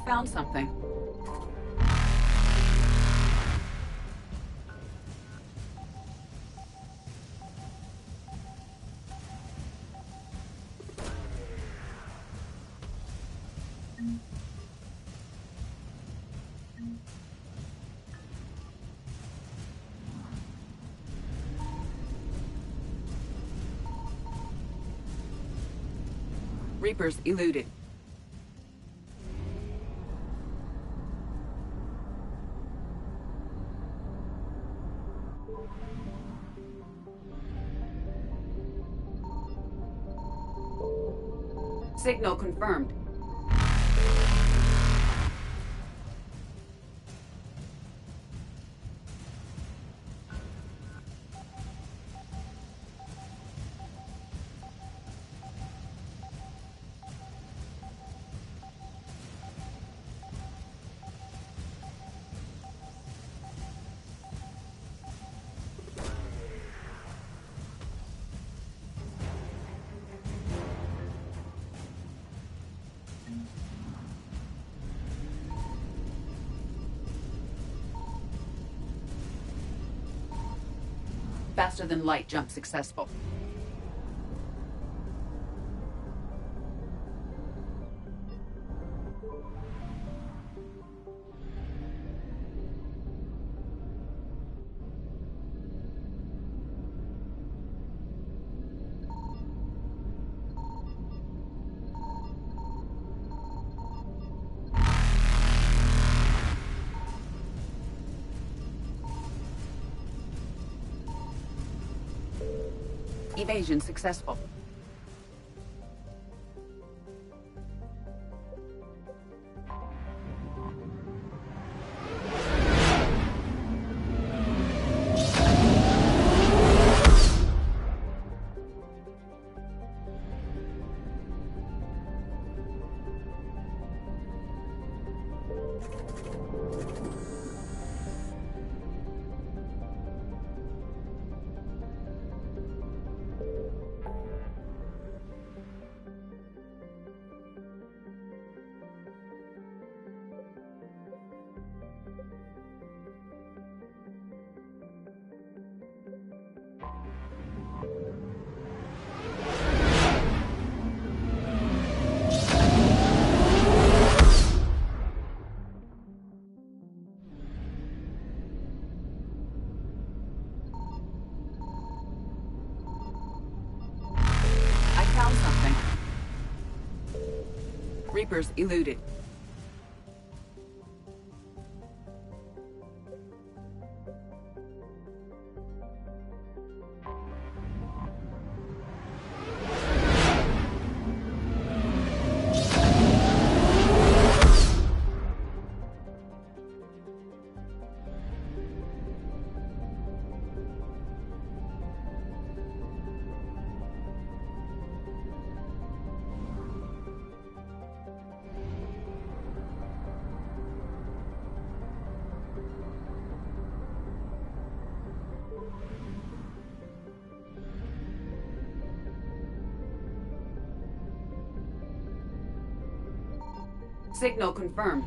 found something. Reapers eluded. Signal confirmed. Faster than light jump successful. Evasion successful. Reapers eluded. Signal confirmed.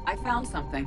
I found something.